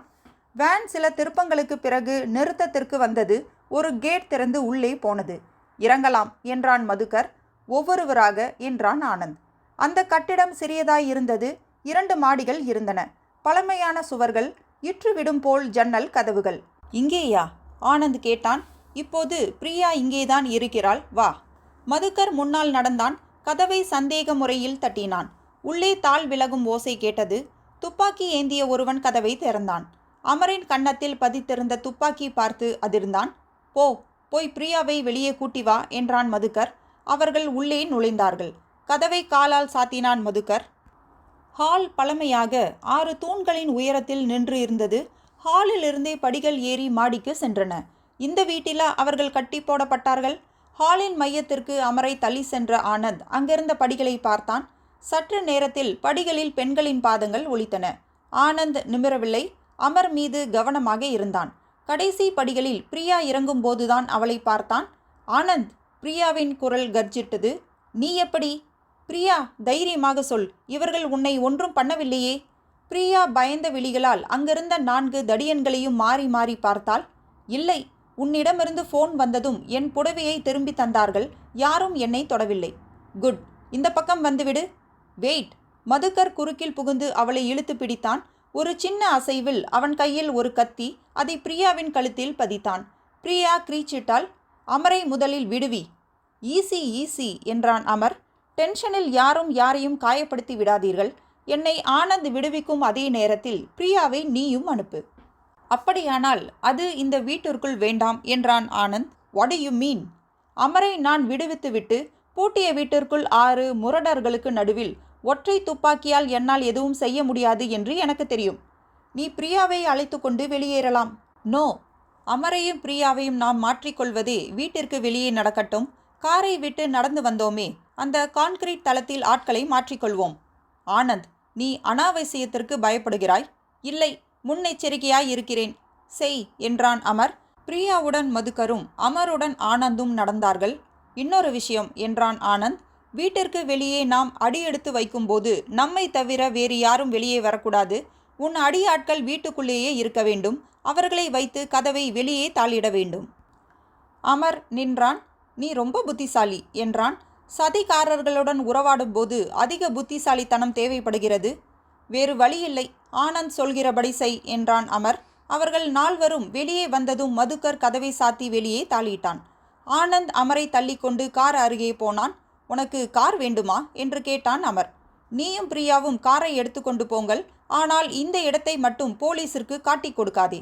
வேன் சில திருப்பங்களுக்கு பிறகு நிறுத்தத்திற்கு வந்தது. ஒரு கேட் திறந்து உள்ளே போனது. இறங்கலாம் என்றான் மதுக்கர். ஒவ்வொருவராக என்றான் ஆனந்த். அந்த கட்டிடம் சிறியதாய் இருந்தது. 2 மாடிகள் இருந்தன. பழமையான சுவர்கள், இற்றுவிடும் போல் ஜன்னல் கதவுகள். இங்கேயா? ஆனந்த் கேட்டான். இப்போது பிரியா இங்கேதான் இருக்கிறாள், வா. மதுக்கர் முன்னால் நடந்தான். கதவை சந்தேக முறையில் தட்டினான். உள்ளே தாள் விலகும் ஓசை கேட்டது. துப்பாக்கி ஏந்திய ஒருவன் கதவை திறந்தான். அமரின் கன்னத்தில் பதித்திருந்த துப்பாக்கி பார்த்து அதிர்ந்தான். போய் பிரியாவை வெளியே கூட்டி வா என்றான் மதுக்கர். அவர்கள் உள்ளே நுழைந்தார்கள். கதவை காலால் சாத்தினான் மதுக்கர். ஹால் பழமையாக 6 தூண்களின் உயரத்தில் நின்று இருந்தது. ஹாலில் இருந்தே படிகள் ஏறி மாடிக்கு சென்றன. இந்த வீட்டிலா அவர்கள் கட்டி போடப்பட்டார்கள்? ஹாலின் மையத்திற்கு அமரை தள்ளி சென்ற ஆனந்த் அங்கிருந்த படிகளை பார்த்தான். சற்று நேரத்தில் படிகளில் பெண்களின் பாதங்கள் ஒலித்தன. ஆனந்த் நிமிரவில்லை. அமர் மீது கவனமாக இருந்தான். கடைசி படிகளில் பிரியா இறங்கும் போதுதான் அவளை பார்த்தான். ஆனந்த், பிரியாவின் குரல் கர்ஜிட்டது. நீ எப்படி? பிரியா, தைரியமாக சொல். இவர்கள் உன்னை ஒன்றும் பண்ணவில்லையே. பிரியா பயந்த விழிகளால் அங்கிருந்த 4 தடியன்களையும் மாறி மாறி பார்த்தாள். இல்லை, உன்னிடமிருந்து ஃபோன் வந்ததும் என் புடவையை திரும்பி தந்தார்கள். யாரும் என்னை தொடவில்லை. குட், இந்த பக்கம் வந்துவிடு. வெயிட். மதுக்கர் குறுக்கில் புகுந்து அவளை இழுத்து பிடித்தான். ஒரு சின்ன அசைவில் அவன் கையில் ஒரு கத்தி. அதை பிரியாவின் கழுத்தில் பதித்தான். பிரியா கிரீச்சிட்டாள். அமரை முதலில் விடுவி. ஈஸி ஈஸி என்றான் அமர். டென்ஷனில் யாரும் யாரையும் காயப்படுத்தி விடாதீர்கள். என்னை ஆனந்த் விடுவிக்கும் அதே நேரத்தில் பிரியாவை நீயும் அனுப்பு. அப்படியானால் அது இந்த வீட்டிற்குள் வேண்டாம் என்றான் Anand. What do you mean? அமரை நான் விடுவித்துவிட்டு பூட்டிய வீட்டிற்குள் 6 முரடர்களுக்கு நடுவில் ஒற்றை துப்பாக்கியால் என்னால் எதுவும் செய்ய முடியாது என்று எனக்கு தெரியும். நீ பிரியாவை அழைத்து கொண்டு வெளியேறலாம். நோ, அமரையும் பிரியாவையும் நாம் மாற்றிக்கொள்வதே வீட்டிற்கு வெளியே நடக்கட்டும். காரை விட்டு நடந்து வந்தோமே, அந்த கான்கிரீட் தளத்தில் ஆட்களை மாற்றிக்கொள்வோம். ஆனந்த், நீ அனாவசியத்திற்கு பயப்படுகிறாய். இல்லை, முன்னெச்சரிக்கையாய் இருக்கிறேன். செய் என்றான் அமர். பிரியாவுடன் மதுக்கரும் அமருடன் ஆனந்தும் நடந்தார்கள். இன்னொரு விஷயம் என்றான் ஆனந்த். வீட்டிற்கு வெளியே நாம் அடியெடுத்து வைக்கும்போது நம்மை தவிர வேறு யாரும் வெளியே வரக்கூடாது. உன் அடியாட்கள் வீட்டுக்குள்ளேயே இருக்க வேண்டும். அவர்களை வைத்து கதவை வெளியே தாளிட வேண்டும். அமர் நின்றான். நீ ரொம்ப புத்திசாலி என்றான். சதிகாரர்களுடன் உறவாடும் போது அதிக புத்திசாலித்தனம் தேவைப்படுகிறது. வேறு வழியில்லை, ஆனந்த் சொல்கிறபடி செய் என்றான் அமர். அவர்கள் 4வரும் வெளியே வந்ததும் மதுக்கர் கதவை சாத்தி வெளியே தாளிட்டான். ஆனந்த் அமரை தள்ளிக்கொண்டு கார் அருகே போனான். உனக்கு கார் வேண்டுமா என்று கேட்டான் அமர். நீயும் பிரியாவும் காரை எடுத்துக்கொண்டு போங்கள். ஆனால் இந்த இடத்தை மட்டும் போலீசிற்கு காட்டிக் கொடுக்காதே.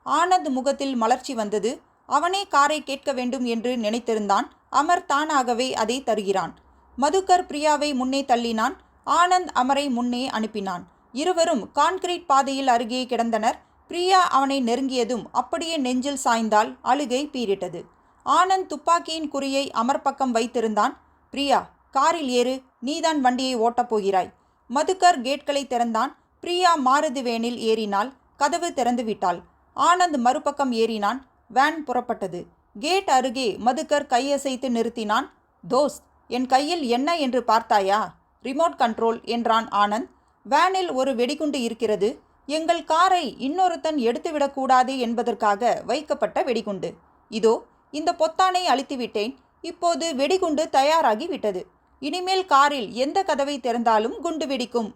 ஆனந்த் முகத்தில் மலர்ச்சி வந்தது. அவனே காரை கேட்க வேண்டும் என்று நினைத்திருந்தான். அமர் தானாகவே அதை தருகிறான். மதுக்கர் பிரியாவை முன்னே தள்ளினான். ஆனந்த் அமரை முன்னே அனுப்பினான். இருவரும் கான்கிரீட் பாதையில் அருகே கிடந்தனர். பிரியா அவனை நெருங்கியதும் அப்படியே நெஞ்சில் சாய்ந்தால். அழுகை பீரிட்டது. ஆனந்த் துப்பாக்கியின் குறியை அமர் பக்கம் வைத்திருந்தான். பிரியா, காரில் ஏறு. நீதான் வண்டியை ஓட்டப் போகிறாய். மதுக்கர் கேட்களை திறந்தான். பிரியா மாருதி வேனில் ஏறினாள். கதவு திறந்து விட்டாள். ஆனந்த் மறுபக்கம் ஏறினான். வேன் புறப்பட்டது. கேட் அருகே மதுக்கர் கையசைத்து நிறுத்தினான். தோஸ்த், என் கையில் என்ன என்று பார்த்தாயா? ரிமோட் கண்ட்ரோல் என்றான் ஆனந்த். வேனில் ஒரு வெடிகுண்டு இருக்கிறது. எங்கள் காரை இன்னொருத்தன் எடுத்துவிடக்கூடாது என்பதற்காக வைக்கப்பட்ட வெடிகுண்டு. இதோ இந்த பொத்தானை அழித்துவிட்டேன். இப்போது வெடிகுண்டு தயாராகி விட்டது. இனிமேல் காரில் எந்த கதவை திறந்தாலும் குண்டு வெடிக்கும்.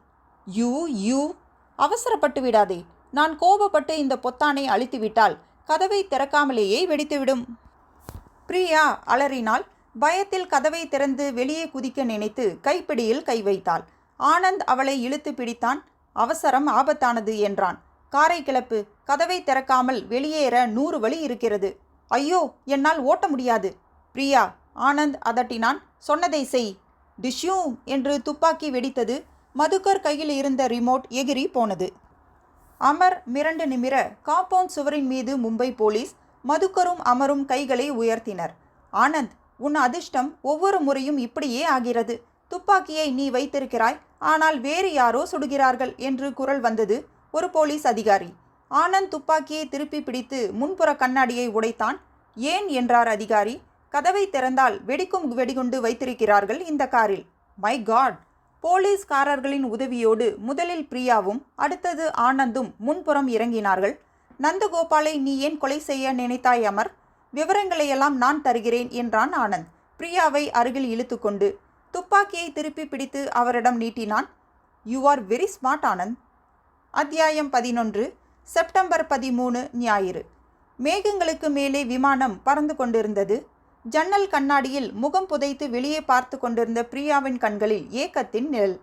யூ அவசரப்பட்டு விடாதே. நான் கோபப்பட்டு இந்த பொத்தானை அழித்துவிட்டால் கதவை திறக்காமலேயே வெடித்துவிடும். பிரியா அலறினாள். பயத்தில் கதவை திறந்து வெளியே குதிக்க நினைத்து கைப்பிடியில் கை வைத்தாள். ஆனந்த் அவளை இழுத்து பிடித்தான். அவசரம் ஆபத்தானது என்றான். காரை கிளப்பு. கதவை திறக்காமல் வெளியேற 100 வழி இருக்கிறது. ஐயோ, என்னால் ஓட்ட முடியாது. பிரியா, ஆனந்த் அதட்டினான். சொன்னதை செய். டிஷ்யூ என்று துப்பாக்கி வெடித்தது. மதுக்கர் கையில் இருந்த ரிமோட் எகிரி போனது. அமர் மிரண்டு நிமிர காம்பவுண்ட் சுவரின் மீது மும்பை போலீஸ். மதுக்கரும் அமரும் கைகளை உயர்த்தினர். ஆனந்த், உன் அதிர்ஷ்டம் ஒவ்வொரு முறையும் இப்படியே ஆகிறது. துப்பாக்கியை நீ வைத்திருக்கிறாய், ஆனால் வேறு யாரோ சுடுகிறார்கள் என்று குரல் வந்தது. ஒரு போலீஸ் அதிகாரி. ஆனந்த் துப்பாக்கியை திருப்பி பிடித்து முன்புற கண்ணாடியை உடைத்தான். ஏன் என்றார் அதிகாரி. கதவை திறந்தால் வெடிக்கும் வெடிகுண்டு வைத்திருக்கிறார்கள் இந்த காரில். My God! போலீஸ்காரர்களின் உதவியோடு முதலில் பிரியாவும் அடுத்தது ஆனந்தும் முன்புறம் இறங்கினார்கள். நந்தகோபாலை நீ ஏன் கொலை செய்ய நினைத்தாய் அமர்? விவரங்களையெல்லாம் நான் தருகிறேன் என்றான் ஆனந்த் பிரியாவை அருகில் இழுத்துக்கொண்டு. துப்பாக்கியை திருப்பி பிடித்து அவரிடம் நீட்டினான். You are very smart Anand. அத்தியாயம் 11 செப்டம்பர் 13 ஞாயிறு. மேகங்களுக்கு மேலே விமானம் பறந்து கொண்டிருந்தது. ஜன்னல் கண்ணாடியில் முகம் புதைத்து வெளியே பார்த்து கொண்டிருந்த பிரியாவின் கண்களில் ஏக்கத்தின் நிழல்.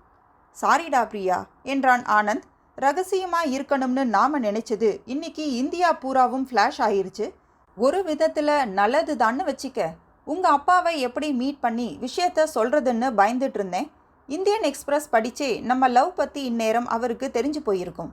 சாரிடா பிரியா என்றான் ஆனந்த். ரகசியமாக இருக்கணும்னு நாம நினைச்சது இன்னைக்கு இந்தியா பூராவும் ஃப்ளாஷ் ஆயிருச்சு. ஒரு விதத்தில் நல்லது தான்னு வச்சிக்க. உங்கள் அப்பாவை எப்படி மீட் பண்ணி விஷயத்த சொல்கிறதுன்னு பயந்துட்டு இருந்தேன். இந்தியன் எக்ஸ்பிரஸ் படித்தே நம்ம லவ் பற்றி இந்நேரம் அவருக்கு தெரிஞ்சு போயிருக்கும்.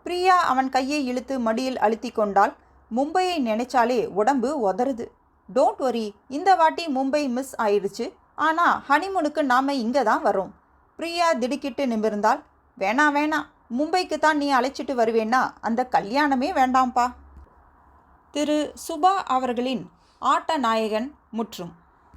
பிரியா அவன் கையை இழுத்து மடியில் அழுத்தி கொண்டால். மும்பையை நினைச்சாலே உடம்பு உதறுது. டோன்ட் வரி, இந்த வாட்டி மும்பை மிஸ் ஆயிடுச்சு. ஆனால் ஹனிமூனுக்கு நாம் இங்கே தான் வரோம். பிரியா திடுக்கிட்டு நிமிர்ந்தாள். வேணாம் வேணாம், மும்பைக்கு தான் நீ அழைச்சிட்டு வருவேன்னா அந்த கல்யாணமே வேண்டாம்ப்பா. திரு சுபா அவர்களின் ஆட்ட நாயகன் முற்றும்.